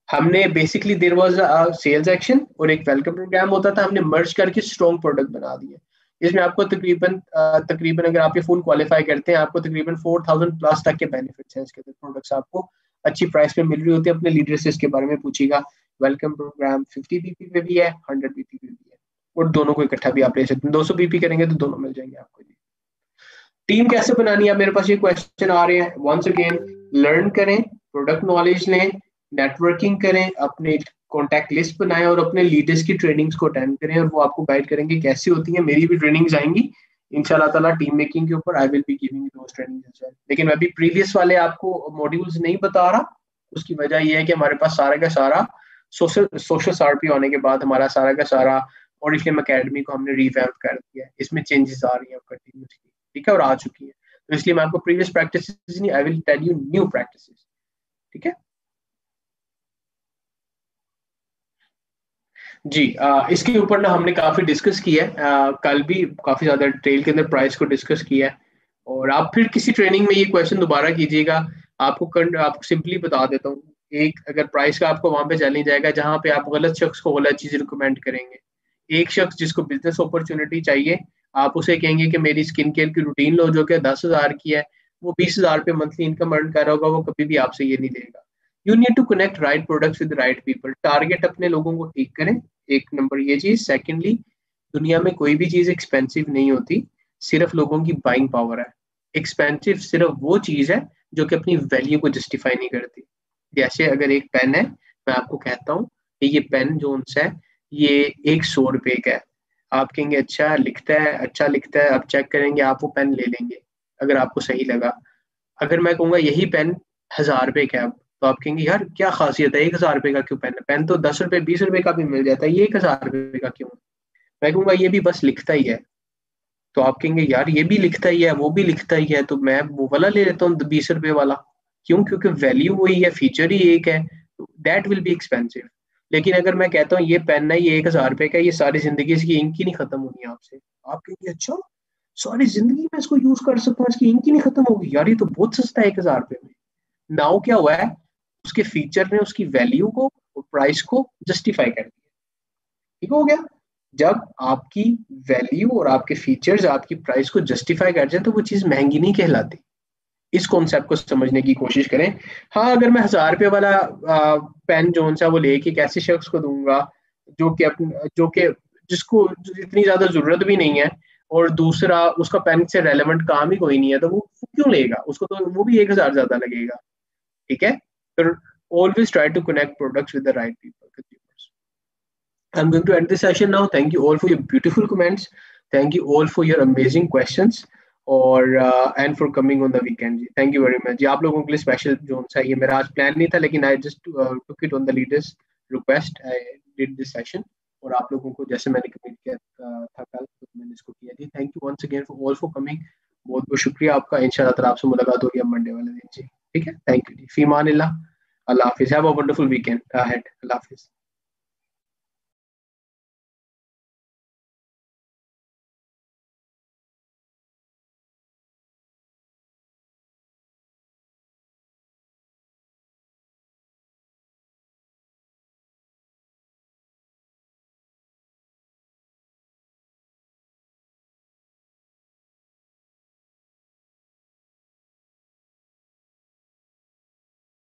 हमने basically there was a sales action और एक वेलकम प्रोग्राम होता था, हमने मर्ज करके स्ट्रॉन्ग प्रोडक्ट बना दिए। इसमें आपको तकरीबन अगर आप ये फोन क्वालिफाई करते हैं, आपको तकरीबन 4000 प्लस तक के बेनिफिट्स हैं इसके अंदर, प्रोडक्ट्स आपको अच्छी प्राइस पे मिल रही होती है। अपने लीडर से इसके बारे में पूछिएगा। वेलकम प्रोग्राम 50 बीपी पे भी है, 100 बीपी पे भी है, और दोनों को इकट्ठा भी आप ले सकते हैं। 200 बीपी करेंगे तो दोनों मिल जाएंगे आपको जी। टीम कैसे बनानी है, मेरे पास ये क्वेश्चन आ रहे हैं। वंस अगेन, लर्न करें, प्रोडक्ट नॉलेज लें, नेटवर्किंग करें, अपने कॉन्टैक्ट लिस्ट बनाएं और अपने लीडर्स की ट्रेनिंग्स को अटेंड करें, और वो आपको गाइड करेंगे कैसी होती है। मेरी भी ट्रेनिंग्स आएंगी इंशाल्लाह ताला टीम मेकिंग के ऊपर, I will be giving those trainings as well. लेकिन मैं अभी प्रीवियस वाले आपको मॉड्यूल्स नहीं बता रहा, उसकी वजह यह है कि हमारे पास सारा का सारा सोशल सोशल आरपी होने के बाद हमारा सारा का सारा ऑरिफ्लेम एकेडमी को हमने रिवैम्प कर दिया है, इसमें चेंजेस आ रही हैं कंटिन्यूसली, ठीक है, और आ चुकी है। तो इसलिए मैं आपको प्रीवियस प्रैक्टिस नहीं, I will tell you new practice, ठीक है जी। इसके ऊपर ना हमने काफी डिस्कस किया है, कल भी काफी ज्यादा डिटेल के अंदर प्राइस को डिस्कस किया है। और आप फिर किसी ट्रेनिंग में ये क्वेश्चन दोबारा कीजिएगा, आपको सिंपली बता देता हूँ। एक अगर प्राइस का आपको वहां पे चैलेंज जाएगा जहां पे आप गलत शख्स को गलत चीज रिकमेंड करेंगे। एक शख्स जिसको बिजनेस अपॉर्चुनिटी चाहिए, आप उसे कहेंगे कि मेरी स्किन केयर की रूटीन लो जो कि 10,000 की है, वो 20,000 पे मंथली इनकम अर्न कर रहा होगा, वो कभी भी आपसे ये नहीं लेगा। You need to connect right products with right people, target अपने लोगों को ठीक करें। एक नंबर ये चीज। सेकेंडली, दुनिया में कोई भी चीज एक्सपेंसिव नहीं होती, सिर्फ लोगों की बाइंग पावर है। एक्सपेंसिव सिर्फ वो चीज है जो कि अपनी वैल्यू को जस्टिफाई नहीं करती। जैसे अगर एक पेन है, मैं आपको कहता हूँ कि ये पेन जो उनसे है, ये 100 रुपए का है। आप कहेंगे अच्छा लिखता है, आप चेक करेंगे, आप वो पेन ले लेंगे अगर आपको सही लगा। अगर मैं कहूंगा यही पेन 1000 रुपए का है, तो आप कहेंगे यार क्या खासियत है, 1000 रुपए का क्यों पेन है? पेन तो 10 रुपए 20 रुपए का भी मिल जाता है, ये 1000 रुपए का क्यों? मैं कहूंगा ये भी बस लिखता ही है। तो आप कहेंगे यार ये भी लिखता ही है, वो भी लिखता ही है, तो मैं वो वाला ले लेता हूँ 20 रुपए वाला। क्यों? क्योंकि वैल्यू वही है, फीचर ही एक है, दैट विल बी एक्सपेंसिव। लेकिन अगर मैं कहता हूँ ये पेन है, ये 1000 रुपए का, ये सारी जिंदगी इसकी इंक ही नहीं खत्म होनी है आपसे, आप कहेंगे अच्छा, सारी जिंदगी में इसको यूज कर सकता हूँ, इसकी इंक ही नहीं खत्म होगी, यार ये तो बहुत सस्ता है 1000 रुपए में। नाउ क्या हुआ है, उसके फीचर ने उसकी वैल्यू को और प्राइस को जस्टिफाई कर दिया। ठीक हो गया? जब आपकी वैल्यू और आपके फीचर्स आपकी प्राइस को जस्टिफाई कर जाए तो वो चीज महंगी नहीं कहलाती। इस कॉन्सेप्ट को समझने की कोशिश करें। हाँ, अगर मैं 1000 रुपये वाला पेन जो सा वो लेके एक ऐसे शख्स को दूंगा जो कि जिसको इतनी ज्यादा जरूरत भी नहीं है, और दूसरा उसका पेन से रेलेवेंट काम ही कोई नहीं है, तो वो क्यों लेगा? उसको तो वो भी 1000 ज्यादा लगेगा, ठीक है? तो always try to connect products with the right people, consumers. I'm going to end this session now. Thank you all for your beautiful comments. Thank you all for your amazing questions और and for coming on the weekend जी। Thank you very much जी। आप लोगों के लिए special zone सा ये मेरा आज प्लान नहीं था, लेकिन I just took it on the leaders request, I did this session. और आप लोगों को जैसे मैंने कमिट किया था कल, तो मैंने इसको किया जी। Thank you once again for all for coming. बहुत बहुत शुक्रिया आपका। इंशाल्लाह ताला आपसे मुलाकात होगी अब मंडे वाले दिन जी। ठीक है, थैंक यू जी, फीमान अल्लाह। अल्लाह हाफिज, have a wonderful weekend ahead. अल्लाह हाफिज।